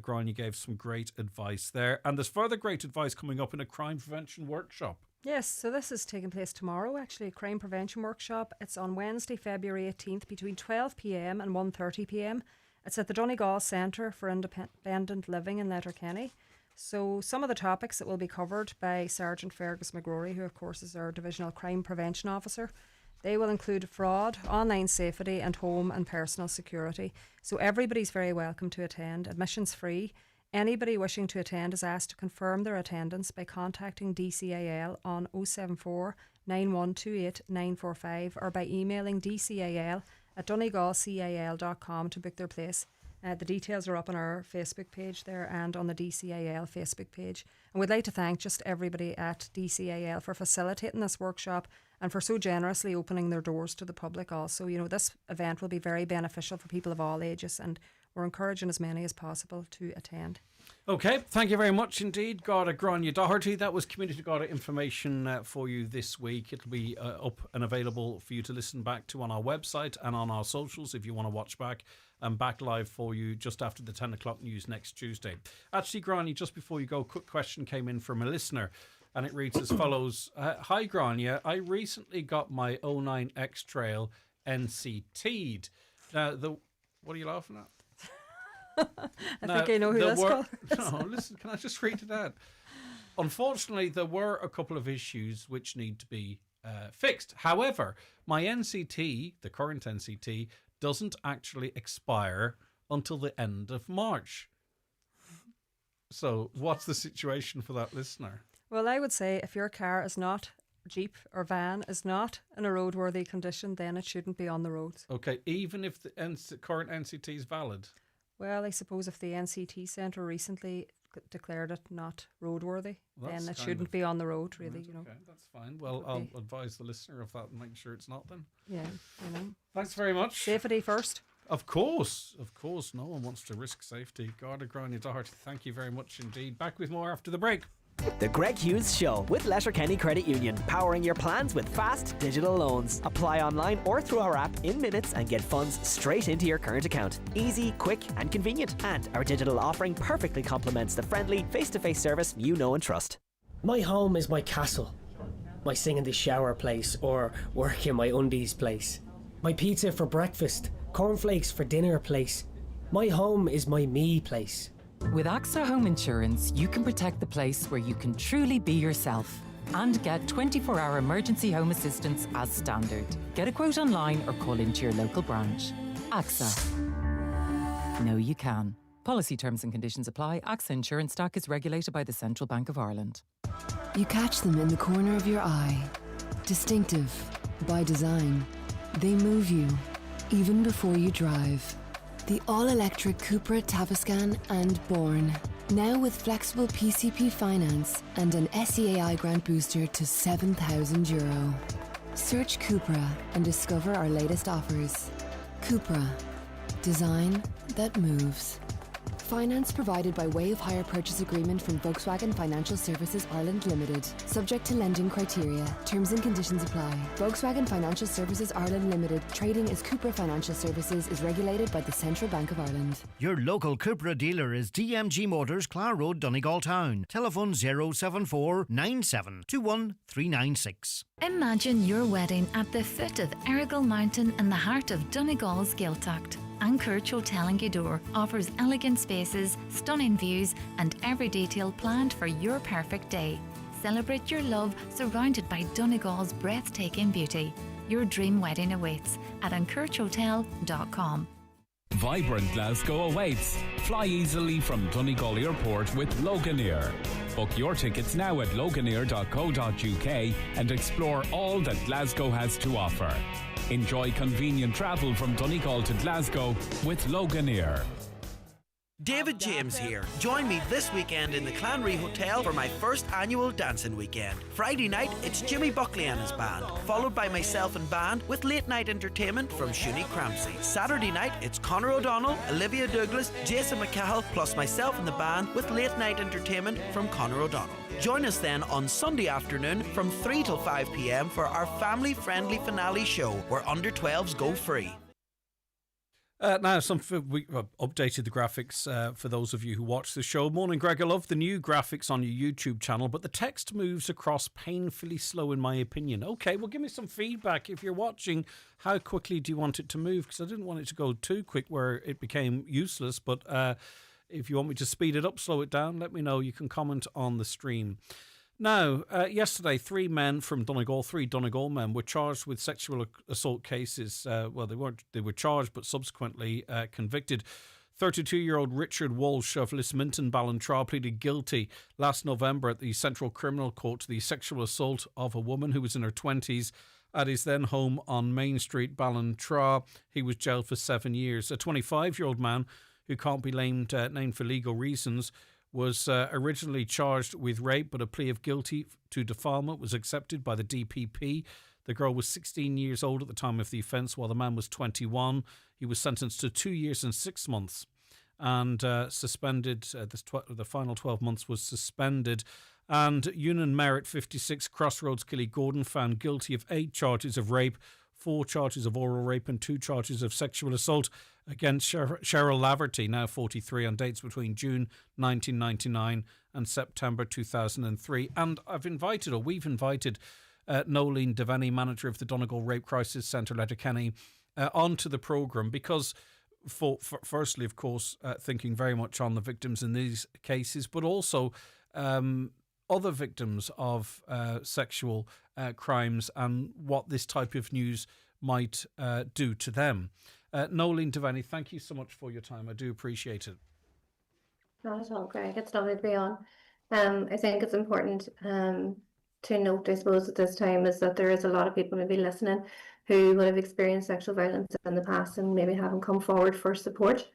Grania gave some great advice there. And there's further great advice coming up in a crime prevention workshop. Yes, so this is taking place tomorrow, actually, a crime prevention workshop. It's on Wednesday, February 18th, between 12 p.m. and 1:30 p.m. It's at the Donegal Centre for Independent Living in Letterkenny. So some of the topics that will be covered by Sergeant Fergus McGrory, who of course is our Divisional Crime Prevention Officer. They will include fraud, online safety and home and personal security. So everybody's very welcome to attend. Admission's free. Anybody wishing to attend is asked to confirm their attendance by contacting DCAL on 074 9128 945 or by emailing dcal@donegalcal.com to book their place. The details are up on our Facebook page there and on the DCAL Facebook page. And we'd like to thank just everybody at DCAL for facilitating this workshop and for so generously opening their doors to the public also. This event will be very beneficial for people of all ages, and we're encouraging as many as possible to attend. Okay, thank you very much indeed, Garda Grania Doherty. That was Community Garda information for you this week. It'll be up and available for you to listen back to on our website and on our socials if you want to watch back, and back live for you just after the 10 o'clock news next Tuesday. Actually, Grania, just before you go, a quick question came in from a listener, and it reads as follows. Hi, Grania. I recently got my 09 X-Trail NCT'd. Now, what are you laughing at? I think I know who that's called. No, listen, can I just read it out? Unfortunately, there were a couple of issues which need to be fixed. However, my NCT, the current NCT, doesn't actually expire until the end of March. So what's the situation for that listener? Well, I would say if your car is not, Jeep or van is not in a roadworthy condition, then it shouldn't be on the roads. Okay, even if the current NCT is valid? Well, I suppose if the NCT Centre recently declared it not roadworthy, then it shouldn't be on the road, really. Right, okay, that's fine. Well, I'll advise the listener of that and make sure it's not then. Yeah, Thanks very much. Safety first. Of course. No one wants to risk safety. Garda Grania Doherty, thank you very much indeed. Back with more after the break. The Greg Hughes Show with Letterkenny Credit Union, powering your plans with fast digital loans. Apply online or through our app in minutes and get funds straight into your current account. Easy, quick and convenient. And our digital offering perfectly complements the friendly face-to-face service you know and trust. My home is my castle. My sing in the shower place or work in my undies place. My pizza for breakfast, cornflakes for dinner place. My home is my me place. With AXA Home Insurance, you can protect the place where you can truly be yourself and get 24-hour emergency home assistance as standard. Get a quote online or call into your local branch. AXA. Know you can. Policy terms and conditions apply. AXA Insurance stock is regulated by the Central Bank of Ireland. You catch them in the corner of your eye. Distinctive, by design. They move you, even before you drive. The all-electric Cupra Tavascan and Born. Now with flexible PCP finance and an SEAI grant booster to €7,000. Search Cupra and discover our latest offers. Cupra. Design that moves. Finance provided by way of hire purchase agreement from Volkswagen Financial Services Ireland Limited. Subject to lending criteria. Terms and conditions apply. Volkswagen Financial Services Ireland Limited, trading as Cupra Financial Services, is regulated by the Central Bank of Ireland. Your local Cupra dealer is DMG Motors, Clare Road, Donegal Town. Telephone 074 97 21 396. Imagine your wedding at the foot of Errigal Mountain in the heart of Donegal's Gaeltacht. Anchorage Hotel in Gweedore offers elegant spaces, stunning views and every detail planned for your perfect day. Celebrate your love surrounded by Donegal's breathtaking beauty. Your dream wedding awaits at anchoragehotel.com. Vibrant Glasgow awaits. Fly easily from Donegal Airport with Loganair. Book your tickets now at loganair.co.uk and explore all that Glasgow has to offer. Enjoy convenient travel from Donegal to Glasgow with Loganair. David James here. Join me this weekend in the Clanry Hotel for my first annual dancing weekend. Friday night, it's Jimmy Buckley and his band, followed by myself and band with late night entertainment from Shuni Cramsey. Saturday night, it's Conor O'Donnell, Olivia Douglas, Jason McCahill, plus myself and the band with late night entertainment from Conor O'Donnell. Join us then on Sunday afternoon from 3 till 5 p.m. for our family-friendly finale show where under 12s go free. Now, we updated the graphics for those of you who watch the show. Morning, Greg. I love the new graphics on your YouTube channel, but the text moves across painfully slow, in my opinion. Okay, well, give me some feedback. If you're watching, how quickly do you want it to move? Because I didn't want it to go too quick where it became useless. But if you want me to speed it up, slow it down, let me know. You can comment on the stream. Now, yesterday, three Donegal men were charged with sexual assault cases. They were charged, but subsequently convicted. 32-year-old Richard Walsh of Lisminton, Ballintrae, pleaded guilty last November at the Central Criminal Court to the sexual assault of a woman who was in her 20s at his then home on Main Street, Ballintrae. He was jailed for 7 years. A 25-year-old man who can't be named for legal reasons was originally charged with rape, but a plea of guilty to defilement was accepted by the DPP. The girl was 16 years old at the time of the offence, while the man was 21. He was sentenced to 2 years and 6 months. and suspended. The final 12 months was suspended. And Ewan Merritt, 56, Crossroads, Killy-Gordon, found guilty of 8 charges of rape, 4 charges of oral rape and 2 charges of sexual assault against Cheryl Laverty, now 43, on dates between June 1999 and September 2003. And we've invited Nolene Devaney, manager of the Donegal Rape Crisis Centre, Letterkenny, onto the programme because firstly, of course, thinking very much on the victims in these cases, but also other victims of sexual crimes and what this type of news might do to them. Nolene Devaney, thank you so much for your time. I do appreciate it. Not at all, Greg. It's lovely to be on. I think it's important to note, I suppose, at this time is that there is a lot of people maybe listening who would have experienced sexual violence in the past and maybe haven't come forward for support.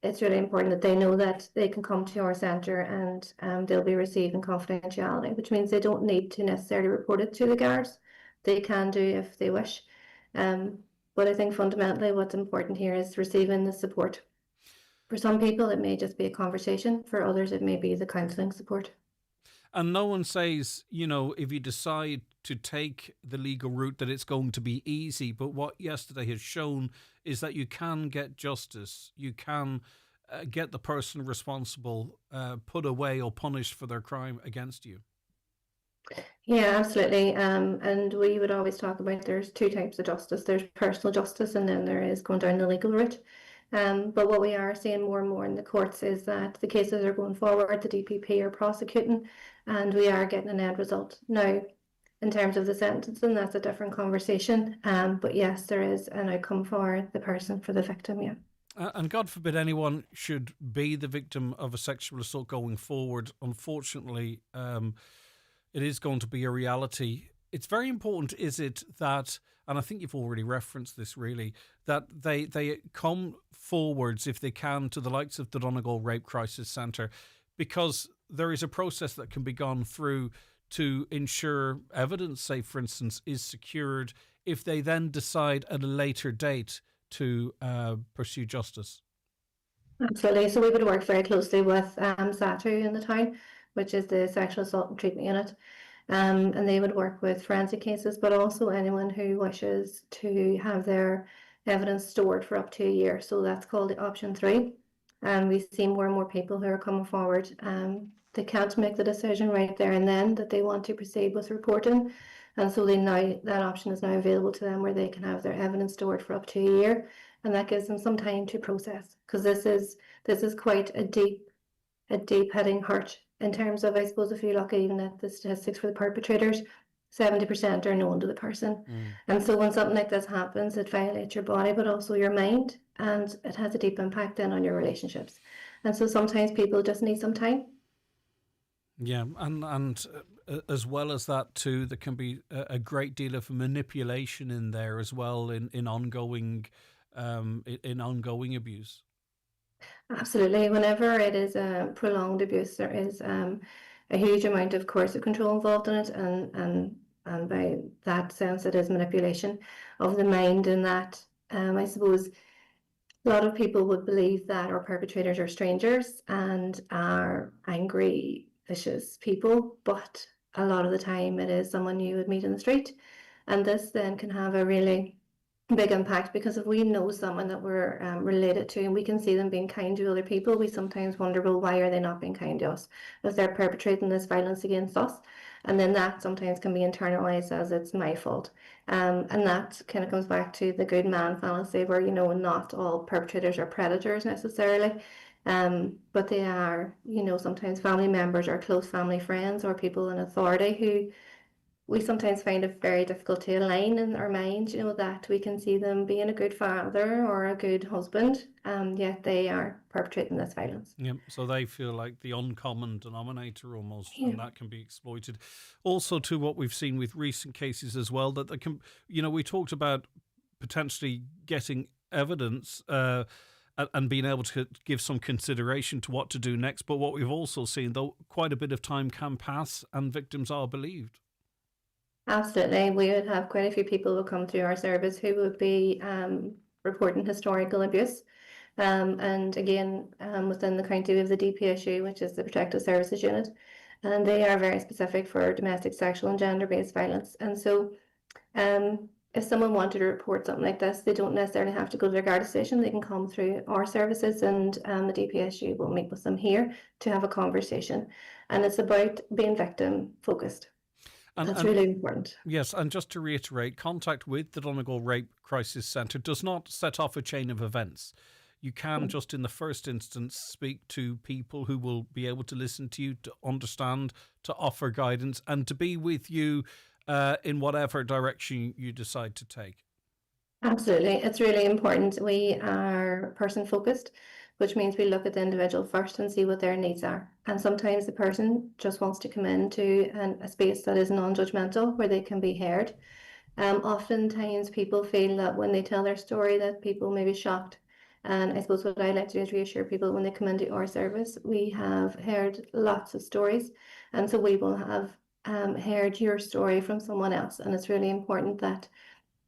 It's really important that they know that they can come to our centre and they'll be receiving confidentiality, which means they don't need to necessarily report it to the guards. They can do if they wish. But I think fundamentally what's important here is receiving the support. For some people, it may just be a conversation. For others, it may be the counselling support. And no one says, if you decide to take the legal route, that it's going to be easy. But what yesterday has shown is that you can get justice. You can get the person responsible put away or punished for their crime against you. Yeah, absolutely. And we would always talk about there's 2 types of justice. There's personal justice and then there is going down the legal route. But what we are seeing more and more in the courts is that the cases are going forward, the DPP are prosecuting, and we are getting an end result. Now, in terms of the sentencing, that's a different conversation. But yes, there is an outcome for the person, for the victim, yeah. And God forbid anyone should be the victim of a sexual assault going forward. Unfortunately, it is going to be a reality. It's very important, is it, that, and I think you've already referenced this really, that they come forwards if they can to the likes of the Donegal Rape Crisis Centre, because there is a process that can be gone through to ensure evidence, say for instance, is secured if they then decide at a later date to pursue justice. Absolutely. So we would work very closely with SATU in the town, which is the Sexual Assault and Treatment Unit. And they would work with forensic cases, but also anyone who wishes to have their evidence stored for up to a year. So that's called the option 3. And we see more and more people who are coming forward. They can't make the decision right there and then that they want to proceed with reporting. And so that option is now available to them where they can have their evidence stored for up to a year. And that gives them some time to process, because this is quite a deep hitting hurt. In terms of, I suppose, if you look even at the statistics for the perpetrators, 70% are known to the person. And so when something like this happens, it violates your body, but also your mind, and it has a deep impact then on your relationships. And so sometimes people just need some time. Yeah, and as well as that too, there can be a great deal of manipulation in there as well in ongoing abuse. Absolutely. Whenever it is a prolonged abuse, there is a huge amount of coercive control involved in it, and by that sense, it is manipulation of the mind. And that, I suppose, a lot of people would believe that our perpetrators are strangers and are angry, vicious people, but a lot of the time it is someone you would meet in the street, and this then can have a really big impact, because if we know someone that we're related to and we can see them being kind to other people, we sometimes wonder, well, why are they not being kind to us if they're perpetrating this violence against us? And then that sometimes can be internalized as it's my fault. And that kind of comes back to the good man fallacy, where, not all perpetrators are predators necessarily, but they are, sometimes family members or close family friends or people in authority who we sometimes find it very difficult to align in our mind, that we can see them being a good father or a good husband, yet they are perpetrating this violence. Yeah, so they feel like the uncommon denominator almost, Yeah. and that can be exploited. Also, to what we've seen with recent cases as well, that they can, we talked about potentially getting evidence and being able to give some consideration to what to do next. But what we've also seen, though, quite a bit of time can pass and victims are believed. Absolutely. We would have quite a few people who come through our service who would be reporting historical abuse. And again, within the county we have the DPSU, which is the Protective Services Unit, and they are very specific for domestic, sexual and gender-based violence. And so if someone wanted to report something like this, they don't necessarily have to go to their Garda station. They can come through our services, and the DPSU will meet with them here to have a conversation. And it's about being victim focused. That's really important. Yes, and just to reiterate, contact with the Donegal Rape Crisis Centre does not set off a chain of events. You can just in the first instance speak to people who will be able to listen to you, to understand, to offer guidance, and to be with you in whatever direction you decide to take. Absolutely. It's really important. We are person focused, which means we look at the individual first and see what their needs are. And sometimes the person just wants to come into a space that is non-judgmental, where they can be heard. Oftentimes people feel that when they tell their story that people may be shocked. And I suppose what I like to do is reassure people when they come into our service, we have heard lots of stories. And so we will have heard your story from someone else. And it's really important that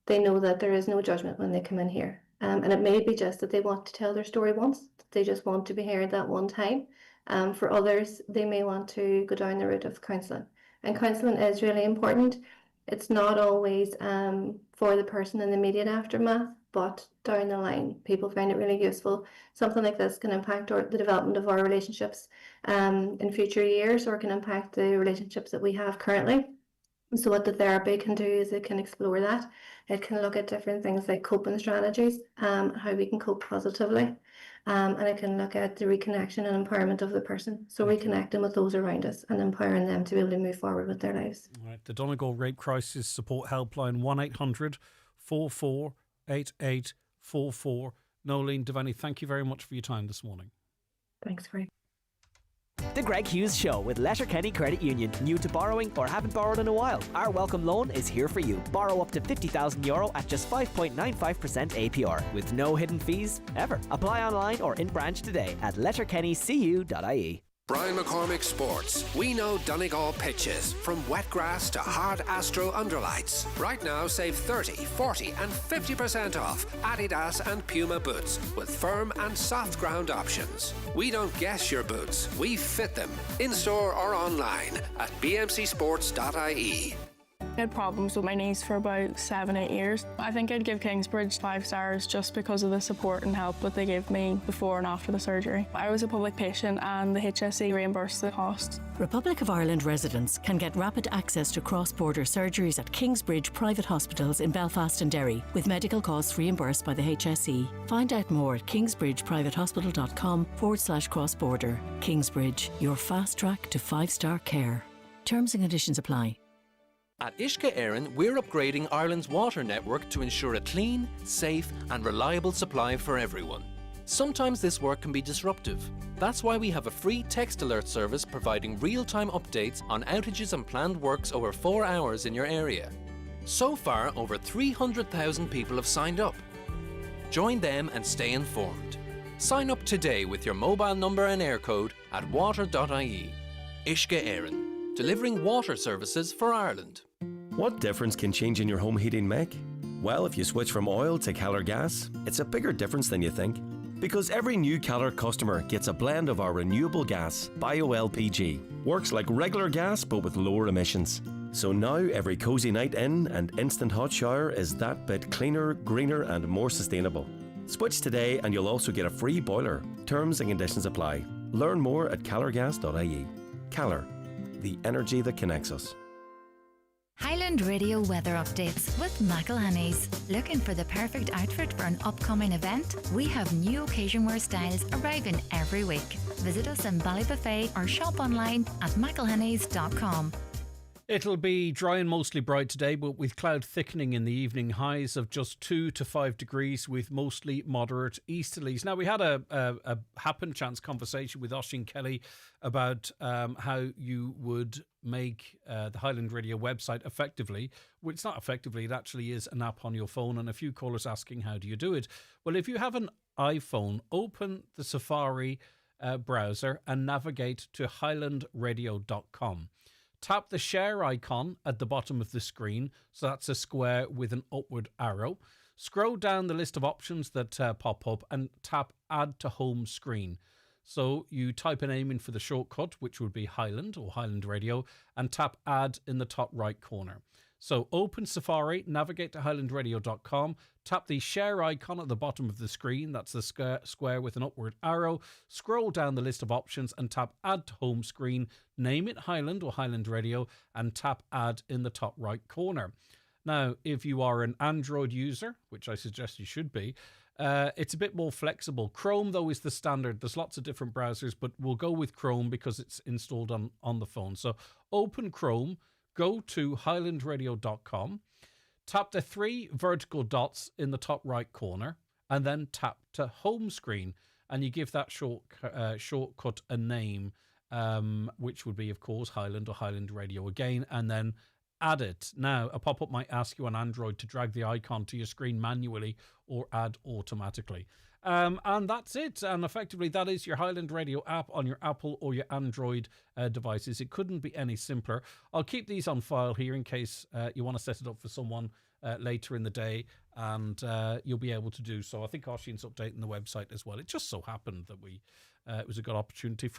they know that there is no judgment when they come in here. And it may be just that they want to tell their story once. They just want to be heard that one time. For others, they may want to go down the route of counselling. And counselling is really important. It's not always for the person in the immediate aftermath, but down the line, people find it really useful. Something like this can impact the development of our relationships in future years, or can impact the relationships that we have currently. So what the therapy can do is it can explore that. It can look at different things like coping strategies, how we can cope positively. And it can look at the reconnection and empowerment of the person. So reconnecting with those around us and empowering them to be able to move forward with their lives. All right. The Donegal Rape Crisis Support Helpline, 1800 44 8844. Nolene Devaney, thank you very much for your time this morning. Thanks, Greg. The Greg Hughes Show with Letterkenny Credit Union. New to borrowing or haven't borrowed in a while? Our welcome loan is here for you. Borrow up to €50,000 at just 5.95% APR with no hidden fees ever. Apply online or in branch today at letterkennycu.ie. Brian McCormick Sports. We know Donegal pitches, from wet grass to hard Astro underlights. Right now, save 30, 40 and 50% off Adidas and Puma boots with firm and soft ground options. We don't guess your boots, we fit them. In-store or online at bmcsports.ie. I had problems with my knees for about 7-8 years. I think I'd give Kingsbridge 5 stars just because of the support and help that they gave me before and after the surgery. I was a public patient and the HSE reimbursed the cost. Republic of Ireland residents can get rapid access to cross-border surgeries at Kingsbridge private hospitals in Belfast and Derry, with medical costs reimbursed by the HSE. Find out more at kingsbridgeprivatehospital.com/cross-border. Kingsbridge, your fast track to 5-star care. Terms and conditions apply. At Uisce Éireann, we're upgrading Ireland's water network to ensure a clean, safe and reliable supply for everyone. Sometimes this work can be disruptive. That's why we have a free text alert service providing real-time updates on outages and planned works over 4 hours in your area. So far, over 300,000 people have signed up. Join them and stay informed. Sign up today with your mobile number and air code at water.ie. Uisce Éireann, delivering water services for Ireland. What difference can changing your home heating make? Well, if you switch from oil to Keller gas, it's a bigger difference than you think. Because every new Keller customer gets a blend of our renewable gas, bio-LPG. Works like regular gas but with lower emissions. So now every cosy night in and instant hot shower is that bit cleaner, greener and more sustainable. Switch today and you'll also get a free boiler. Terms and conditions apply. Learn more at kellergas.ie. Keller, the energy that connects us. Highland Radio weather updates with McElhenney's. Looking for the perfect outfit for an upcoming event? We have new occasion wear styles arriving every week. Visit us in Ballybuffet or shop online at mcelhenneys.com. It'll be dry and mostly bright today, but with cloud thickening in the evening, highs of just 2 to 5 degrees with mostly moderate easterlies. Now, we had a happen chance conversation with Oisín Kelly about how you would make the Highland Radio website effectively. Well, it's not effectively, it actually is an app on your phone, and a few callers asking, how do you do it? Well, if you have an iPhone, open the Safari browser and navigate to highlandradio.com. Tap the share icon at the bottom of the screen. So that's a square with an upward arrow. scroll down the list of options that pop up and tap Add to Home Screen. So you type a name in for the shortcut, which would be Highland or Highland Radio, and tap Add in the top right corner. So open Safari, navigate to highlandradio.com, tap the share icon at the bottom of the screen, that's the square with an upward arrow, scroll down the list of options and tap Add to Home Screen, name it Highland or Highland Radio, and tap Add in the top right corner. Now, if you are an Android user, which I suggest you should be, it's a bit more flexible. Chrome, though, is the standard. There's lots of different browsers, but we'll go with Chrome because it's installed on the phone. So open Chrome, go to highlandradio.com, tap the 3 vertical dots in the top right corner, and then tap to Home Screen. And you give that shortcut a name, which would be, of course, Highland or Highland Radio again, and then add it. Now, a pop-up might ask you on Android to drag the icon to your screen manually or add automatically. And that's it. And effectively, that is your Highland Radio app on your Apple or your Android devices. It couldn't be any simpler. I'll keep these on file here in case you want to set it up for someone later in the day, and you'll be able to do so. I think Oisín's updating the website as well. It just so happened that it was a good opportunity for us